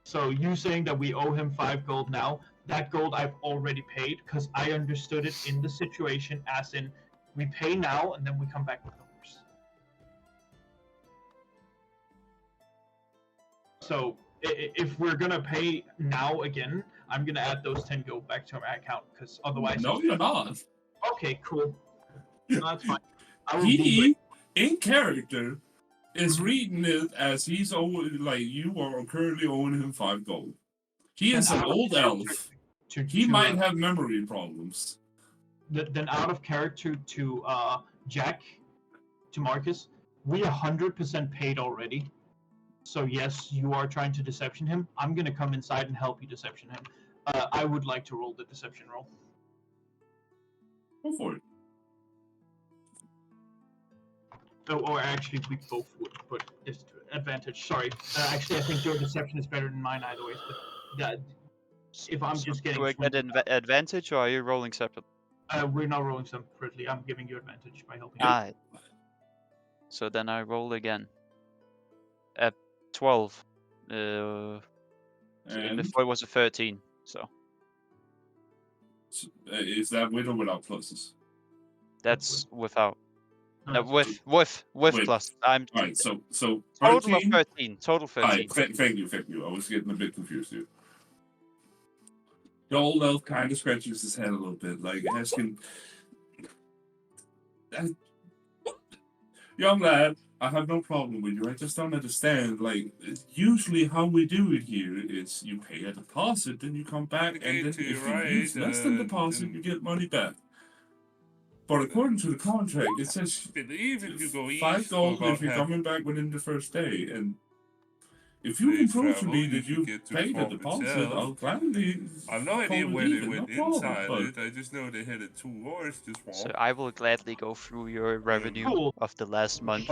So you saying that we owe him 5 gold now? That gold I've already paid because I understood it in the situation as in we pay now and then we come back with the horse. So if we're gonna pay now again, I'm gonna add those 10 gold back to my account because otherwise. No, you're not. Okay, cool. No, that's fine. He, in character, is reading it as he's owing, like you are currently owing him 5 gold. He is an old elf. He might have memory problems. Then out of character to Jack, to Marcus, we 100% paid already. So yes, you are trying to deception him. I'm gonna come inside and help you deception him. I would like to roll the deception roll. Go for it. Or actually, we both would put this to advantage. Sorry. Actually, I think your deception is better than mine either way. But if I'm just getting... Do I get advantage, or are you rolling separate? We're not rolling separately. I'm giving you advantage by helping you. So then I roll again. At 12. And before it was a 13, so... Is that with or without pluses? That's without. No, with plus. I'm. Right, so total of 13. Total 13. Right, thank you. I was getting a bit confused here. The old elf kind of scratches his head a little bit, like asking, "Young lad, I have no problem with you. I just don't understand. Like, usually how we do it here is you pay a deposit, then you come back, and then if you use less than deposit, you get money back. But according to the contract, it says Even you go 5 east, gold about if you're half coming back within the first day. And if you can day's prove to travel, me you that can you get to the paid a vault deposit, itself. I'll gladly I have no idea call it where they even, went no problem, inside but it. I just know they headed towards this wall. So I will gladly go through your revenue Cool. of the last month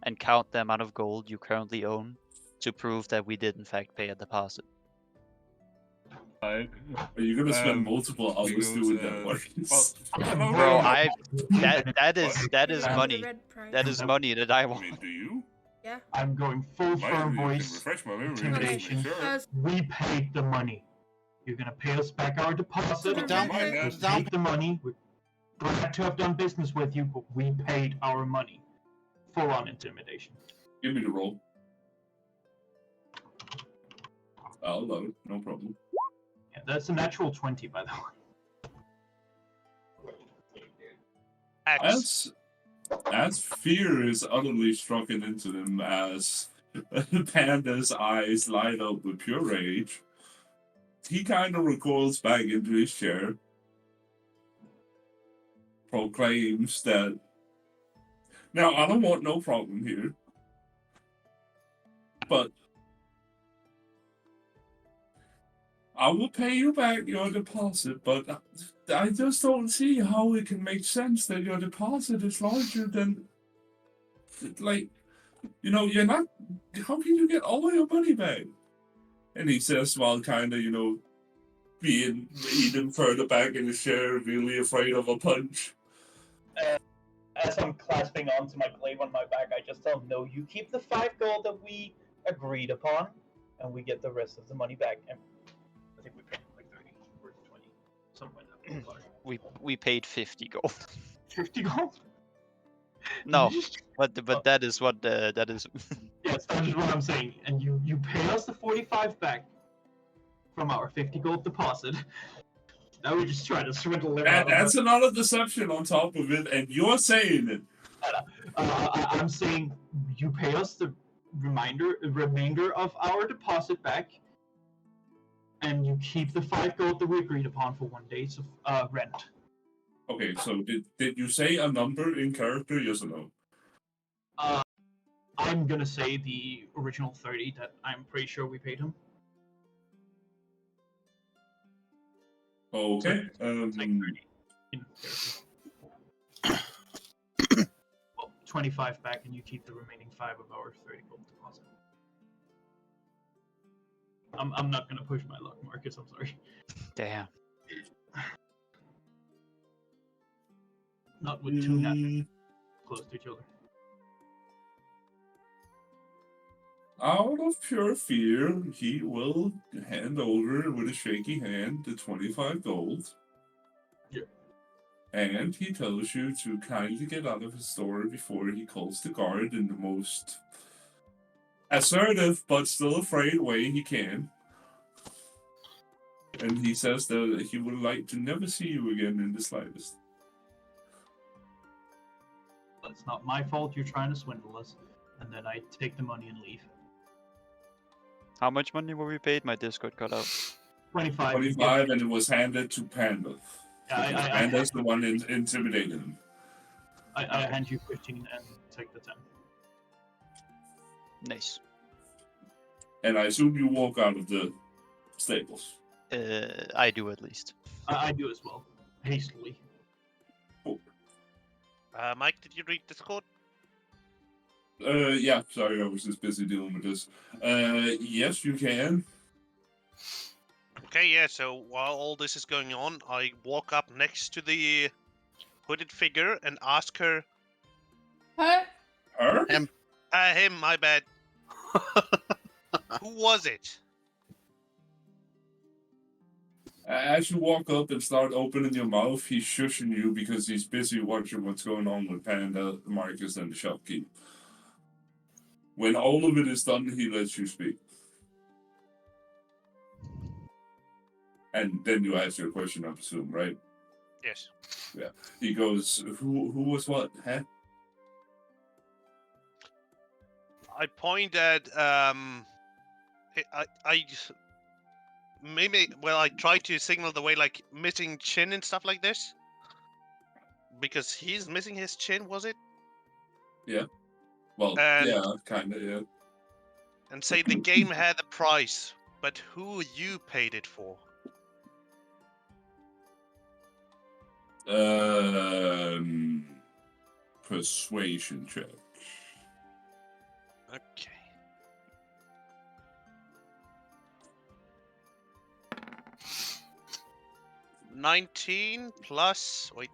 and count the amount of gold you currently own to prove that we did in fact pay a deposit. are you gonna spend multiple we hours go doing to- that work? well, Bro, no, that is The money. red price. That is money that I I want. mean, do you? Yeah. I'm going full Might firm you can voice. refresh my memory Intimidation. just to make sure. We paid the money. You're gonna pay us back our deposit. The down red payment. price. The down Take the money. We're glad to have done business with you, but we paid our money. Full on intimidation. Give me the roll. I'll love it, no problem. Yeah, that's a natural 20, by the way. X. As fear is utterly stricken into them, as Panda's eyes light up with pure rage, he kind of recoils back into his chair, proclaims that, "Now, I don't want no problem here, but I will pay you back your deposit, but I just don't see how it can make sense that your deposit is larger than, like, you're not, how can you get all your money back?" And he says, while kind of, being even further back in his chair, really afraid of a punch. As I'm clasping onto my glaive on my back, I just tell him, no, you keep the 5 gold that we agreed upon, and we get the rest of the money back. And I think we paid like 30 or 20, somewhere in that ballpark. We paid 50 gold. 50 gold? No, but that is what that is. Yes, that is what I'm saying. And you pay us the 45 back from our 50 gold deposit. Now we just try to swindle it out. That's another deception on top of it, and you're saying it. I'm saying you pay us the remainder of our deposit back, and you keep the 5 gold that we agreed upon for 1 day's rent. Okay, so did you say a number in character, yes or no? I'm gonna say the original 30 that I'm pretty sure we paid him. Okay. It's like 30 in character. Well, 25 back, and you keep the remaining 5 of our 30 gold deposit. I'm not gonna push my luck, Marcus. I'm sorry. Damn. Not with two nuts close to each other. Out of pure fear, he will hand over with a shaky hand the 25 gold. Yeah. And he tells you to kindly get out of his store before he calls the guard in the most assertive but still afraid way he can. And he says that he would like to never see you again in the slightest. It's not my fault you're trying to swindle us. And then I take the money and leave. How much money were we paid? My Discord cut out. 25. 25, and it was handed to Panda. Yeah, Panda's the one intimidating him. I hand you 15 and take the 10. Nice. And I assume you walk out of the stables. I do at least. I do as well. Hastily. Mike, did you read Discord? Yeah, sorry, I was just busy dealing with this. Yes, you can. Okay, yeah, so while all this is going on, I walk up next to the hooded figure and ask her... Huh? Her? Him. Him, my bad. Who was it? As you walk up and start opening your mouth, he's shushing you because he's busy watching what's going on with Panda, Marcus, and the shopkeep. When all of it is done, he lets you speak. And then you ask your question, I presume, right? Yes. Yeah. He goes, who was what? Huh? I point at I maybe I try to signal the way like missing chin and stuff like this. Because he's missing his chin, was it? Yeah. Well, And yeah, kinda, yeah. and say the game had a price, but who you paid it for? Persuasion check. Okay. $19 plus wait.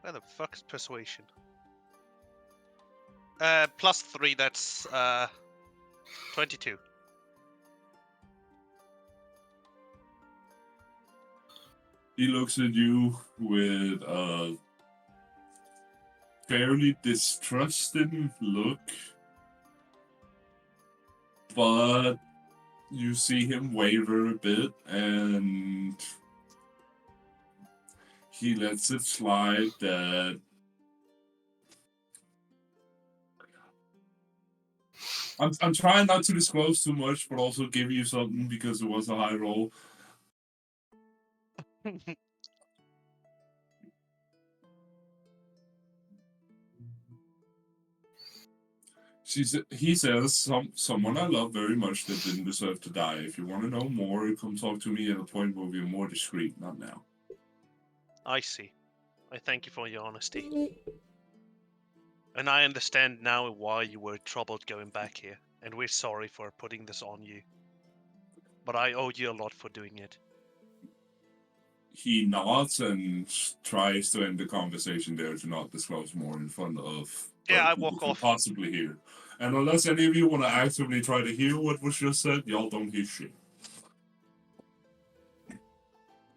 Where the fuck is persuasion? Plus 3, that's 22. He looks at you with a fairly distrusting look, but you see him waver a bit, and he lets it slide that I'm trying not to disclose too much, but also give you something because it was a high roll. He says, someone I love very much that didn't deserve to die. If you want to know more, come talk to me at a point where we're more discreet, not now. I see. I thank you for your honesty. And I understand now why you were troubled going back here. And we're sorry for putting this on you. But I owe you a lot for doing it. He nods and tries to end the conversation there to not disclose more in front of I people walk who off. possibly hear. And unless any of you want to actively try to hear what was just said, y'all don't hear shit.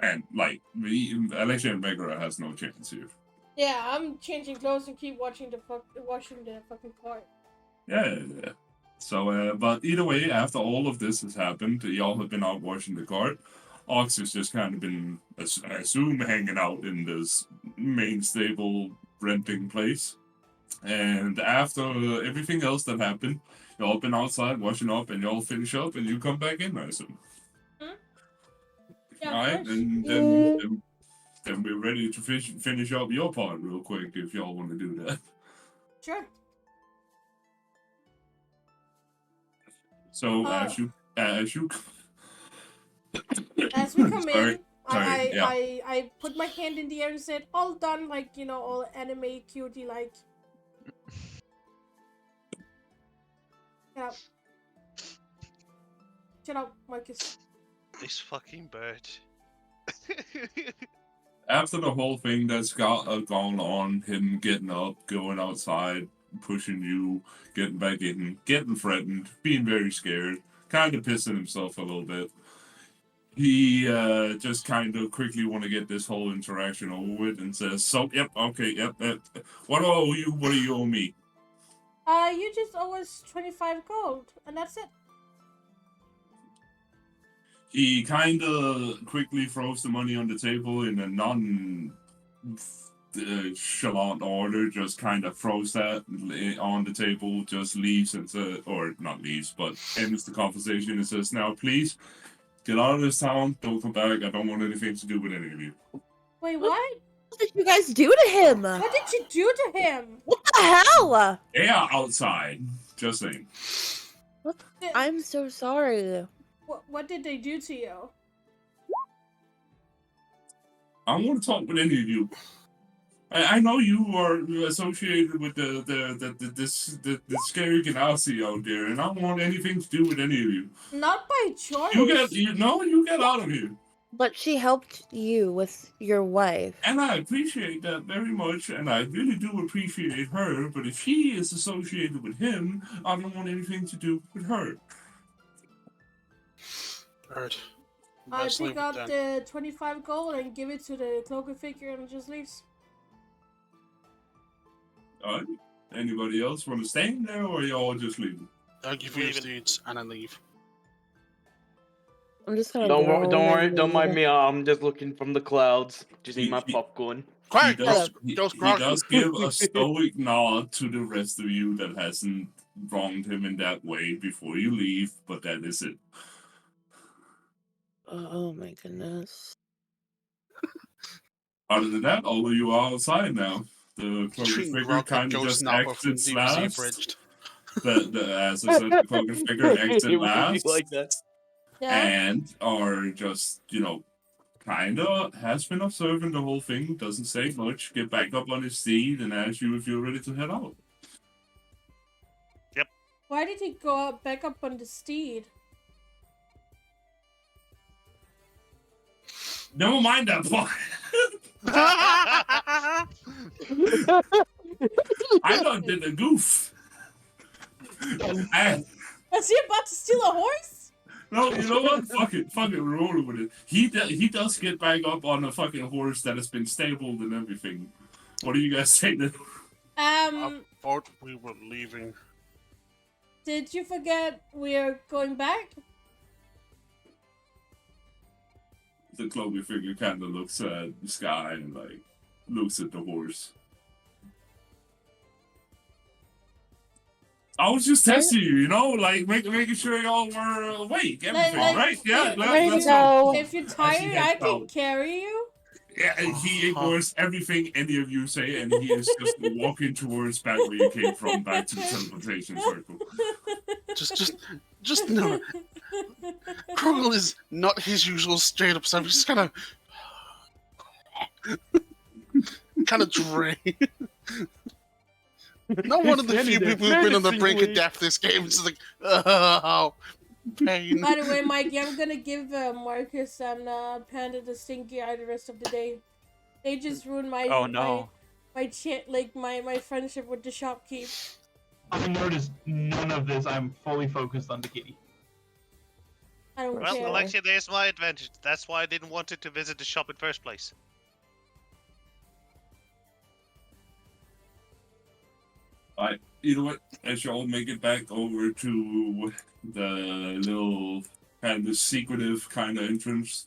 And like Alexia and Megara has no chance here. Yeah, I'm changing clothes and keep watching the fucking part. Yeah. So, but either way, after all of this has happened, y'all have been out watching the cart. Ox has just kind of been, I assume, hanging out in this main stable renting place. And after everything else that happened, y'all been outside washing up, and y'all finish up, and you come back in, I assume. Yeah, all right, and then we're ready to finish up your part real quick if y'all want to do that. Sure. So as we come in, yeah. I put my hand in the air and said, "All done," like all anime cutie like. Yeah. Shut up, Marcus. This fucking bird. After the whole thing that's gone on, him getting up, going outside, pushing you, getting back in, getting threatened, being very scared, kind of pissing himself a little bit. He just kind of quickly want to get this whole interaction over with and says, "So, yep, okay, yep. What do I owe you? What do you owe me?" You just owe us 25 gold, and that's it. He kind of quickly throws the money on the table in a non-chalant order, just kind of throws that on the table, just leaves and says, or not leaves, but ends the conversation and says, "Now, please, get out of this town, don't come back, I don't want anything to do with any of you." Wait, what? What did you guys do to him? What did you do to him? What the hell? They are outside, just saying. What? I'm so sorry. What did they do to you? I don't want to talk with any of you. I know you are associated with the scary Ganassi out there, and I don't want anything to do with any of you. Not by choice. You get out of here. But she helped you with your wife. And I appreciate that very much, and I really do appreciate her, but if she is associated with him, I don't want anything to do with her. Alright. I pick up the 25 gold and give it to the cloaker figure and just leaves. Alright. Anybody else want to stay in there, or y'all just leaving? I'll give you the deeds and I leave. I'm just gonna Don't go worry, don't home worry, and don't mind read. me. I'm just looking from the clouds. Just need my He- popcorn. He Quiet, does, Ghost he Grog. does give a stoic nod to the rest of you that hasn't wronged him in that way before you leave, but that is it. Oh my goodness. Other than that, all of you are outside now. The cloaker Treating figure Grog like kind of Ghost just Napper from exits DBZ last. Abridged. As I said, the cloaker figure exits It would be last. like that. Yeah. And are just, kinda has been observing the whole thing, doesn't say much, get back up on his steed and ask you if you're ready to head out. Why did he go up, back up on the steed? Never mind that part. I done did a goof. And, Was he about to steal a horse? no, you know what? Fucking roll with it. He does get back up on a fucking horse that has been stabled and everything. What do you guys say then? I thought we were leaving. Did you forget we're going back? The cloaker figure kind of looks at the sky and looks at the horse. I was just testing you, making sure y'all were awake, everything, right? Yeah, let's go. If you're tired, I can carry you. Yeah, and he ignores everything any of you say, and he is just walking towards back where you came from, back to the teleportation circle. Just no. Krugel is not his usual straight up stuff. He's just kind of drained. Not one of the few people who've been on the brink of death this game. It's like, oh, pain. By the way, Mikey, I'm gonna give Marcus and Panda the stinky eye the rest of the day. They just ruined my my friendship with the shopkeep. I noticed none of this. I'm fully focused on the kitty. I don't Well, care. Alexia, there's my advantage. That's why I didn't want it to visit the shop in first place. Alright, you know what? As y'all make it back over to the little kind of secretive kind of entrance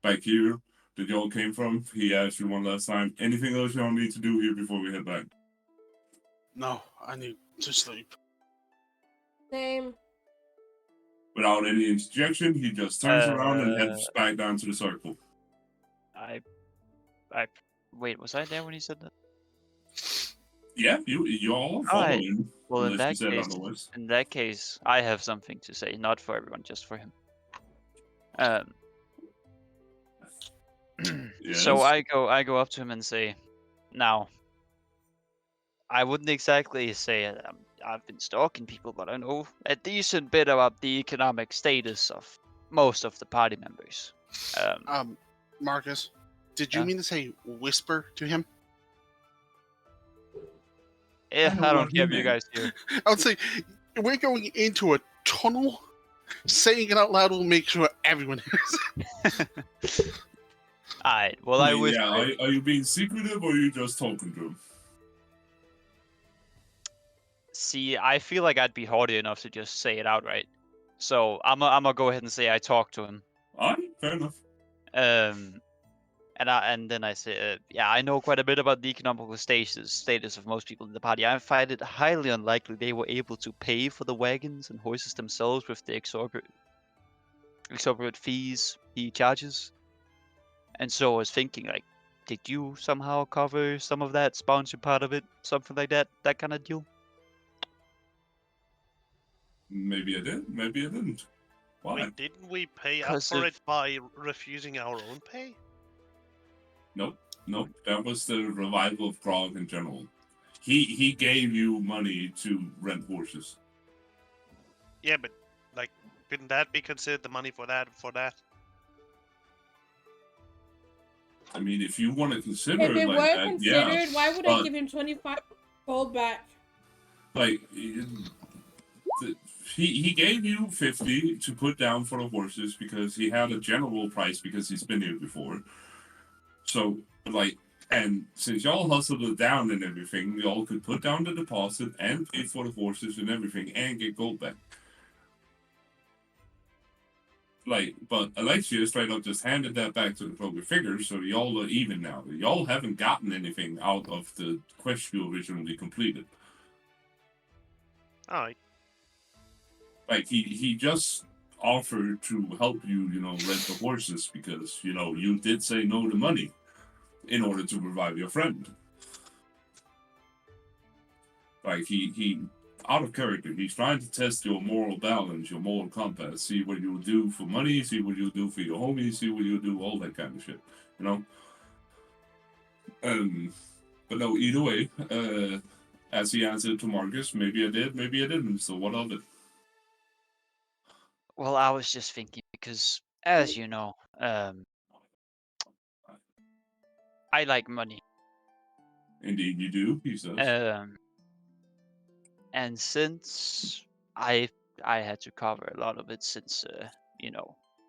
back here that y'all came from, he asked you one last time, anything else y'all need to do here before we head back? No, I need to sleep. Same. Without any interjection, he just turns around and heads back down to the circle. Wait, was I there when he said that? Yeah, you all follow him. Well, in unless you that said otherwise. case, I have something to say, not for everyone, just for him. So I go up to him and say, now, I wouldn't exactly say I've been stalking people, but I know a decent bit about the economic status of most of the party members. Marcus, did you mean to say whisper to him? Yeah, I don't care if you guys do. I would say, we're going into a tunnel. Saying it out loud will make sure everyone hears it. Alright, well, I whisper. Yeah, are you being secretive or are you just talking to him? See, I feel like I'd be haughty enough to just say it outright. So I'm gonna go ahead and say I talked to him. Alright, fair enough. And then I say, yeah, I know quite a bit about the economical status of most people in the party. I find it highly unlikely they were able to pay for the wagons and horses themselves with the exorbitant fees he charges. And so I was thinking, like, did you somehow cover some of that, sponsor part of it, something like that kind of deal? Maybe I did, maybe I didn't. Why? Wait, didn't we pay up for it by refusing our own pay? Nope. That was the revival of Grog in general. He gave you money to rent horses. Yeah, but couldn't that be considered the money for that? I mean, if you want to consider If it it were like that, considered, yeah. why would I give him 25 gold back? He gave you 50 to put down for the horses because he had a general price because he's been here before. So, and since y'all hustled it down and everything, y'all could put down the deposit and pay for the horses and everything and get gold back. But Alexia straight up just handed that back to the public figure, so y'all are even now. Y'all haven't gotten anything out of the quest you originally completed. Alright. Like, he just offered to help you, rent the horses because, you did say no to money in order to revive your friend. Like, he out of character, he's trying to test your moral balance, your moral compass, see what you'll do for money, see what you'll do for your homies, see what you'll do, all that kind of shit, But no, either way, as he answered to Marcus, maybe I did, maybe I didn't, so what of it? Well, I was just thinking because, as you know, I like money. Indeed you do, he says. And since I had to cover a lot of it since,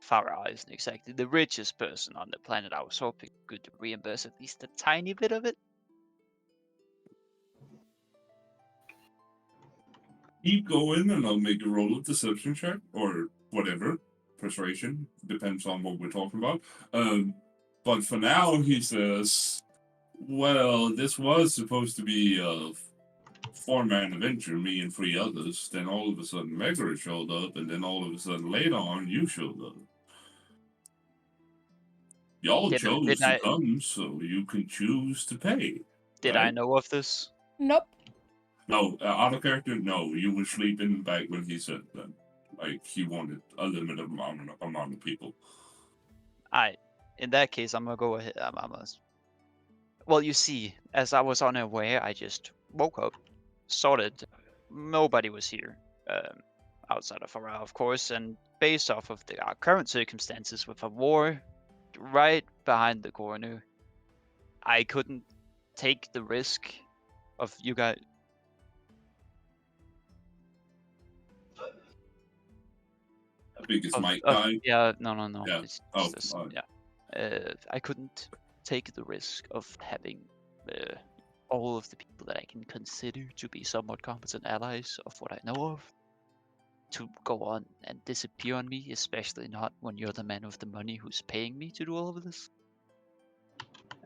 Farah isn't exactly the richest person on the planet, I was hoping could reimburse at least a tiny bit of it. Keep going and I'll make a roll of deception check, or whatever. Persuasion, depends on what we're talking about. But for now, he says, well, this was supposed to be a four-man adventure, me and three others. Then all of a sudden, Megara showed up, and then all of a sudden, later on, you showed up. Y'all chose to come, so you can choose to pay. Did I know of this? Nope. No, out of character, no. You were sleeping back when he said that. Like, he wanted a limited amount of people. In that case, I'm gonna go ahead. Well, you see, as I was unaware, I just woke up, saw that nobody was here, outside of Farah, of course, and based off of our current circumstances with a war right behind the corner, I couldn't take the risk of you guys. I think it's Mike died. Yeah, no. Yeah. I couldn't take the risk of having all of the people that I can consider to be somewhat competent allies of what I know of to go on and disappear on me, especially not when you're the man with the money who's paying me to do all of this.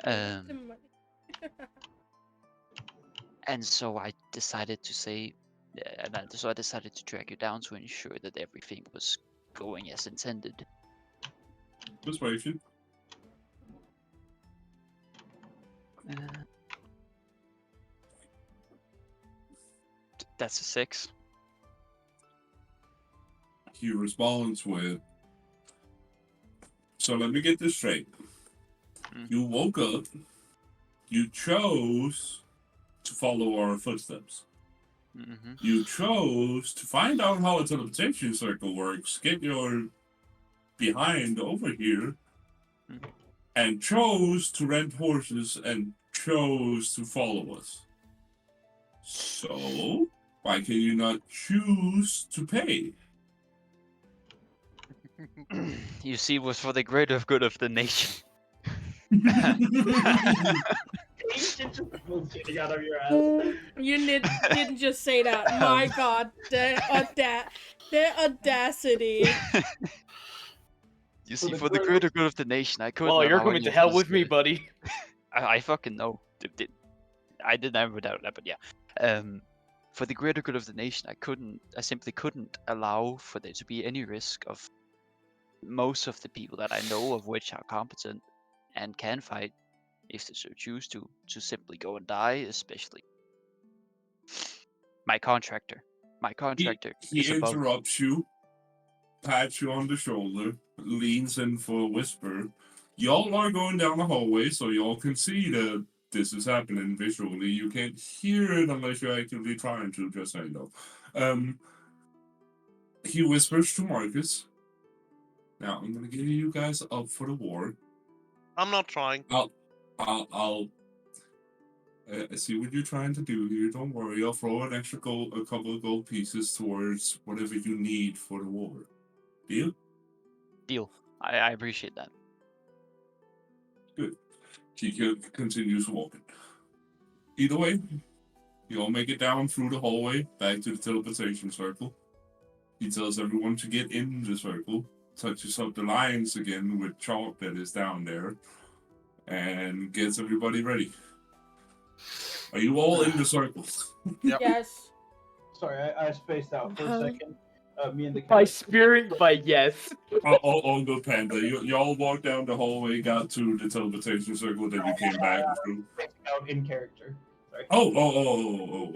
And so I decided to say, I decided to track you down to ensure that everything was going as intended. Persuasion. That's a 6. He responds with, so let me get this straight. You woke up, you chose to follow our footsteps. Mm-hmm. You chose to find out how a teleportation circle works, get your behind over here, and chose to rent horses and chose to follow us. So, why can you not choose to pay? You see, it was for the greater good of the nation. You didn't just say that. My God, the audacity. You see, for the greater good of the nation, I couldn't. Well, you're coming to hell with me, buddy. I fucking know. I didn't ever doubt that, but yeah. For the greater good of the nation, I simply couldn't allow for there to be any risk of most of the people that I know of which are competent and can fight, if they so choose to simply go and die, especially my contractor. My contractor He is above. interrupts you, pats you on the shoulder, leans in for a whisper. Y'all are going down the hallway, so y'all can see that this is happening visually. You can't hear it unless you're actively trying to, just so you know. He whispers to Marcus. Now, I'm gonna give you guys up for the war. I'm not trying. I see what you're trying to do here. Don't worry. I'll throw a couple of gold pieces towards whatever you need for the war. Deal? Deal. I appreciate that. Good. He continues walking. Either way, you all make it down through the hallway, back to the teleportation circle. He tells everyone to get in the circle, touches up the lines again with chalk that is down there and gets everybody ready. Are you all in the circles? Yep. Yes. Sorry, I spaced out for a second. Me and the By cat. spirit, by yes. Oh, good Panda. Y'all walked down the hallway, got to the teleportation circle, then you came back through. Out in character. Sorry. Oh.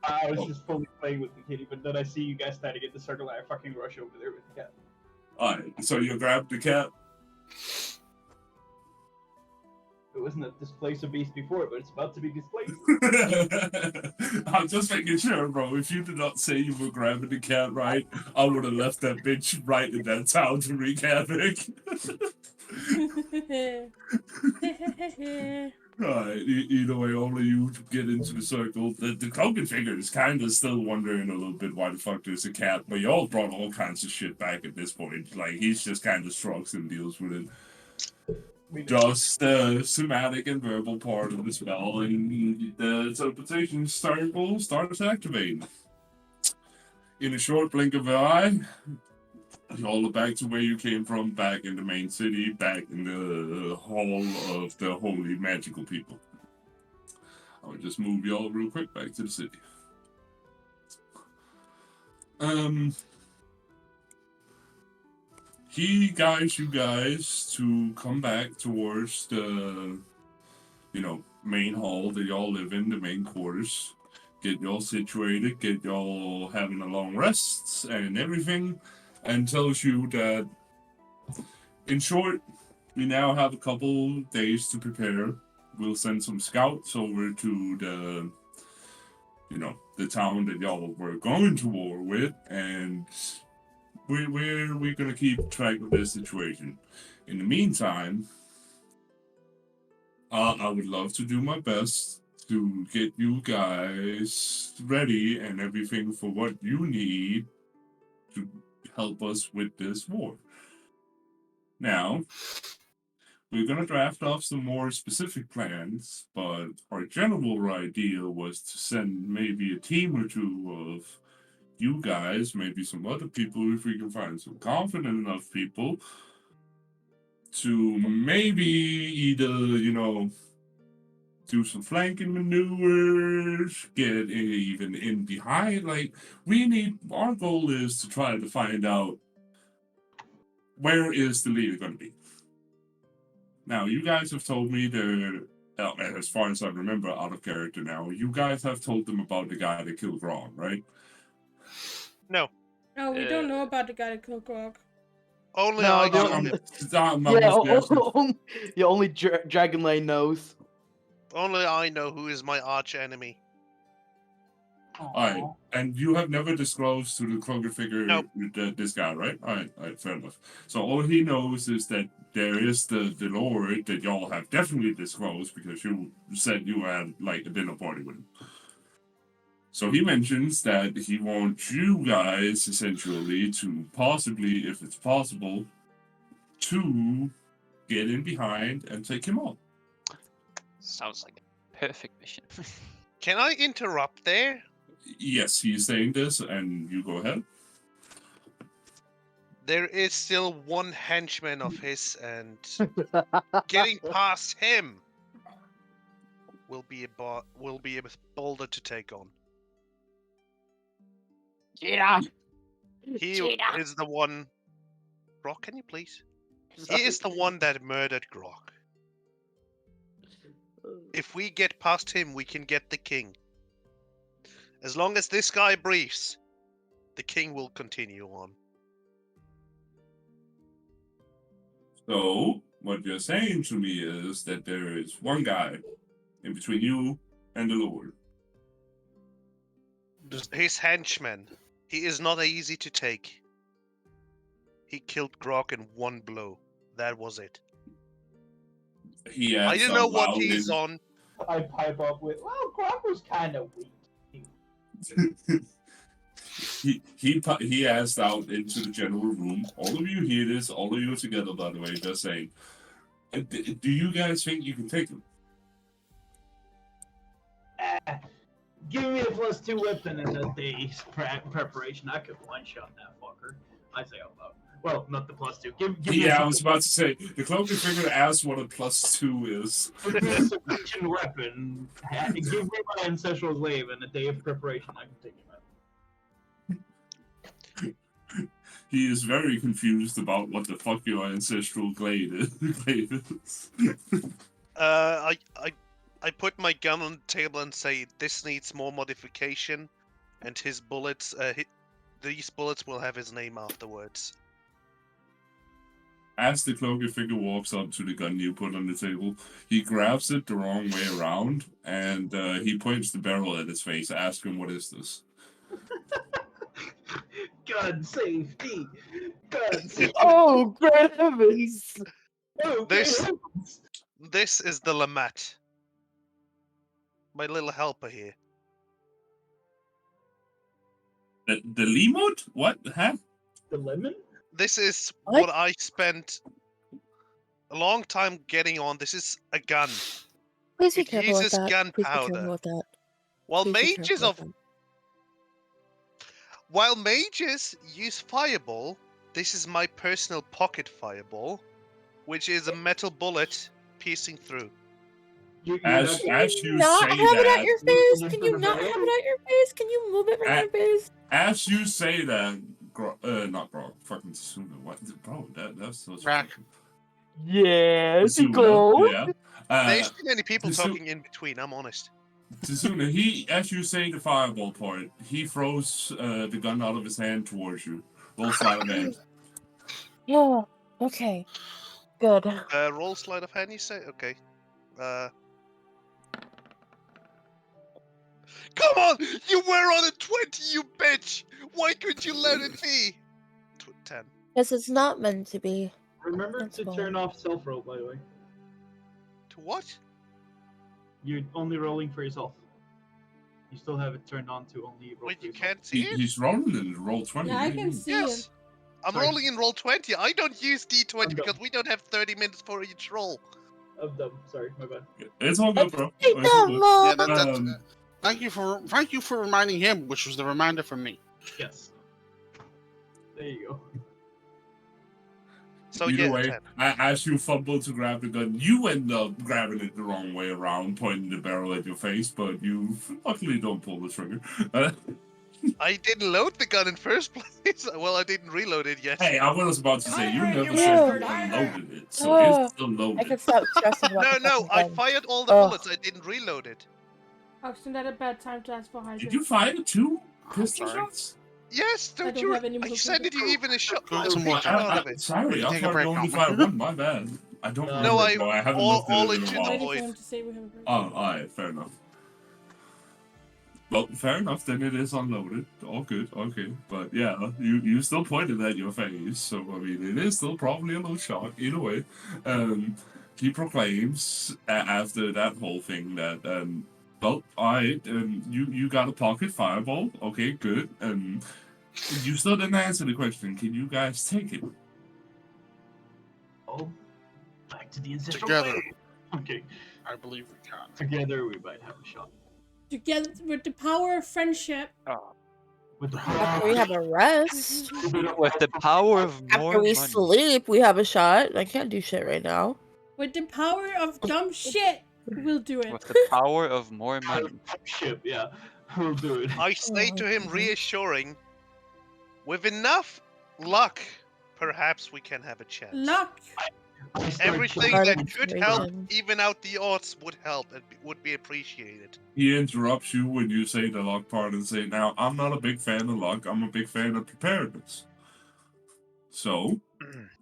I was just fully playing with the kitty, but then I see you guys standing in the circle, and I fucking rush over there with the cat. Alright, so you grabbed the cat? It wasn't a displace a beast before, but it's about to be displaced. I'm just making sure, bro. If you did not say you were grabbing the cat right, I would have left that bitch right in that town to wreak havoc. Alright, either way, only you get into the circle. The cloaked figure is kind of still wondering a little bit why the fuck there's a cat, but y'all brought all kinds of shit back at this point. Like, he's just kind of shrugs and deals with it. Just the somatic and verbal part of the spell, and the teleportation circle starts activating. In a short blink of an eye, y'all are back to where you came from, back in the main city, back in the hall of the holy magical people. I'll just move y'all real quick back to the city. He guides you guys to come back towards the, main hall that y'all live in, the main quarters. Get y'all situated, get y'all having a long rest and everything, and tells you that, in short, we now have a couple days to prepare. We'll send some scouts over to the town that y'all were going to war with, and we're gonna keep track of this situation. In the meantime, I would love to do my best to get you guys ready and everything for what you need to help us with this war. Now, we're gonna draft off some more specific plans, but our general idea was to send maybe a team or two of you guys, maybe some other people, if we can find some confident enough people, to maybe either, do some flanking maneuvers, get even in behind. Like, our goal is to try to find out where is the leader going to be. Now, you guys have told me as far as I remember out of character now, you guys have told them about the guy that killed Ron, right? No. No, we don't know about the guy that killed Grog. Only No, I don't- know him. Only Dragon Lane knows. Only I know who is my arch enemy. Alright, and you have never disclosed to the cloaked figure this guy, right? Alright, fair enough. So all he knows is that there is the Lord that y'all have definitely disclosed because you said you had like a dinner party with him. So he mentions that he wants you guys essentially to possibly, if it's possible, to get in behind and take him on. Sounds like a perfect mission. Can I interrupt there? Yes, he's saying this, and you go ahead. There is still one henchman of his, and getting past him will be a boulder to take on. Cheetah! He Cheetah! is the one. Grok, can you please? He is the one that murdered Grok. If we get past him, we can get the king. As long as this guy breathes, the king will continue on. So, what you're saying to me is that there is one guy in between you and the Lord. His henchman. He is not easy to take. He killed Grok in one blow. That was it. I don't know what he's on. I pipe up with, well, Grok was kind of weak. he asked out into the general room. All of you hear this. All of you are together, by the way. Just saying. Do you guys think you can take him? Give me a +2 weapon and a day's preparation. I could one-shot that fucker. I say out loud. Well, not the +2. Give me Yeah, I a was about to say, the cloaking figure asks what a +2 is. give me a sufficient weapon. Give me my ancestral glaive and a day of preparation. I can take him out. He is very confused about what the fuck your ancestral glaive is. I put my gun on the table and say, "This needs more modification," and his bullets, these bullets will have his name afterwards. As the cloaking figure walks up to the gun you put on the table, he grabs it the wrong way around, and he points the barrel at his face, asking, "What is this?" Gun safety. Gun safety. Oh, great heavens! Oh, This- great heavens. This is the Lamat. My little helper here. The Limot? What? Huh? The lemon? This is What? what I spent a long time getting on. This is a gun. Please be It careful with uses that. Please be gunpowder. careful with that. While Please be mages careful of with that. While mages use fireball, this is my personal pocket fireball, which is a metal bullet piercing through. As you Not say have it that, at your face? Can you not have it at your face? Can you move it from your face? as you say that, not Grog, fucking Tsuna, what, bro, that's so Rack. Yeah, it's Tsuna, cool. yeah. There's too many people Tsu- talking in between, I'm honest. Tsuna, as you say the fireball part, he throws the gun out of his hand towards you. Roll sleight of hand. Yeah. Okay. Good. Roll sleight of hand, you say? Okay. Come on! You were on a 20, you bitch! Why couldn't you let it be? 10. Because it's not meant to be. Remember That's to fine. turn off self-roll, by the way. To what? You're only rolling for yourself. You still have it turned on to only roll Wait, for you yourself. can't see it? He's rolling in roll 20. Yeah, I what do you can mean? see Yes. it. I'm Sorry. rolling in roll 20. I don't use D20 I'm because dumb. we don't have 30 minutes for each roll. I'm dumb. Sorry, my bad. It's all good, bro. Hey, It's all good. Yeah, that's. Um, Thank you for reminding him, which was the reminder from me. Yes. There you go. So Either yeah, way, 10. as you fumble to grab the gun, you end up grabbing it the wrong way around, pointing the barrel at your face, but you luckily don't pull the trigger. I didn't load the gun in first place. Well, I didn't reload it yet. Hey, I was about to say, you never you said you murderer! unloaded it, so Oh, it's still I loaded. could stop stressing about No, the no, fucking I gun. fired all the Ugh. bullets. I didn't reload it. Austin, at a bad time to ask for Did hydrant. you fire 2 pistol sorry. shots? Yes, I don't don't you? have any I more sent it to you even a shot. Go get A some picture water. out of it. Sorry, We can I take a thought break you only now. fired 1, my bad. I don't No, remember, I bro. I haven't all looked at it in into a the while. Waiting for void. him to say we have a break. Oh, alright, fair enough. Well, fair enough, then it is unloaded. All good, okay. But yeah, you still pointed at your face, so I mean, it is still probably a little shot, either way. He proclaims, after that whole thing, that, well, alright, you got a pocket fireball, okay, good. You still didn't answer the question, can you guys take it? Oh, back to the ancestral Together. way. Okay, I believe we can. together we might have a shot. Together with the power of friendship. With the After we have a rest. With the power of more After we money. sleep, we have a shot. I can't do shit right now. With the power of dumb shit, we'll do it. With the power of more money. ship, yeah. We'll do it. I say to him, reassuring, with enough luck, perhaps we can have a chance. Luck. I start Everything killing that people. could help even out the odds would help and would be appreciated. He interrupts you when you say the luck part and say, now, I'm not a big fan of luck, I'm a big fan of preparedness. So,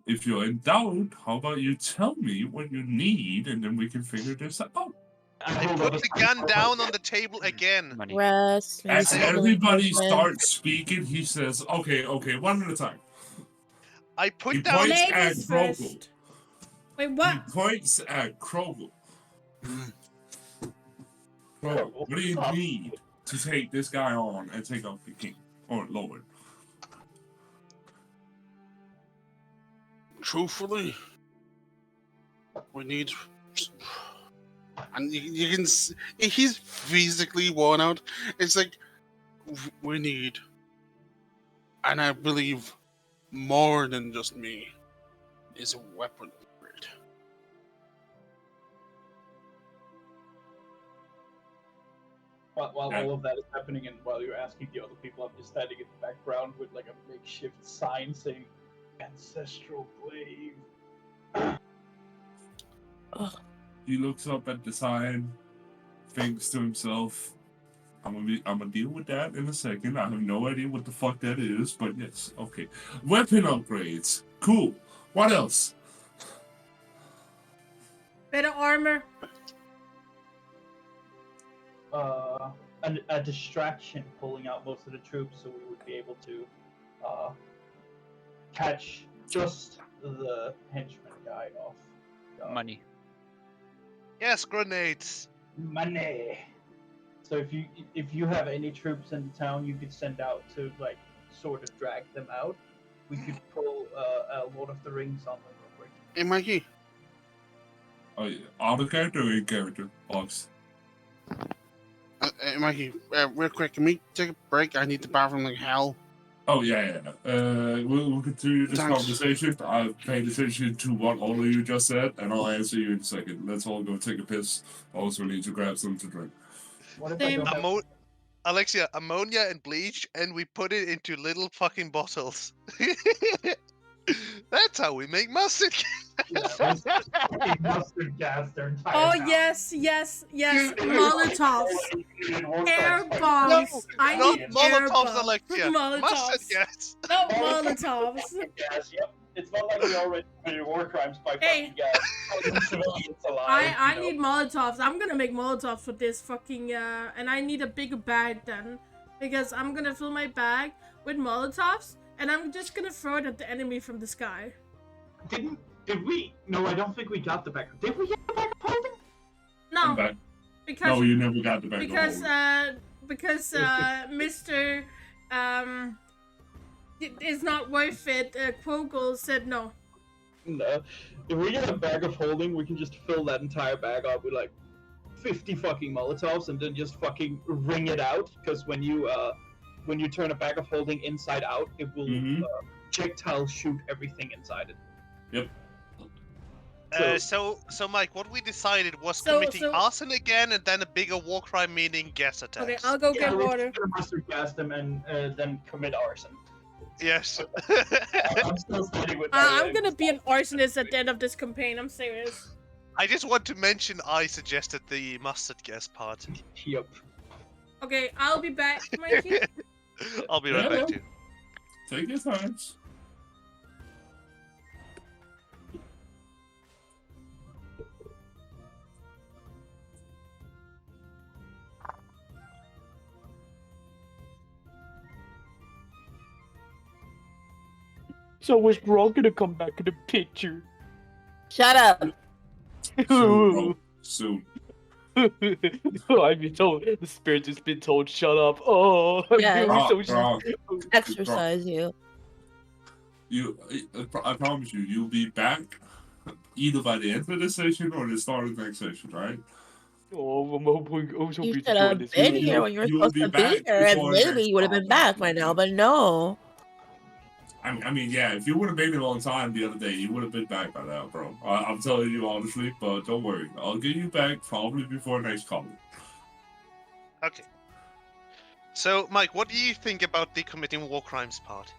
if you're in doubt, how about you tell me what you need and then we can figure this out. I put the gun down on the table again. Money. Rest. As maybe some everybody movement. starts speaking, he says, okay, one at a time. I He put down. points at Ladies Krogel. first. Wait, He what? points at Krogel. Krogel, what do you need to take this guy on and take out the king? Or lord? Truthfully, we need. And you can see, he's physically worn out. It's like, we need. And I believe more than just me is a weapon upgrade. While all of that is happening, and while you're asking the other people, I'm just standing in the background with like a makeshift sign saying "Ancestral Glaive." He looks up at the sign, thinks to himself, I'm gonna deal with that in a second. I have no idea what the fuck that is, but yes, okay. Weapon upgrades. Cool. What else? Better armor. A distraction pulling out most of the troops, so we would be able to catch just the henchman guy off. Money. Yes, grenades. Money. So if you have any troops in the town, you could send out to like sort of drag them out. We could pull Lord of the Rings on them real quick. Hey, Mikey. Oh, yeah. Out of character or in character? Box. Mikey, real quick, can we take a break? I need the bathroom like hell. Oh, yeah. We'll continue this Thanks. conversation. I've paid attention to what all of you just said, and I'll answer you in a second. Let's all go take a piss. Also need to grab something to drink. What if I Same. don't have... Alexia, ammonia and bleach, and we put it into little fucking bottles. That's how we make mustard. fucking mustard gas their entire Oh town? yes. Molotovs. Air bombs. I Not need air Molotovs, bombs. Alexia. Mustard Molotovs. gas. Not Molotovs. Gas, yep. It's not like we already committed war crimes by Hey. fucking gas. Civilians alive. I you know? need Molotovs. I'm gonna make Molotovs for this fucking and I need a bigger bag then, because I'm gonna fill my bag with Molotovs and I'm just gonna throw it at the enemy from the sky. Did we? No, I don't think we got the back. Did we get the back of holding? I'm No, back. because No, you never got the back. because Mr. It is not worth it. Quogel said no. No. If we get a bag of holding, we can just fill that entire bag up with like 50 fucking Molotovs and then just fucking wring it out. Because when you turn a bag of holding inside out, it will projectile shoot everything inside it. Yep. So Mike, what we decided was So- committing so- arson again, and then a bigger war crime, meaning gas attacks. Okay, I'll go get we water. can mustard gas them and then commit arson. Yes. I'm still standing with that. I'm gonna be an arsonist at the end of this campaign. I'm serious. I just want to mention I suggested the mustard gas part. Yep. Okay, I'll be back, Mikey. I'll be right Yeah. back too. Take your time. So is Gronk gonna come back in the picture? Shut up. Soon. I've been told, the spirit has been told, shut up. Oh, Yeah. I'm so Exercise you. I promise you, you'll be back either by the end of this session or the start of the next session, right? Oh, I'm hoping You to should have this been video. here when you were You'll supposed be to be back here, and before maybe next you would have been time. back by now, but no. I mean, yeah, if you would have made it on time the other day, you would have been back by now, bro. I'm telling you honestly, but don't worry. I'll get you back probably before next call. Okay. So, Mike, what do you think about the committing war crimes part?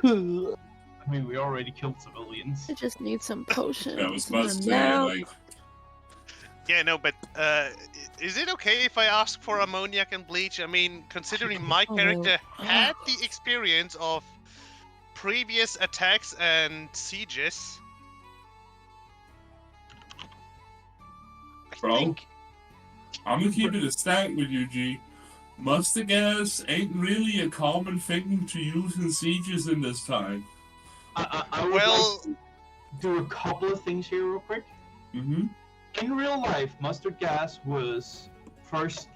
I mean, we already killed civilians. I just need some potions. That was about to say, now. like, Yeah, no, but is it okay if I ask for ammoniac and bleach? I mean, considering my character had the experience of previous attacks and sieges. bro, I'm gonna keep it a stack with you, G. Mustard gas ain't really a common thing to use in sieges in this time. I would Well- like to do a couple of things here real quick. Mm-hmm. In real life, mustard gas was first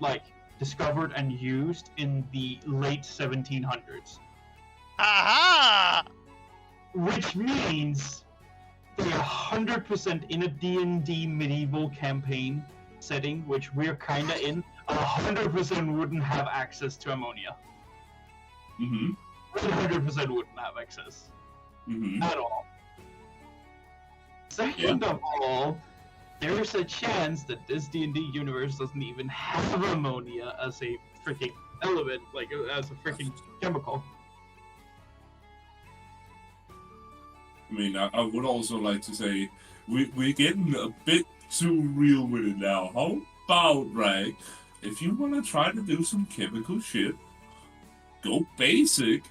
discovered and used in the late 1700s, Aha! which means they're 100% in a D&D medieval campaign setting, which we're kinda in. 100% wouldn't have access to ammonia. Mm-hmm. 100% wouldn't have access. at all. Second of all, there's a chance that this D&D universe doesn't even have ammonia as a freaking element, like as a freaking chemical. I mean, I would also like to say we're getting a bit too real with it now. How about, right, if you want to try to do some chemical shit, go basic,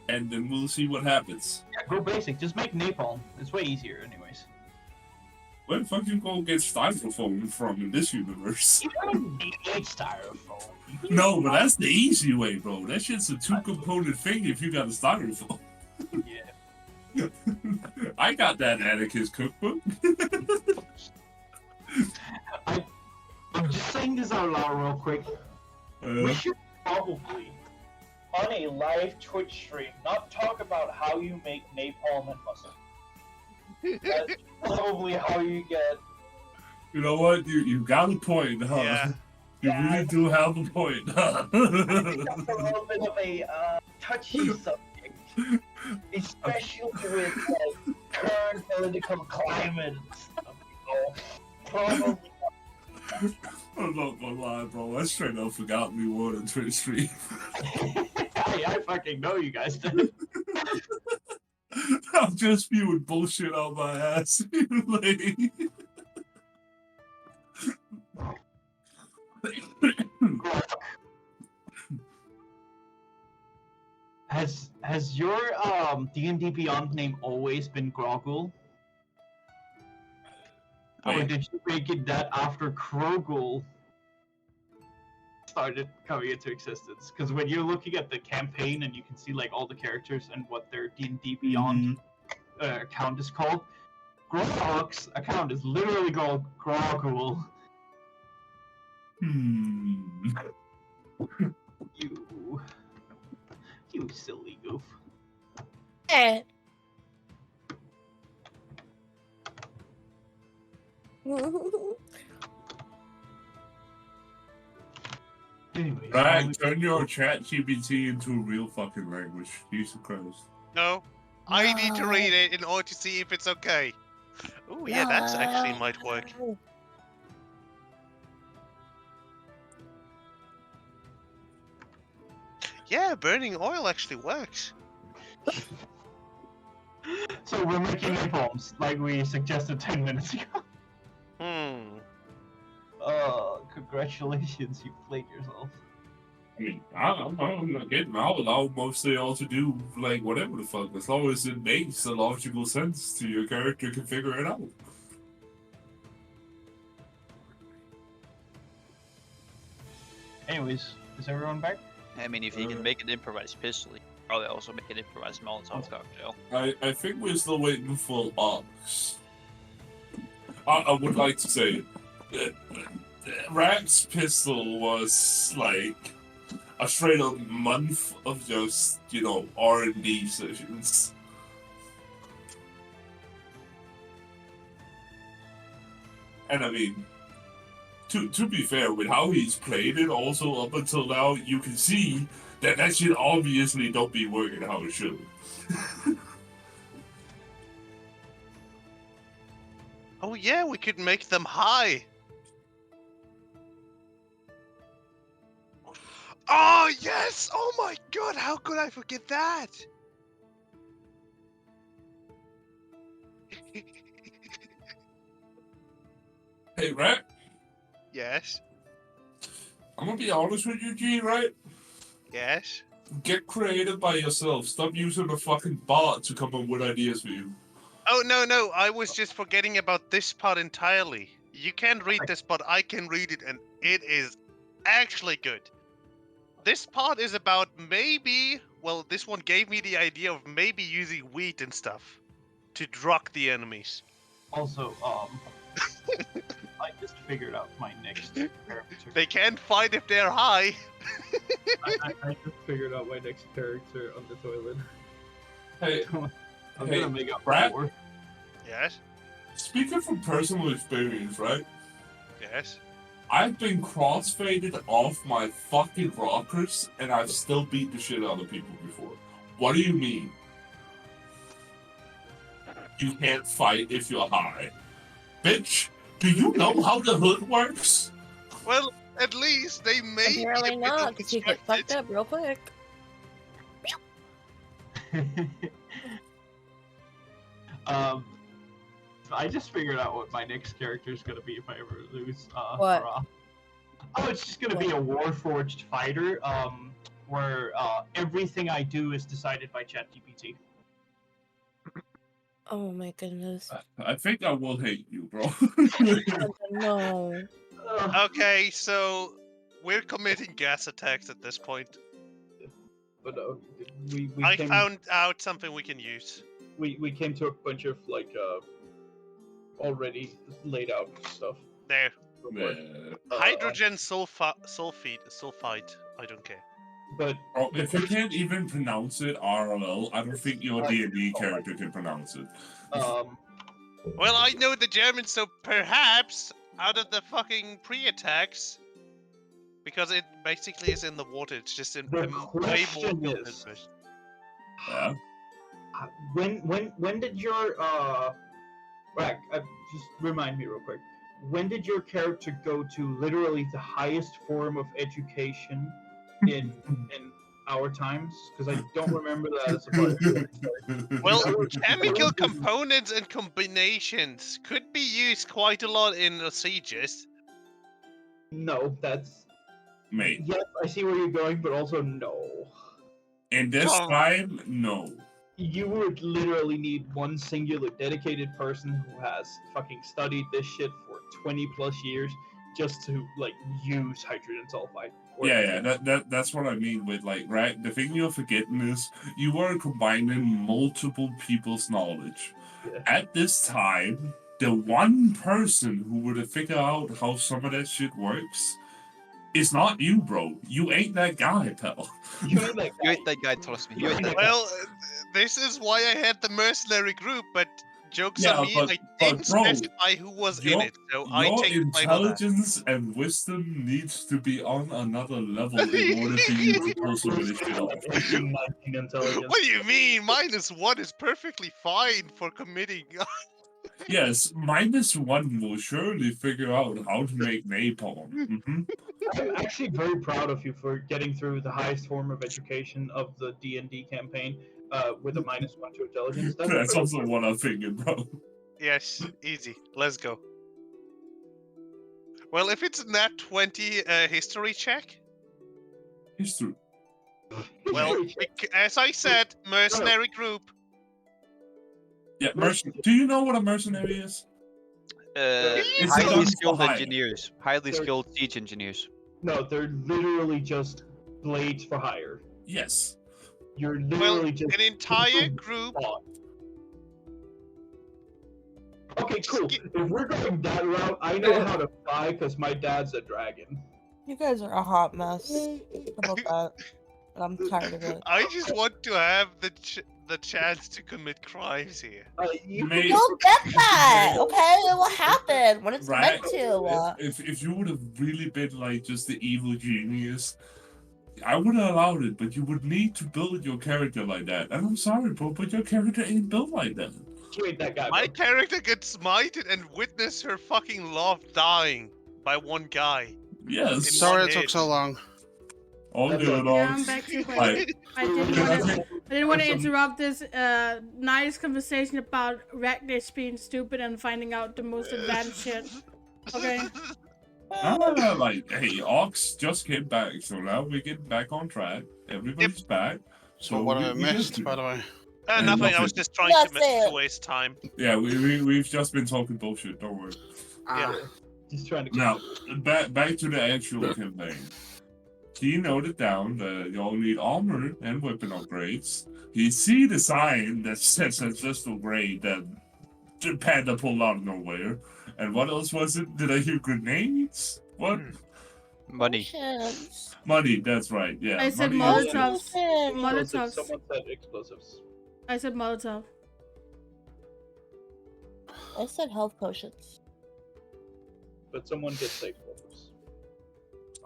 and then we'll see what happens. Yeah, go basic. Just make napalm. It's way easier anyways. Where the fuck you go get styrofoam from in this universe? You don't need styrofoam. No, but that's the easy way, bro. That shit's a two-component thing if you got a styrofoam. Yeah. I got that Atticus cookbook. I'm just saying this out loud real quick. We should probably, on a live Twitch stream, not talk about how you make napalm and mustard. That's probably how you get... You know what? You got a point, huh? Yeah. You really do have a point, huh? That's a little bit of a touchy subject, especially with like current political climate and stuff. Probably. I'm not gonna lie, bro. I straight up forgot we were on Twitch stream. I fucking know you guys did. I'm just spewing bullshit out my ass. Like... Has your D&D Beyond name always been Groggle? Or did you make it that after Krogul started coming into existence? Because when you're looking at the campaign and you can see like all the characters and what their D&D Beyond account is called, Grog's account is literally called Grogul. You silly goof. Eh. Anyways, Right, turn your chat GPT into a real fucking language. Jesus Christ. No, I need to read it in order to see if it's okay. Oh yeah, that's actually might work. Yeah, burning oil actually works. So we're making napalms, like we suggested 10 minutes ago. Congratulations, you played yourself. I mean, I'm not getting. I'll allow mostly all to do like whatever the fuck, as long as it makes a logical sense to your character can figure it out. Anyways, is everyone back? I mean, if you can make an improvised pistol, you can probably also make an improvised Molotov cocktail. I think we're still waiting for Ox. I would like to say, Rack's pistol was like a straight up month of just, you know, R&D sessions. And I mean, to be fair, with how he's played it also up until now, you can see that that shit obviously don't be working how it should. Oh yeah, we could make them high. Oh yes! Oh my god, how could I forget that? Hey, Rack? Yes. I'm gonna be honest with you, G, right? Yes. Get creative by yourself. Stop using a fucking bot to come up with ideas for you. Oh no, I was just forgetting about this part entirely. You can't read this, but I can read it, and it is actually good. This part is about maybe, well, this one gave me the idea of maybe using wheat and stuff to drug the enemies. Also, I just figured out my next character. They can't fight if they're high. I just figured out my next character on the toilet. Hey, I'm hey, gonna make up Brad? for. Yes. Speaking from personal experience, right? Yes. I've been crossfaded off my fucking rockers, and I've still beat the shit out of people before. What do you mean? you can't fight if you're high. Bitch, do you know how the hood works? Well, at least they may be Apparently a bit not, because you get fucked unconstructed. up real quick. I just figured out what my next character is gonna be if I ever lose. What? Oh, it's just gonna be a Warforged fighter. Where everything I do is decided by ChatGPT. Oh my goodness. I think I will hate you, bro. No. Okay, so we're committing gas attacks at this point. But we I came, found out something we can use. we came to a bunch of like already laid out stuff. There. Yeah. Hydrogen sulfide. I don't care. But Oh, if you can't even pronounce it RLL, I don't think your D&D character can pronounce it. Well, I know the German, so perhaps out of the fucking pre-attacks, because it basically is in the water. It's just in The a way more question filtered is- version. Yeah. when did your Rack, just remind me real quick. When did your character go to literally the highest form of education in our times? Because I don't remember that as a part. Well, chemical components and combinations could be used quite a lot in sieges. No, that's Mate, yes. I see where you're going, but also no. in this Oh. time, no. You would literally need one singular dedicated person who has fucking studied this shit for 20 plus years just to like use hydrogen sulfide. or Yeah, anything. that's what I mean with like, right? The thing you're forgetting is you are combining multiple people's knowledge. Yeah. At this time, the one person who would have figured out how some of that shit works is not you, bro. You ain't that guy, pal. You ain't that You guy. ain't that guy, trust me. You ain't that guy. Well, this is why I had the mercenary group, but jokes Yeah, on me, but- I but didn't bro, specify who was in your- it, so I Your take the blame on that. intelligence and wisdom needs to be on another level in order for you to pull some of this shit off. 18, 19 intelligence. What do you mean? -1 is perfectly fine for committing. Yes, -1 will surely figure out how to make napalm. Mm-hmm. I'm actually very proud of you for getting through the highest form of education of the D&D campaign with a -1 to intelligence. That's also what I'm thinking, bro. Yes, easy. Let's go. Well, if it's nat 20 history check, History. well, as I said, mercenary group. Yeah, do you know what a mercenary is? It's Highly done skilled for hire. engineers. Highly skilled siege engineers. No, they're literally just blades for hire. Yes. You're Well, literally just an entire group. Okay, cool. If we're going that route, I know how to fly because my dad's a dragon. You guys are a hot mess. How about that? I'm tired of it. I just want to have the chance to commit crimes here. You Mate, You'll get that, okay? It will happen when it's right? meant to. If you would have really been like just the evil genius, I would have allowed it, but you would need to build your character like that. And I'm sorry, bro, but your character ain't built like that. You ain't that guy. My bro. character gets smited and witness her fucking love dying by one guy. Yes. Sorry it took so long. All That's good, okay. Yeah, all. I'm back to Like, I didn't want to interrupt this nice conversation about Ragnar being stupid and finding out the most advanced shit. Okay. like, hey, Ox just came back, so now we're getting back on track. Everybody's back. So What have I we good missed, to by go. the way? Nothing, I was nothing. just trying That's to it. waste time. Yeah, we've just been talking bullshit. Don't worry. Yeah. Just trying to. Now, back to the actual campaign. He noted down that y'all need armor and weapon upgrades. He see the sign that says ancestral grade that the panda pulled out of nowhere. And what else was it? Did I hear grenades? What? Money. Money, that's right. Yeah. I said money is- Molotovs. Explosives. Molotovs. Someone said explosives. I said Molotov. I said health potions. But someone did say explosives.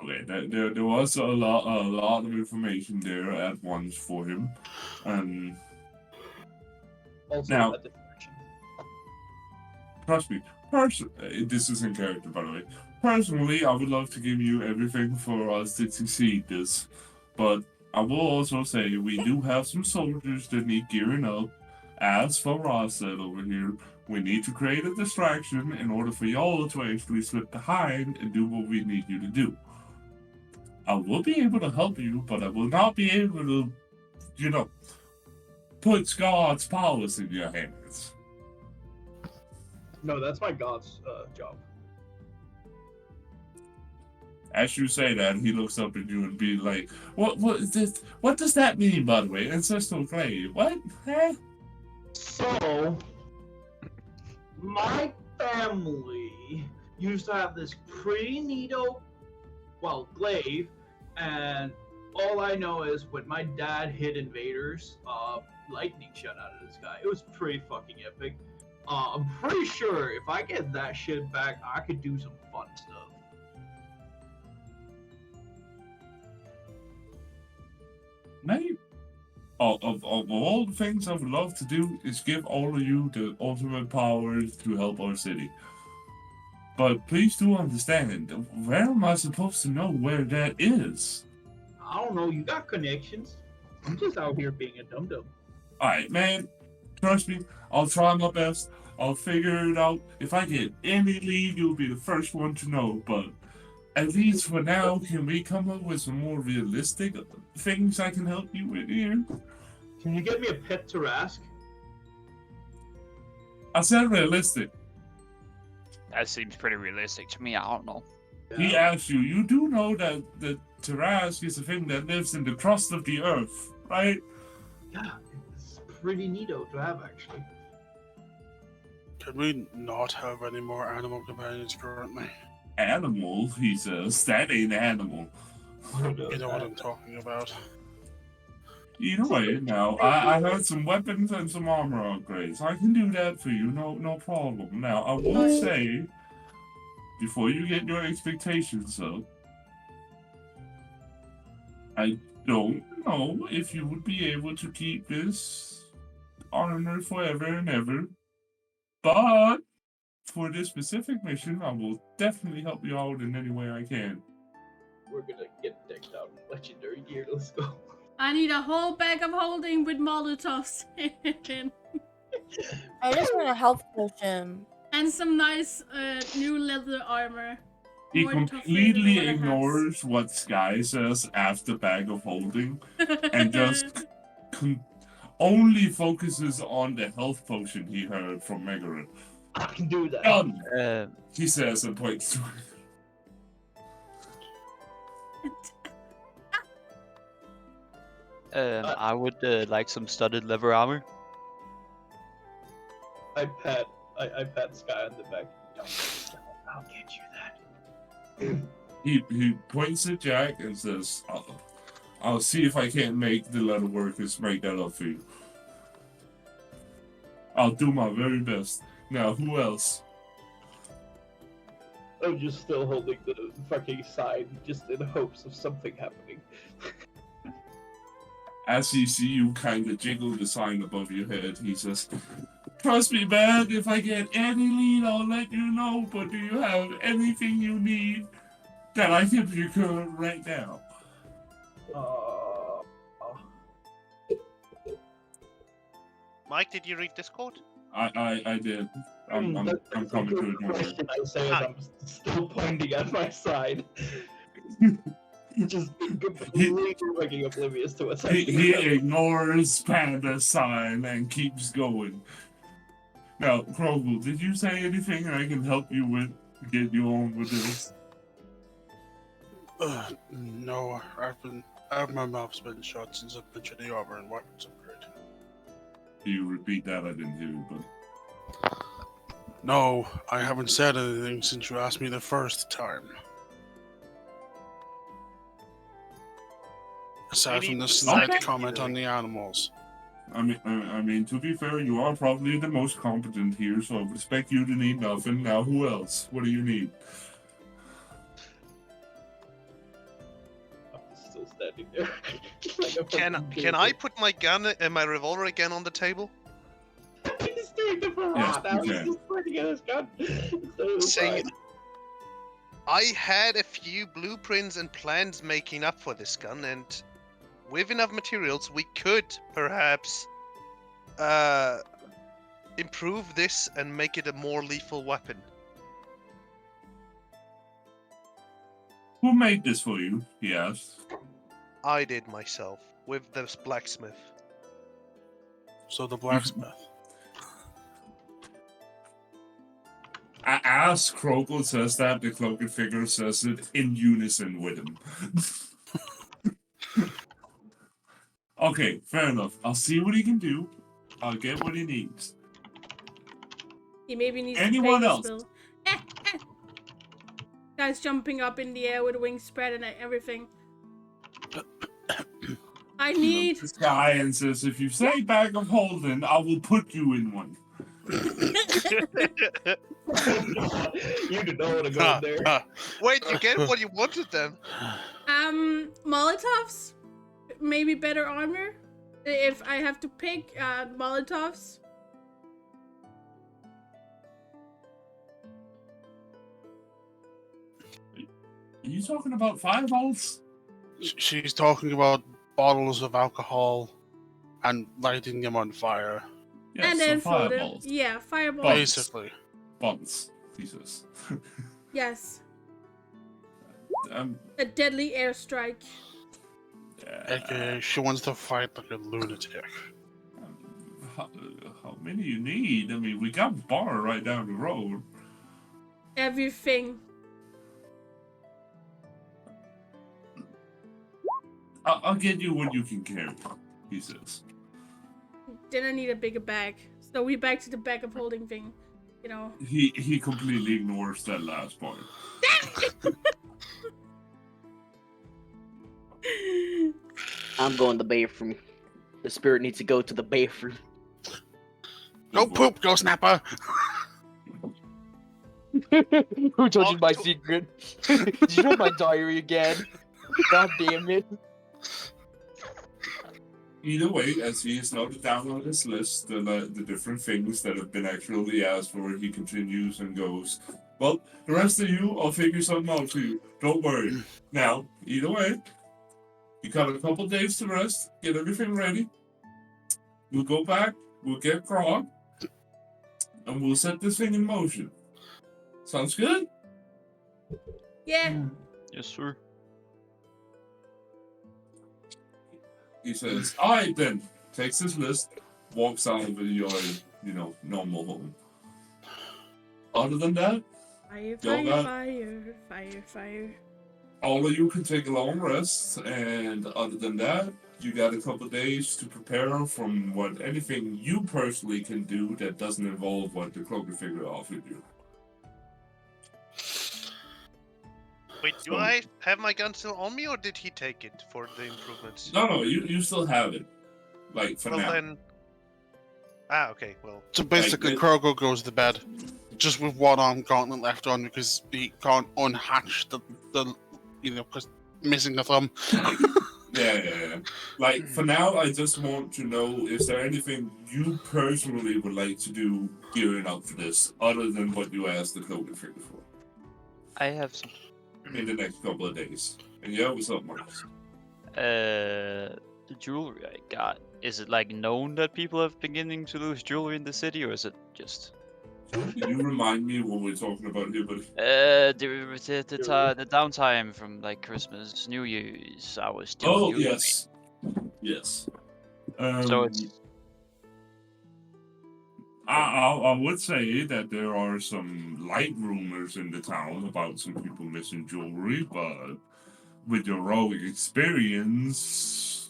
Okay, there was a lot of information there at once for him. Also, Now- at this direction. trust me. This is in character, by the way. Personally, I would love to give you everything for us to succeed this, but I will also say we do have some soldiers that need gearing up. As for Ross said over here, we need to create a distraction in order for y'all to actually slip behind and do what we need you to do. I will be able to help you, but I will not be able to, put God's powers in your hands. No, that's my god's job. As you say that, he looks up at you and be like, "What is this? What does that mean, by the way, ancestral clay? What? Huh?" So, my family used to have this pretty neato, glaive, and all I know is when my dad hit invaders, lightning shot out of the sky. It was pretty fucking epic. I'm pretty sure if I get that shit back, I could do some fun stuff. Maybe. Of all the things I would love to do is give all of you the ultimate powers to help our city. But please do understand, where am I supposed to know where that is? I don't know, you got connections. I'm just out here being a dum-dum. Alright, man. Trust me, I'll try my best. I'll figure it out. If I get any lead, you'll be the first one to know. But at least for now, can we come up with some more realistic things I can help you with here? Can you get me a pet Tarask? I said realistic. That seems pretty realistic to me. I don't know. He asked you, you do know that the Tarask is a thing that lives in the crust of the earth, right? Yeah, it's pretty neato to have, actually. Could we not have any more animal companions currently? Animal, he says. That ain't animal. You know what I'm talking about. Either way, now, I heard some weapons and some armor upgrades. I can do that for you, no problem. Now, I will say, before you get your expectations up, I don't know if you would be able to keep this armor forever and ever, but for this specific mission, I will definitely help you out in any way I can. We're gonna get decked out in legendary gear, let's go. I need a whole bag of holding with Molotovs in. I just want a health potion. And some nice new leather armor. He More tougher than completely what I have. ignores what Sky says after bag of holding and just only focuses on the health potion he heard from Megarin. I can do that. Done! He says and points to it. I would like some studded leather armor. I pat Sky on the back. I'll get you that. He points at Jack and says, I'll see if I can't make the leather workers make that up for you. I'll do my very best. Now, who else? I'm just still holding the fucking sign, just in hopes of something happening. As he see you kind of jiggle the sign above your head, he says, "Trust me, man, if I get any lead, I'll let you know, but do you have anything you need that I can procure right now?" Mike, did you read Discord? I did. I'm coming to it more. I say as I'm still pointing at my side. Just completely fucking oblivious to what's happening. He ignores Panda's sign and keeps going. Now, Krogel, did you say anything I can help you with to get you on with this? No, my mouth's been shut since I've been to the armor and weapons upgrade. Do you repeat that? I didn't hear you, but... No, I haven't said anything since you asked me the first time. Aside from the slight comment on the animals. I mean, to be fair, you are probably the most competent here, so I would expect you to need nothing. Now, who else? What do you need? I'm still standing there. Like Can I put my gun and my revolver again on the table? He's still take the Yes, now. you He's can. just pointing at his gun. So Saying, fine. I had a few blueprints and plans making up for this gun, and with enough materials, we could perhaps improve this and make it a more lethal weapon. Who made this for you? He asked. I did myself with this blacksmith. So the blacksmith. As Krogel says that, the cloaked figure says it in unison with him. Okay, fair enough. I'll see what he can do. I'll get what he needs. He maybe needs Anyone to pay else? his bill. Guys jumping up in the air with wings spread and everything. I need. This guy and says, if you say bag of holding, I will put you in one. You did not want to go in there. Wait, you get what you wanted then? Molotovs? Maybe better armor? If I have to pick, Molotovs? Are you talking about fireballs? She's talking about bottles of alcohol and lighting them on fire. Yes, and so then throw them. fireballs. Yeah, fireballs. Basically. Buns, he says. Yes. Um, A deadly airstrike. AKA, she wants to fight like a lunatic. How many you need? I mean, we got a bar right down the road. Everything. I'll get you what you can carry, he says. Then I need a bigger bag. So we back to the bag of holding thing, you know. He completely ignores that last part. I'm going to the bathroom. The spirit needs to go to the bathroom. Go poop, go snapper! Who told you my secret? Did you know my diary again? God damn it. Either way, as he has noted down on his list the different things that have been actually asked for, he continues and goes, well, the rest of you, I'll figure something out for you. Don't worry. Now, either way, you got a couple days to rest, get everything ready. We'll go back, we'll get Grog, and we'll set this thing in motion. Sounds good? Yeah. Yes, sir. He says, all right then, takes his list, walks out of your, normal home. Other than that, Fire, y'all fire, got- fire, fire, fire. all of you can take a long rest, and other than that, you got a couple days to prepare from what anything you personally can do that doesn't involve what the cloaker figure offered you. Wait, do I have my gun still on me, or did he take it for the improvements? No, you still have it. Like, for well, now. then... Ah, okay, well... So basically, Like, Krogo goes to bed just with one arm gauntlet left on because he can't unhatch the because missing a thumb. Yeah. Like, for now, I just want to know, is there anything you personally would like to do gearing up for this, other than what you asked the cloaker figure for? I have some. In the next couple of days. And yeah, what's up, Marcus? The jewelry I got. Is it like known that people have beginning to lose jewelry in the city, or is it just? Can you remind me what we're talking about here, buddy? The downtime from like Christmas, New Year's. I was still. Oh, jewelry. yes. So it's. I would say that there are some light rumors in the town about some people missing jewelry, but with your rogue experience,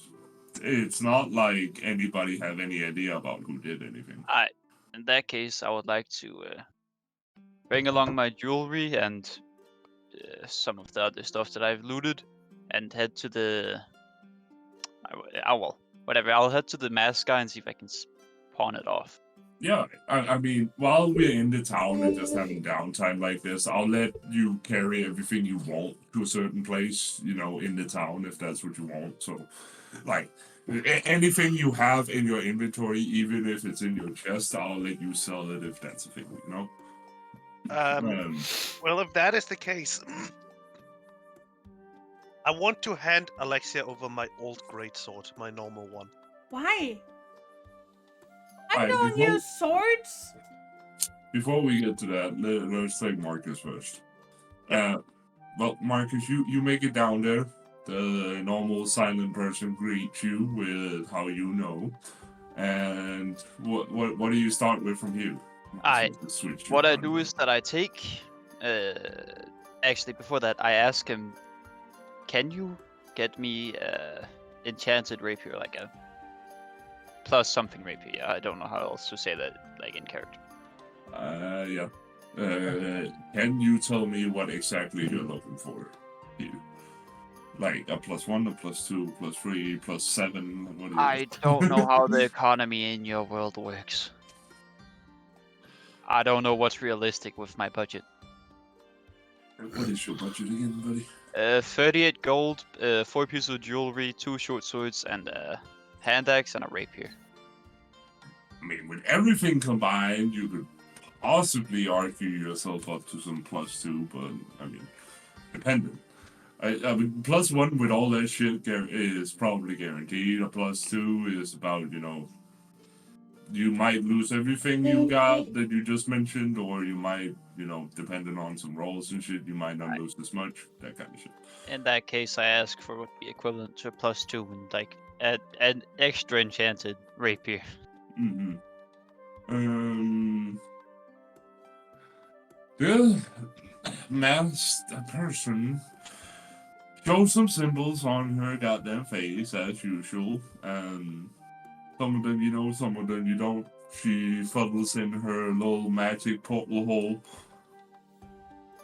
it's not like anybody have any idea about who did anything. In that case, I would like to bring along my jewelry and some of the other stuff that I've looted, and head to the. Whatever. I'll head to the mask guy and see if I can pawn it off. Yeah, I mean, while we're in the town and just having downtime like this, I'll let you carry everything you want to a certain place, in the town, if that's what you want. So, like, Anything you have in your inventory, even if it's in your chest, I'll let you sell it if that's a thing, you know? Well, if that is the case, I want to hand Alexia over my old greatsword, my normal one. Why? I Alright, don't use swords. Before we get to that, let's take Marcus first. Well, Marcus, you make it down there. The normal silent person greets you with how you know. And what do you start with from here? What I do is that I take... actually, before that, I ask him, can you get me enchanted rapier, like a plus something rapier? I don't know how else to say that, like, in character. Yeah. Can you tell me what exactly you're looking for here? Like a +1, a +2, +3, +7? What is I don't know how the economy in your world works. I don't know what's realistic with my budget. What is your budget again, buddy? 38 gold, 4 pieces of jewelry, 2 short swords, and a hand axe and a rapier. I mean, with everything combined, you could possibly argue yourself up to some +2, but I mean, dependent. I mean, +1 with all that shit is probably guaranteed. A +2 is about, you know, you might lose everything you got that you just mentioned, or you might, you know, depending on some rolls and shit, you might not lose as much, that kind of shit. In that case, I ask for what would be equivalent to a +2 and like an extra enchanted rapier. The masked person shows some symbols on her goddamn face as usual, and some of them you know, some of them you don't. She fuddles in her little magic portal hole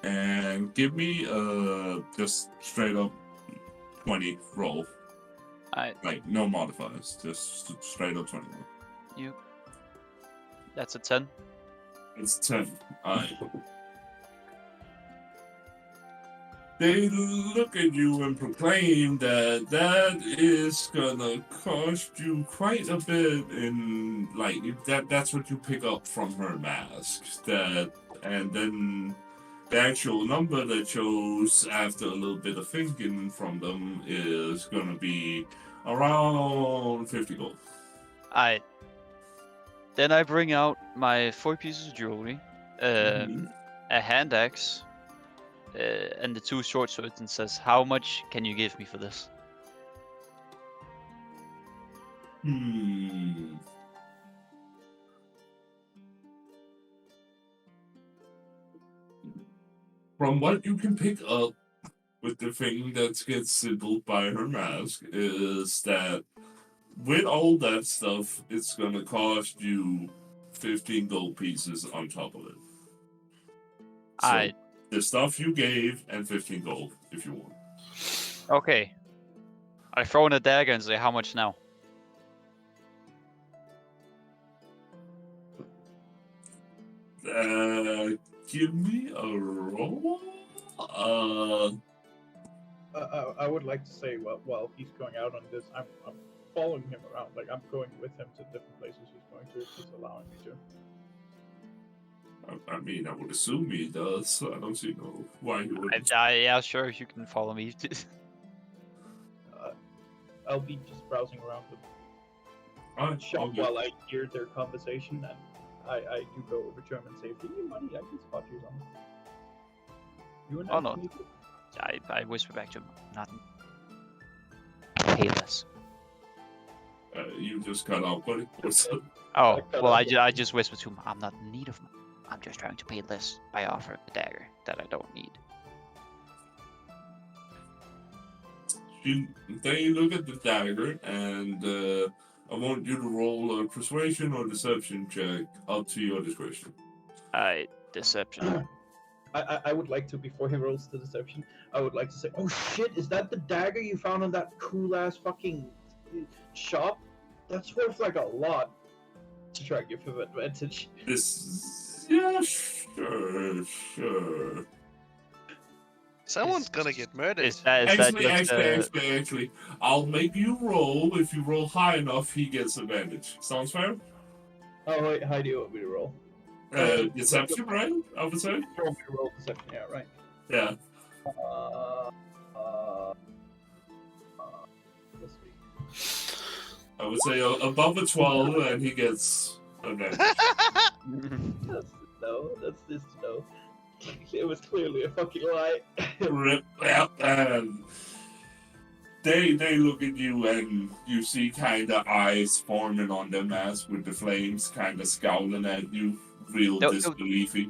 and give me just straight up 20 roll. Like no modifiers, just straight up 20 roll. Yep. That's a 10. It's 10. Alright. They look at you and proclaim that that is gonna cost you quite a bit in, like, that's what you pick up from her mask. And then the actual number that shows after a little bit of thinking from them is gonna be around 50 gold. Then I bring out my 4 pieces of jewelry, a hand axe, and the 2 short swords, and says, "How much can you give me for this?" From what you can pick up with the thing that gets symboled by her mask is that with all that stuff, it's gonna cost you 15 gold pieces on top of it. So the stuff you gave and 15 gold if you want. Okay. I throw in a dagger and say, "How much now?" Give me a roll. I would like to say, while he's going out on this, I'm following him around. Like, I'm going with him to different places he's going to, if he's allowing me to. I mean, I would assume he does, so I don't see why he wouldn't. Yeah, sure, you can follow me. I'll be just browsing around the shop while I hear their conversation, and I do go over to him and say, "Give me money, I can spot you something." Oh no. I whisper back to him, "Nothing. Pay less." You just cut out, buddy. Oh, well, I just whisper to him, "I'm not in need of money. I'm just trying to pay less by offering a dagger that I don't need." They look at the dagger, and I want you to roll a persuasion or deception check up to your discretion. Deception. I would like to, before he rolls the deception, I would like to say, "Oh shit, is that the dagger you found on that cool ass fucking shop? That's worth like a lot." To try and give him advantage. Yeah, sure. Someone's gonna get murdered. Is that Actually, I'll make you roll. If you roll high enough, he gets advantage. Sounds fair? Oh wait, how do you want me to roll? Deception, right? I would say. You want me to roll deception? Yeah, right. Yeah. Let's see. I would say above a 12, and he gets advantage. That's no. That's just no. It was clearly a fucking lie. Rip, yeah, and they look at you, and you see kind of eyes forming on their mask with the flames, kind of scowling at you, real disbeliefy.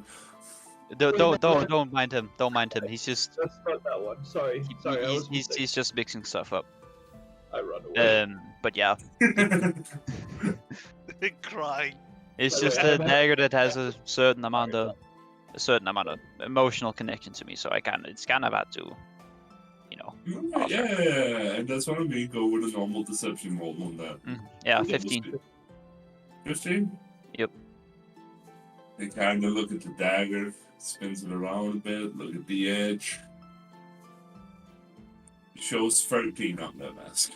Don't mind him. Don't mind him. He's just. That's not that one. Sorry. Sorry. He's just mixing stuff up. I run away. But yeah. Crying. It's just a dagger that has a certain amount of emotional connection to me, so it's kind of hard to, you know. Yeah, and that's what I mean. Go with a normal deception roll on that. Yeah, 15. 15? Yep. They kind of look at the dagger, spins it around a bit, look at the edge. Shows 13 on that mask.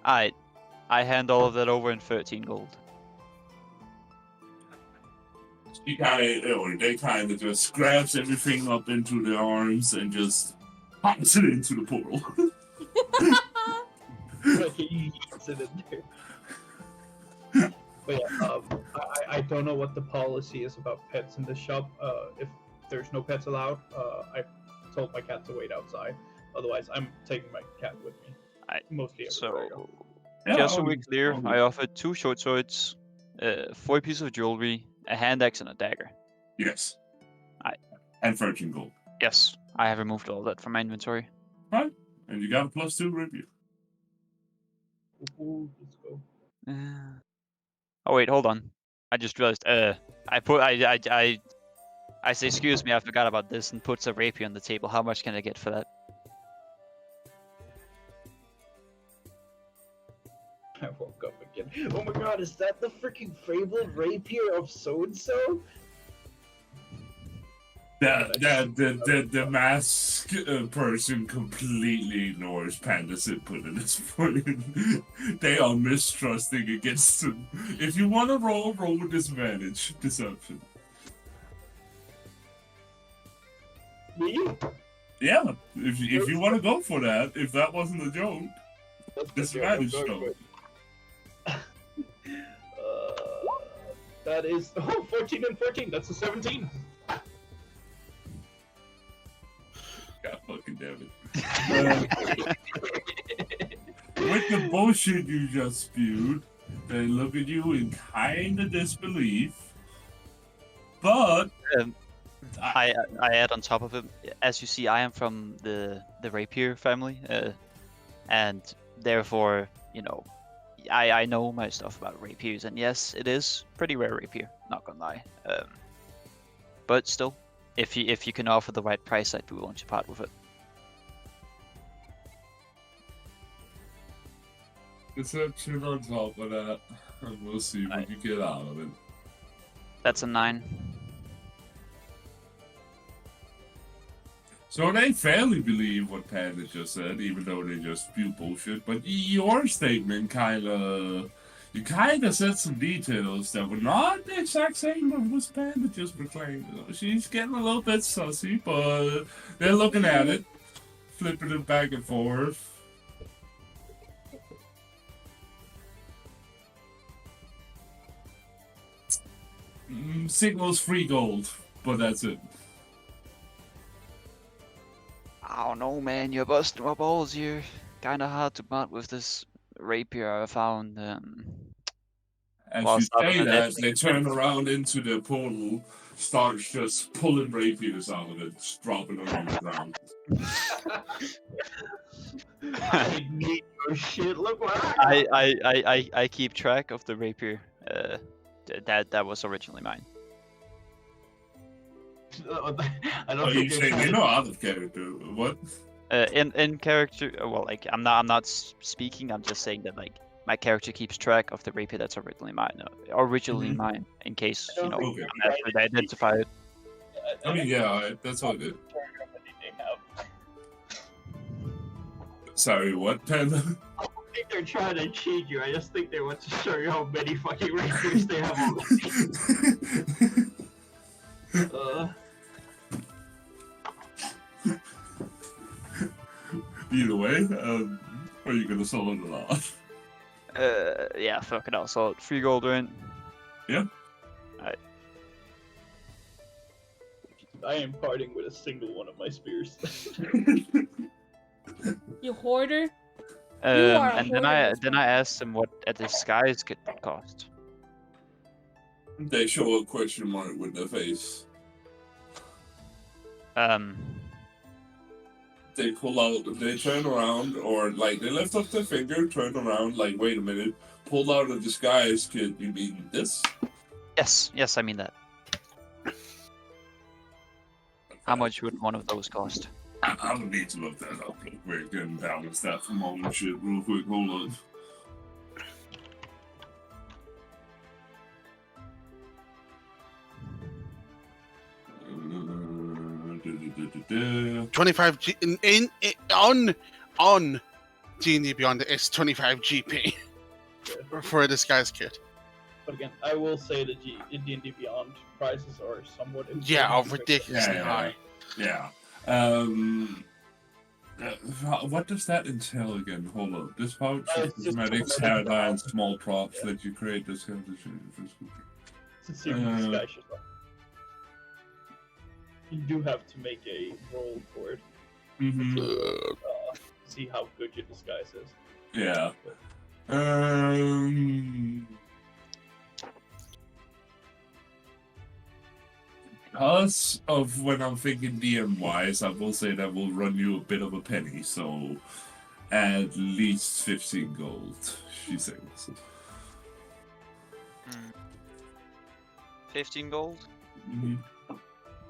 I hand all of that over in 13 gold. They kind of just grabs everything up into their arms and just pops it into the portal. He eats it in there. But yeah, I don't know what the policy is about pets in the shop. If there's no pets allowed, I told my cat to wait outside. Otherwise, I'm taking my cat with me. Mostly everywhere I go. Just so we're clear, I offered 2 short swords, 4 pieces of jewelry, a hand axe, and a dagger. Yes. And 13 gold. Yes, I have removed all that from my inventory. Right. And you got a +2 review. Ooh, let's go. Oh wait, hold on. I just realized. I say, excuse me, I forgot about this, and puts a rapier on the table. How much can I get for that? I woke up again. Oh my god, is that the freaking fabled rapier of so-and-so? The mask person completely ignores Panda's input at this point. They are mistrusting against him. If you want to roll with disadvantage. Deception. Me? Yeah, if you want to go for that, if that wasn't a joke. Disadvantage though. That is 14 and 14. That's a 17. God fucking damn it. With the bullshit you just spewed, they look at you in kind of disbelief. But I add on top of it, as you see, I am from the rapier family, and therefore, you know, I know my stuff about rapiers, and yes, it is pretty rare rapier, not gonna lie. But still, if you can offer the right price, I'd be willing to part with it. Deception on top of that, and we'll see what you get out of it. That's a 9. So they fairly believe what Panda just said, even though they just spew bullshit. But your statement you kind of said some details that were not the exact same as what Panda just proclaimed. She's getting a little bit sussy, but they're looking at it, flipping it back and forth. Signals 3 gold, but that's it. I don't know, man. You're busting my balls. You're kind of hard to part with this rapier I found. As you say that, they turn around into the portal, starts just pulling rapiers out of it, just dropping them on the ground. I need your shit. Look what I keep track of the rapier. That was originally mine. I don't Oh, you saying you're not out of character? What? In character, well, like I'm not speaking. I'm just saying that like my character keeps track of the rapier that's originally mine. In case you know, I'm not sure to identify it. I mean, yeah, that's all good. have. Sorry, what, Panda? I don't think they're trying to cheat you. I just think they want to show you how many fucking reindeers they have already. Either way, are you gonna sell it or not? Yeah, fuck it, I'll sell it. 3 gold, right? Yeah. Alright. I am parting with a single one of my spears. You hoarder. You are a And then hoarder, I asked them what a disguise kit would cost. They show a question mark with their face. They pull out, they turn around, or like they lift up their finger, turn around, like, wait a minute, pull out a disguise kit. You mean this? Yes, I mean that. How much would one of those cost? I don't need to look that up. We're getting balance that from all the shit real quick. Hold on. Uh, 25 G on D&D Beyond. It's 25 GP for a disguise kit. But again, I will say that D&D Beyond prices are somewhat ridiculously high. Yeah. What does that entail again? Hold on. This pouch is cosmetics, hairline, small props that you create this kind of So you can disguise yourself. You do have to make a roll for it. See how good your disguise is. Yeah. Because of when I'm thinking DM wise, I will say that will run you a bit of a penny, so at least 15 gold, she says. 15 gold? Mm-hmm.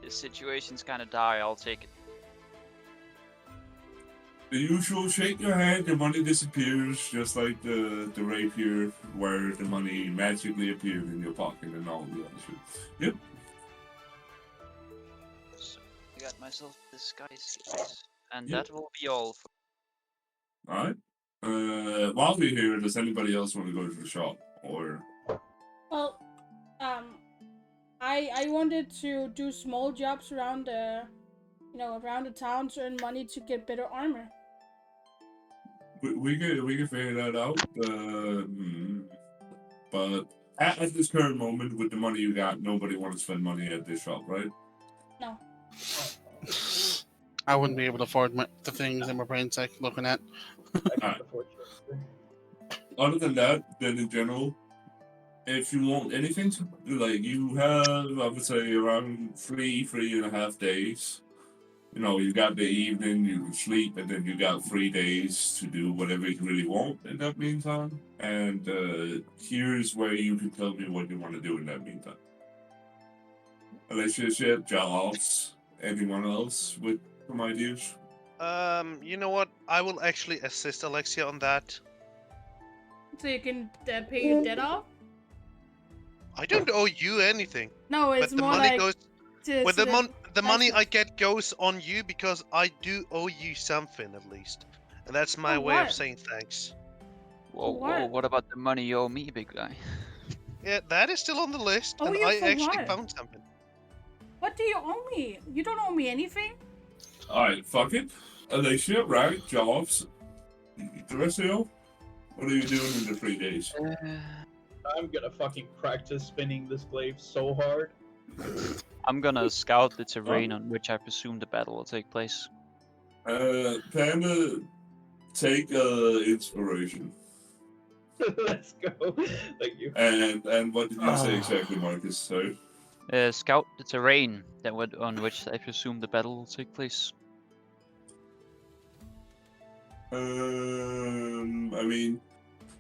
This situation's kind of dire, I'll take it. The usual shake your hand, your money disappears, just like the rapier where the money magically appeared in your pocket and all the other shit. Yep. So, I got myself disguise kit, and that will be all for. Alright. While we're here, does anybody else want to go to the shop? Or Well, I wanted to do small jobs around the, around the town to earn money to get better armor. we can figure that out. But at this current moment, with the money you got, nobody wants to spend money at this shop, right? No. I wouldn't be able to afford the things in my brain's like looking at. Other than that, then in general, if you want anything to like, you have, I would say, around 3.5 days. You got the evening, you can sleep, and then you got 3 days to do whatever you really want in that meantime. And here's where you can tell me what you want to do in that meantime. Alexia, jobs, anyone else with some ideas? You know what? I will actually assist Alexia on that. So you can pay your debt off? I don't owe you anything. No, it's but the more money like goes. to, Well, to the money I get goes on you because I do owe you something at least, and that's my way of saying thanks. Whoa, what about the money you owe me, big guy? Yeah, that is still on the list, and you I for actually what? found something. What do you owe me? You don't owe me anything? Alright, fuck it. Alexia, right? Jobs. The rest of you? What are you doing in the 3 days? I'm gonna fucking practice spinning this glaive so hard. I'm gonna scout the terrain on which I presume the battle will take place. Panda, take inspiration. Let's go. Thank you. And what did you say exactly, Marcus? Sorry. Scout the terrain on which I presume the battle will take place. I mean,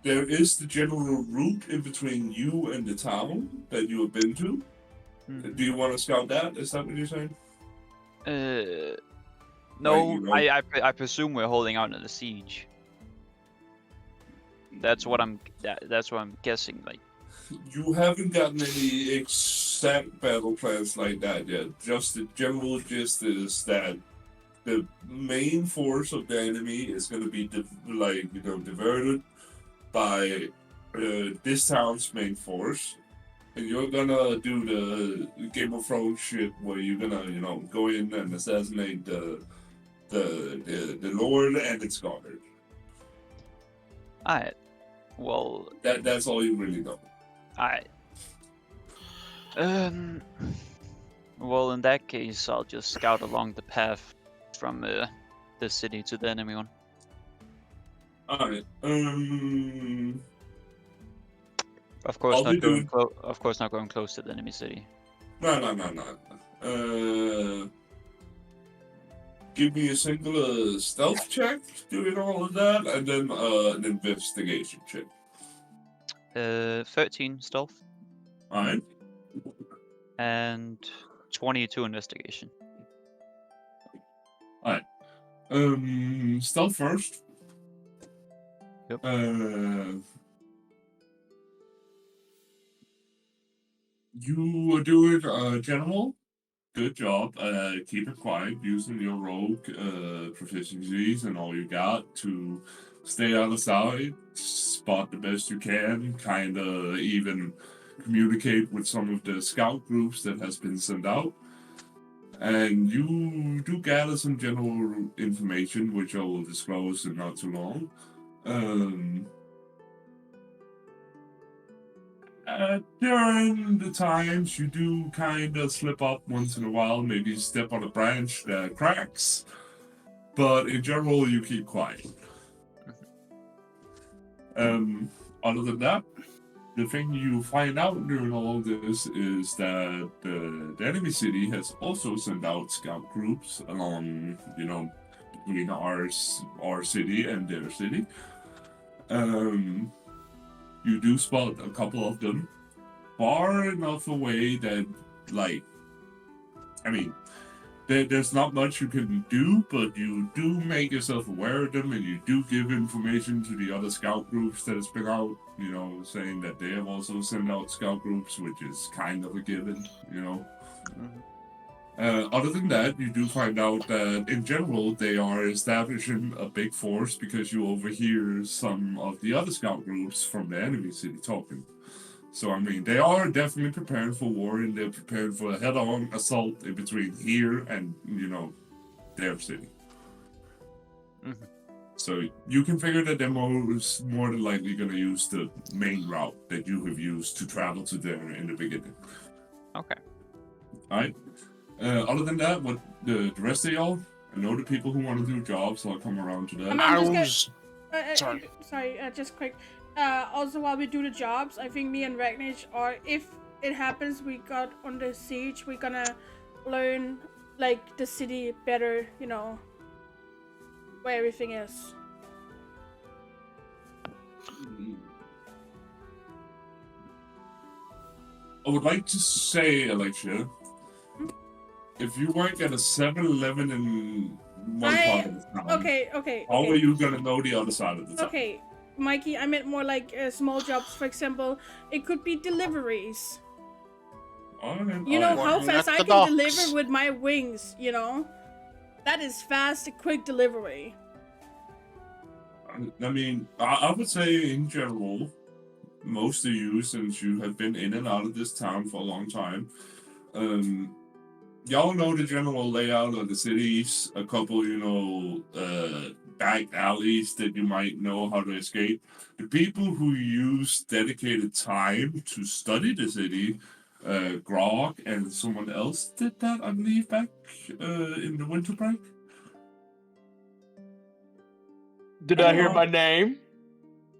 there is the general route in between you and the town that you have been to. Do you want to scout that? Is that what you're saying? No, Right, I presume we're holding out in the siege. That's what I'm guessing. Like, you haven't gotten any exact battle plans like that yet. Just the general gist is that the main force of the enemy is going to be diverted by this town's main force, and you're gonna do the Game of Thrones shit where you're gonna go in and assassinate the Lord and its guard. Alright. Well, That's all you really know. alright. Well, in that case, I'll just scout along the path from the city to the enemy one. Alright. Of course, I'll be doing- Of course, not going close to the enemy city. No. Give me a single stealth check doing all of that, and then an investigation check. 13 stealth Alright. and 22 investigation. Stealth first. Yep. You are doing general. Good job. Keep it quiet, using your rogue proficiencies and all you got to stay out of sight, spot the best you can, kind of even communicate with some of the scout groups that has been sent out. And you do gather some general information, which I will disclose in not too long. During the times you do kind of slip up once in a while, maybe step on a branch that cracks, but in general you keep quiet. Other than that, the thing you find out during all this is that the enemy city has also sent out scout groups along, between our city and their city. You do spot a couple of them far enough away that, there's not much you can do, but you do make yourself aware of them, and you do give information to the other scout groups that has been out, saying that they have also sent out scout groups, which is kind of a given, Other than that, you do find out that in general they are establishing a big force because you overhear some of the other scout groups from the enemy city talking. So they are definitely preparing for war, and they're preparing for a head-on assault in between here and their city. Mm-hmm. So you can figure that they're more than likely going to use the main route that you have used to travel to there in the beginning. Okay. All right. Other than that, what the rest of y'all? I know the people who want to do jobs, so I'll come around to that. Sorry, just quick. Also, while we do the jobs, I think me and Ragnage are, if it happens we got under siege, we're gonna learn the city better, where everything is. I would like to say, Alexia, if you work at a 7-Eleven in one part of the town, okay. how are you gonna know the other side of the town? Okay, Mikey, I meant more small jobs. For example, it could be deliveries. How fast I can deliver with my wings, That is fast, quick delivery. I would say in general, most of you, since you have been in and out of this town for a long time, y'all know the general layout of the cities, a couple, back alleys that you might know how to escape. The people who use dedicated time to study the city, Grog and someone else did that, I believe, back in the winter break. Did I hear my name?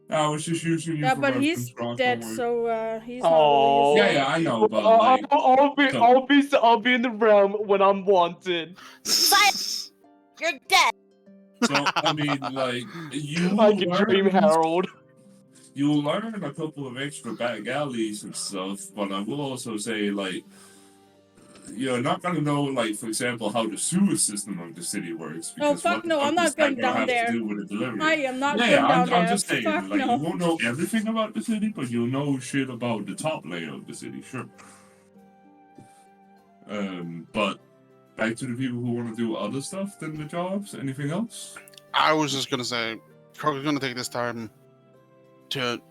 I was just using you for but reference, he's Grog, dead, don't worry. so he's not really useful. Yeah, I know, but I'll be in the realm when I'm wanted. You're dead. So you I can dream, Harold. You'll learn a couple of extra back alleys and stuff, but I will also say you're not gonna know, for example, how the sewer system of the city works. Oh fuck no! I'm not going down there. I am not going down there. I'm just saying, fuck no. You won't know everything about the city, but you'll know shit about the top layer of the city, sure. But back to the people who want to do other stuff than the jobs. Anything else? I was just gonna say, probably gonna take this time to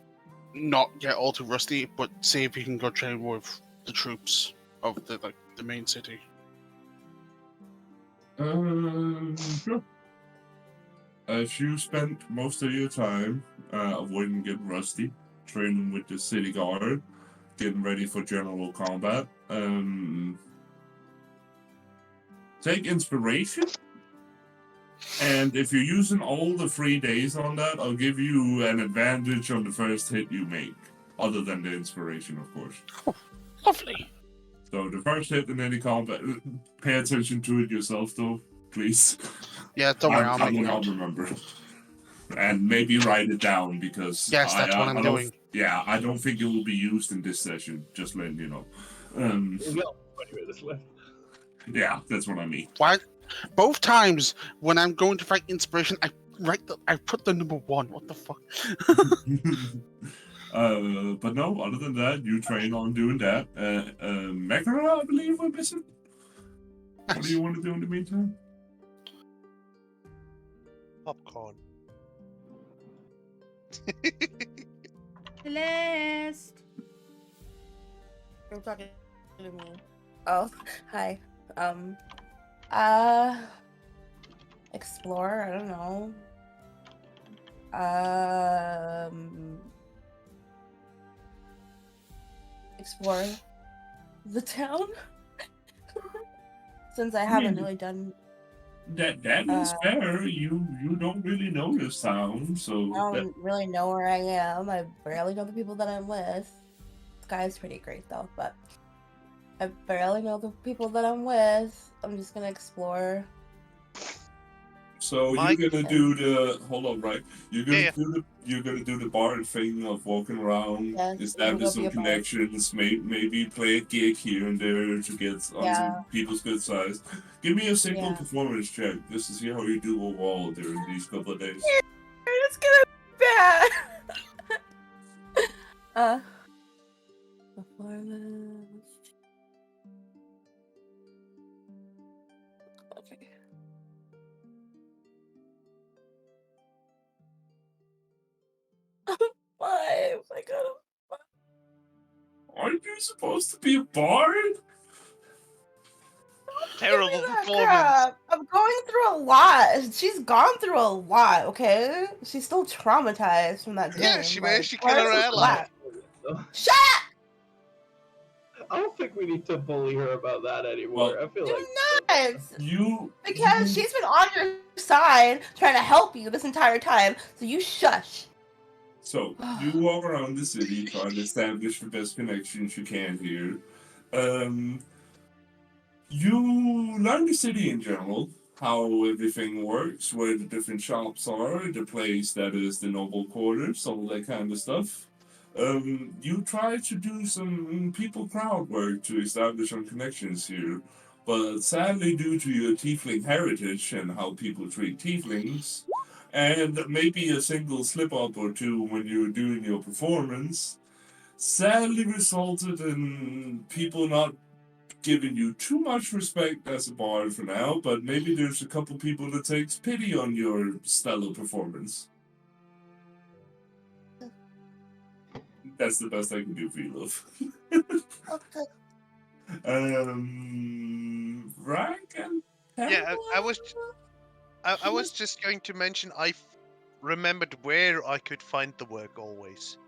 not get all too rusty, but see if we can go train with the troops of the main city. Sure. As you spent most of your time avoiding getting rusty, training with the city guard, getting ready for general combat, take inspiration. And if you're using all the 3 days on that, I'll give you an advantage on the first hit you make, other than the inspiration, of course. Oh, lovely. So the first hit in any combat, pay attention to it yourself, though, please. Yeah, don't worry, I'll make it. I'll remember. And maybe write it down, because yes, that's what I'm doing. Yeah, I don't think it will be used in this session. Just letting you know. Yeah, that's what I mean. Why? Both times when I'm going to write inspiration, I put the number 1. What the fuck? But no, other than that, you train on doing that. Megara, I believe we're missing. What do you want to do in the meantime? Popcorn. Celeste. You're talking to me. Oh, hi. Explore, I don't know. Explore the town. Since I haven't really done. That is fair. You don't really know this town, so I don't really know where I am. I barely know the people that I'm with. This guy's pretty great though, but I barely know the people that I'm with. I'm just gonna explore. So Mike? you're gonna do the you're gonna do the bard thing of walking around, establish some connections, maybe play a gig here and there to get on some people's good sides. Give me a single performance check just to see how you do overall during these couple of days. It's gonna be bad. Performance. Okay. Why? I got Aren't you supposed to be a bard? Terrible performance. Crap. I'm going through a lot. She's gone through a lot, okay? She's still traumatized from that game. Yeah, she managed to kill her ally. Shut up! I don't think we need to bully her about that anymore. I feel like not! You Because she's been on your side trying to help you this entire time, so you shush. So, you walk around the city trying to establish the best connections you can here. You learn the city in general, how everything works, where the different shops are, the place that is the noble quarters, all that kind of stuff. You try to do some people crowd work to establish some connections here, but sadly due to your tiefling heritage and how people treat tieflings, and maybe a single slip-up or two when you're doing your performance, sadly resulted in people not giving you too much respect as a bard for now, but maybe there's a couple people that takes pity on your stellar performance. That's the best I can do for you, love. Okay. Rank and Yeah, I was just going to mention I remembered where I could find the work always.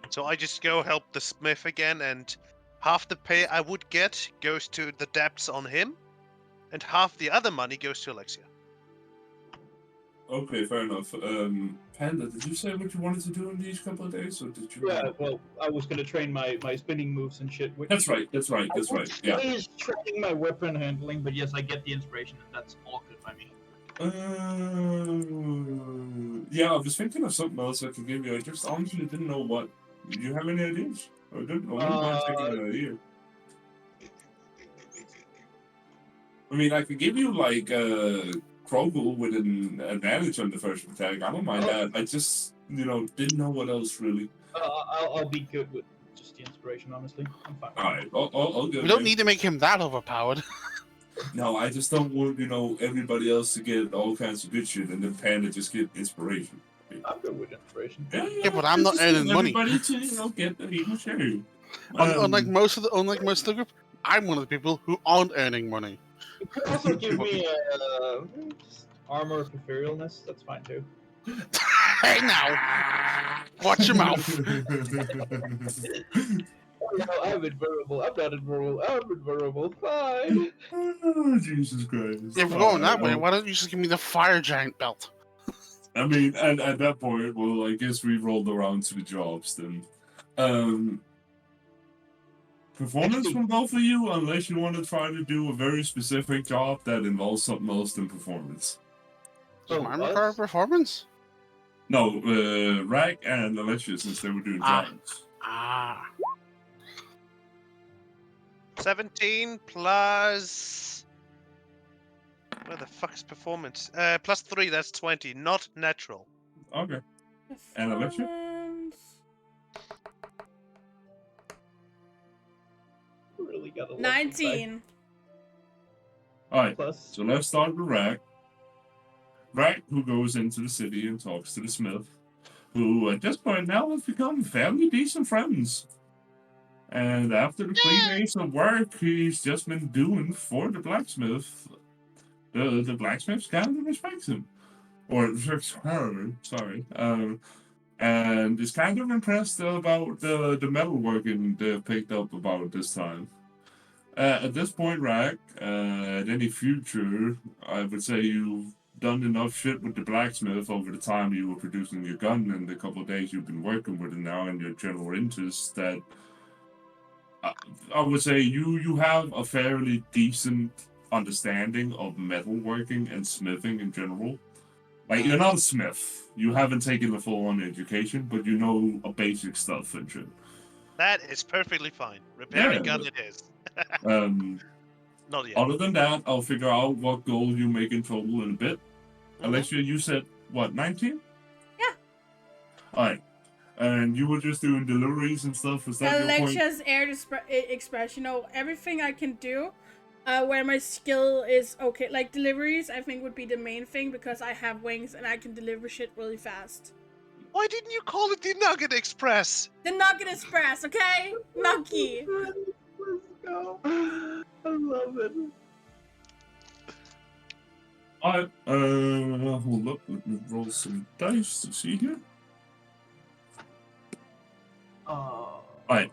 So I just go help the smith again, and half the pay I would get goes to the debts on him, and half the other money goes to Alexia. Okay, fair enough. Panda, did you say what you wanted to do in these couple of days, or did you? Yeah, well, I was gonna train my spinning moves and shit. That's right. Yeah. Is training my weapon handling, but yes, I get the inspiration, and that's all good by me. Yeah, I was thinking of something else I could give you. I just honestly didn't know what. Do you have any ideas? I didn't know. I'm taking an idea. I mean, I could give you like Krogel with an advantage on the first attack. I don't mind that. I just, didn't know what else really. I'll be good with just the inspiration, honestly. I'm fine. Alright, I'll go. We don't need to make him that overpowered. No, I just don't want, everybody else to get all kinds of good shit and then Panda just get inspiration. I'm good with inspiration. Yeah, but I'm not just earning want money. everybody to, get the equal share. Unlike most of the group, I'm one of the people who aren't earning money. You could also give me armor of etherealness. That's fine too. Hey now, watch your mouth. No, I'm invulnerable. I'm not invulnerable. I'm invulnerable. Fine. Oh, Jesus Christ. If we're going that way, why don't you just give me the fire giant belt? I mean, and at that point, well, I guess we rolled around to the jobs then. Performance from both of you, unless you want to try to do a very specific job that involves something else than performance. Does mine require performance? No, Rag and Alexia, since they were doing jobs. 17 plus... Where the fuck is performance? Plus 3, that's 20. Not natural. Okay. And Alexia? Really got a 19. Alright, so let's start with Rag. Rag, who goes into the city and talks to the smith, who at this point now have become fairly decent friends. And after the 3 days of work he's just been doing for the blacksmith, the blacksmith kind of respects him. Or respects her, sorry. And is kind of impressed about the metalworking they've picked up about this time. At this point, Rag, at any future, I would say you've done enough shit with the blacksmith over the time you were producing your gun and the couple of days you've been working with it now and your general interest that I would say you have a fairly decent understanding of metalworking and smithing in general. Like, you're not a smith. You haven't taken a full-on education, but you know a basic stuff and shit. That is perfectly fine. Repairing gun it is. Not yet. Other than that, I'll figure out what goal you make in total in a bit. Alexia, you said, what, 19? Yeah. Alright. And you were just doing deliveries and stuff? Is that Alexia's air express, everything I can do, where my skill is okay. Like, deliveries, I think, would be the main thing, because I have wings and I can deliver shit really fast. Why didn't you call it the Nugget Express? The Nugget Express, okay? Nuggy. Let's go. I love it. Alright, hold up, let me roll some dice to see here. Alright,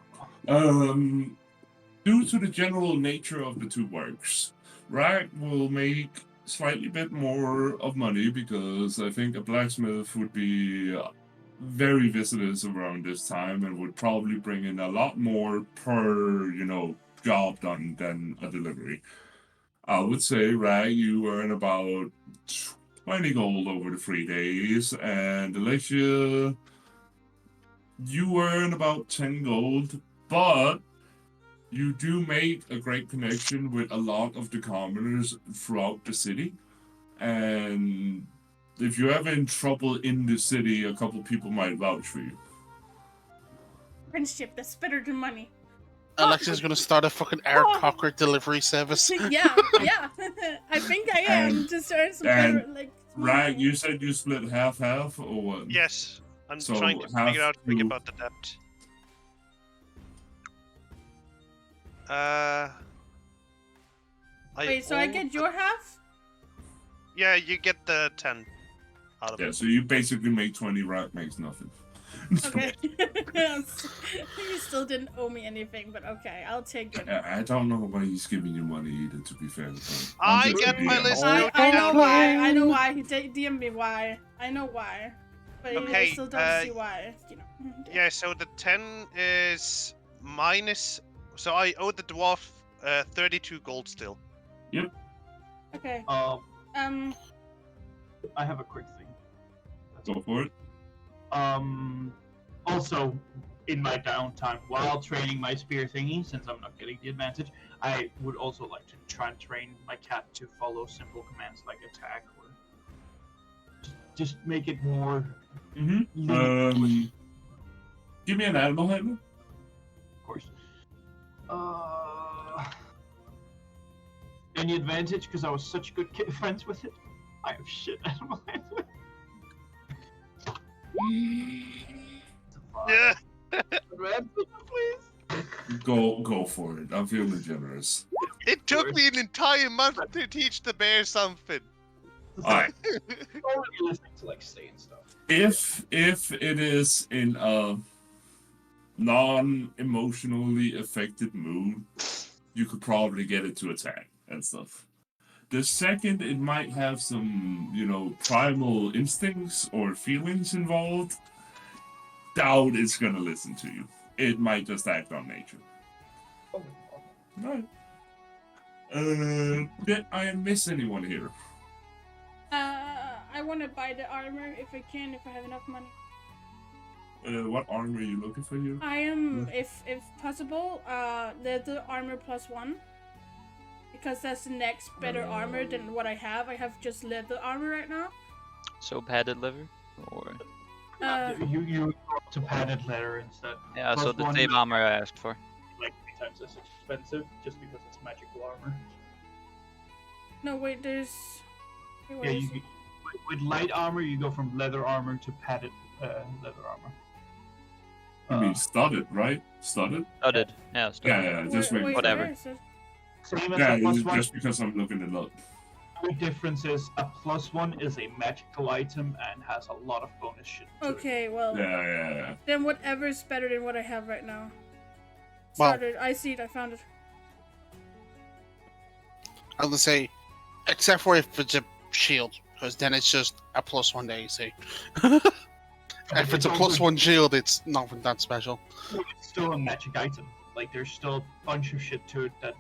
due to the general nature of the two works, Rag will make slightly bit more of money because I think a blacksmith would be very visitors around this time and would probably bring in a lot more per, job done than a delivery. I would say, Rag, you earn about 20 gold over the 3 days, and Alexia, you earn about 10 gold, but you do make a great connection with a lot of the commoners throughout the city, and if you're ever in trouble in the city, a couple people might vouch for you. Friendship, that's better than money. Alexia's gonna start a fucking air cocker delivery service. yeah. I think I am. Just earn some better, Rag, you said you split half or what? Yes. I'm So trying to half figure out you- about the debt. Wait, so I get your half? Yeah, you get the 10 out of it. Yeah, so you basically make 20, Rag makes nothing. Okay. You still didn't owe me anything, but okay, I'll take it. I don't know why he's giving you money either, to be fair. I get my list. I know why. I know why. He DM'd me why. I know why. But I still don't see why. Yeah, so the 10 is minus... So I owe the dwarf 32 gold still. Yep. Okay. I have a quick thing. Go for it. Also, in my downtime, while training my spear thingy, since I'm not getting the advantage, I would also like to try and train my cat to follow simple commands like attack or just make it more. Mm-hmm. Give me an animal handler. Of course. any advantage because I was such good friends with it? I have shit out of my life. Yeah. Advantage, please. Go for it. I'm feeling generous. It took me an entire month to teach the bear something. Alright. Already listening to like saying stuff. If it is in a non-emotionally affected mood, you could probably get it to attack and stuff. The second it might have some, primal instincts or feelings involved, doubt it's gonna listen to you. It might just act on nature. Right. Did I miss anyone here? I want to buy the armor if I can, if I have enough money. What armor are you looking for here? I am, if possible, leather armor +1. Because that's the next better armor than what I have. I have just leather armor right now. So padded leather? Or... You go up to padded leather instead. Yeah, so the +1 same armor I asked for. like 3 times as expensive just because it's magical armor. No, wait, there's... Wait, what Yeah, is with light armor you go from leather armor to padded leather armor. You mean studded, right? Studded? Studded. Yeah, studded. Yeah, just wait, whatever. where is it? Same as Yeah, a +1. just because I'm looking it up. The only difference is a +1 is a magical item and has a lot of bonus shit to it. Okay, well... Yeah. Then whatever's better than what I have right now. Well- Started. I see it, I found it. I was gonna say, except for if it's a shield, because then it's just a +1 to AC. If it's a +1 shield, it's nothing that special. It's still a magic item. Like, there's still a bunch of shit to it that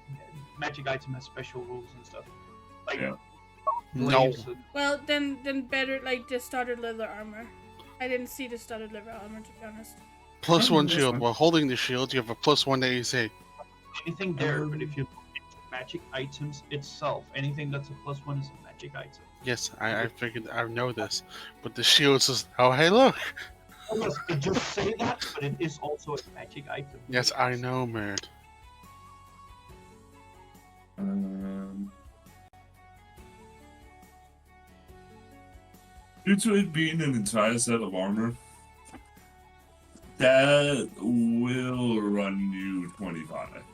magic item has special rules and stuff. Like, Yeah. No. glaives and- Well, then better, like, the studded leather armor. I didn't see the studded leather armor, to be honest. +1 this shield. one. While holding the shield, you have a +1 to AC. anything there, but if you look into magic items itself, anything that's a +1 is a magic item. Yes, I figured I know this, but the shield says, "Oh, hey, look." Oh, yes, it just say that, but it is also a magic item. Yes, I know, man. Due to it being an entire set of armor, that will run you 25.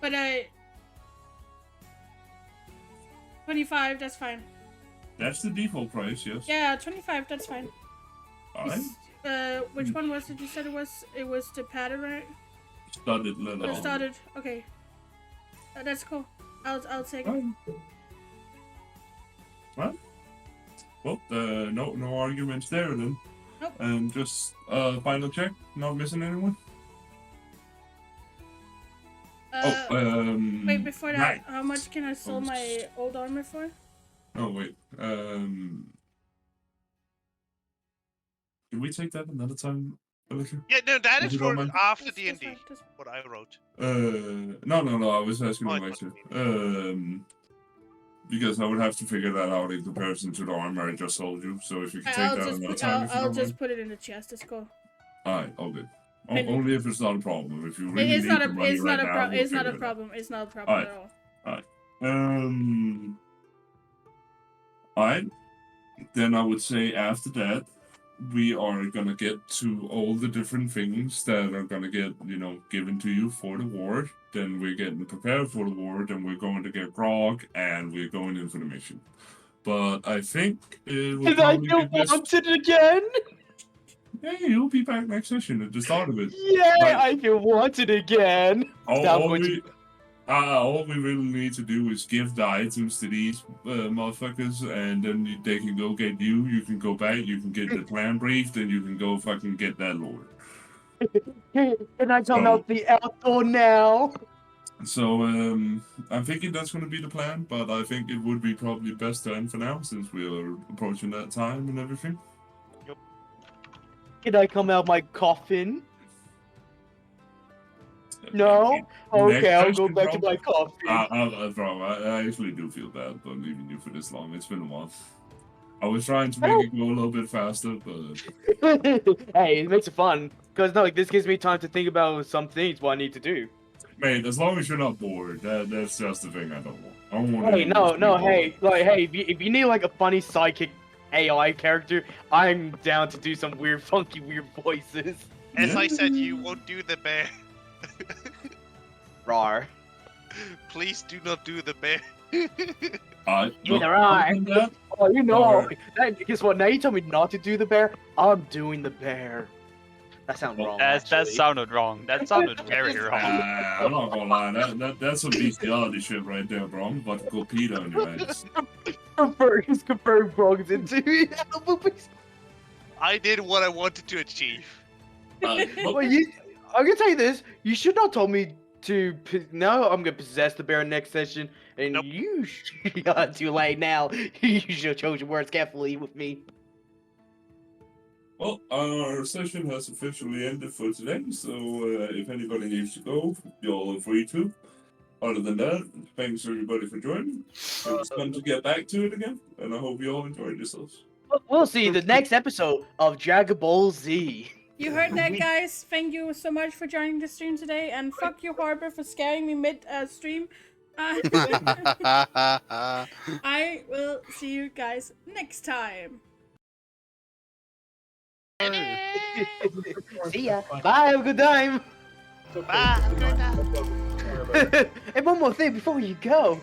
But 25, that's fine. That's the default price, yes. Yeah, 25, that's fine. Alright. Which one was it you said it was? It was the pattern, right? Studded leather Oh, armor. started. Okay. That's cool. I'll take it. Right. Well, no arguments there then. Nope. And just final check. Not missing anyone. Wait, before that, right. how much can I sell my old armor for? Oh wait. Can we take that another time, Alexia? Yeah, no, that If is you don't for mind. after That's D&D. fine, What I wrote. No. I was asking Oh, Alexia. Because I would have to figure that out in comparison to the armor I just sold you. So if you can take I'll that just another put, time, if you I'll don't just mind. put it in the chest. Let's go. Alright, all good. And- Only if it's not a problem. If you really It's need not the a. money It's right not a now, problem. we'll It's not a figure it out. problem. It's not a problem at all. Alright. Then I would say after that, we are gonna get to all the different things that are gonna get, given to you for the war. Then we're getting prepared for the war. Then we're going to get grog, and we're going in for the mission. But I think it will Did I probably get be best. wanted again? Yeah, you'll be back next session at the start of it. Yeah, Like- I feel wanted again. Now I'm going to- All we really need to do is give the items to these motherfuckers, and then they can go get you. You can go back, you can get the plan briefed, and you can go fucking get that lord. Can I come So- out the outdoor now? So, I'm thinking that's going to be the plan, but I think it would be probably best to end for now, since we are approaching that time and everything. Can I come out my coffin? No? Okay, I'll go question, back to bro. my coffin. Bro, I actually do feel bad about leaving you for this long. It's been a while. I was trying to make it go a little bit faster, but Hey, it makes it fun. Because, no, like, this gives me time to think about some things what I need to do. Mate, as long as you're not bored, that's just the thing I don't want. I don't want Hey, anyone to be no, bored. hey, like, hey, if you need like a funny sidekick AI character, I'm down to do some weird, funky, weird voices. As I Yeah. said, you won't do the bear. Rar. Please do not do the bear. Neither I. That, Oh, you know, Or- guess what? Now you tell me not to do the bear. I'm doing the bear. That sounds Well, wrong. That actually. sounded wrong. That sounded very wrong. I'm not gonna lie, that's some bestiality shit right there, bro. I'm about to go pee on your ass. He's confirmed Frog's into animal movies. I did what I wanted to achieve. Well, Well, I'm gonna tell you this. You should not told me to. Now I'm gonna possess the bear next session, and Nope. you. Too late now. You should have chosen your words carefully with me. well, our session has officially ended for today, so if anybody needs to go, y'all are free to. Other than that, thanks everybody for joining. It was fun to get back to it again, and I hope you all enjoyed yourselves. We'll see the next episode of Dragon Ball Z. You heard that, guys. Thank you so much for joining the stream today, and fuck you, Harbor, for scaring me mid stream. I will see you guys next time. See ya. Bye. Have a good time. Bye. Have a good time. And one more thing before you go.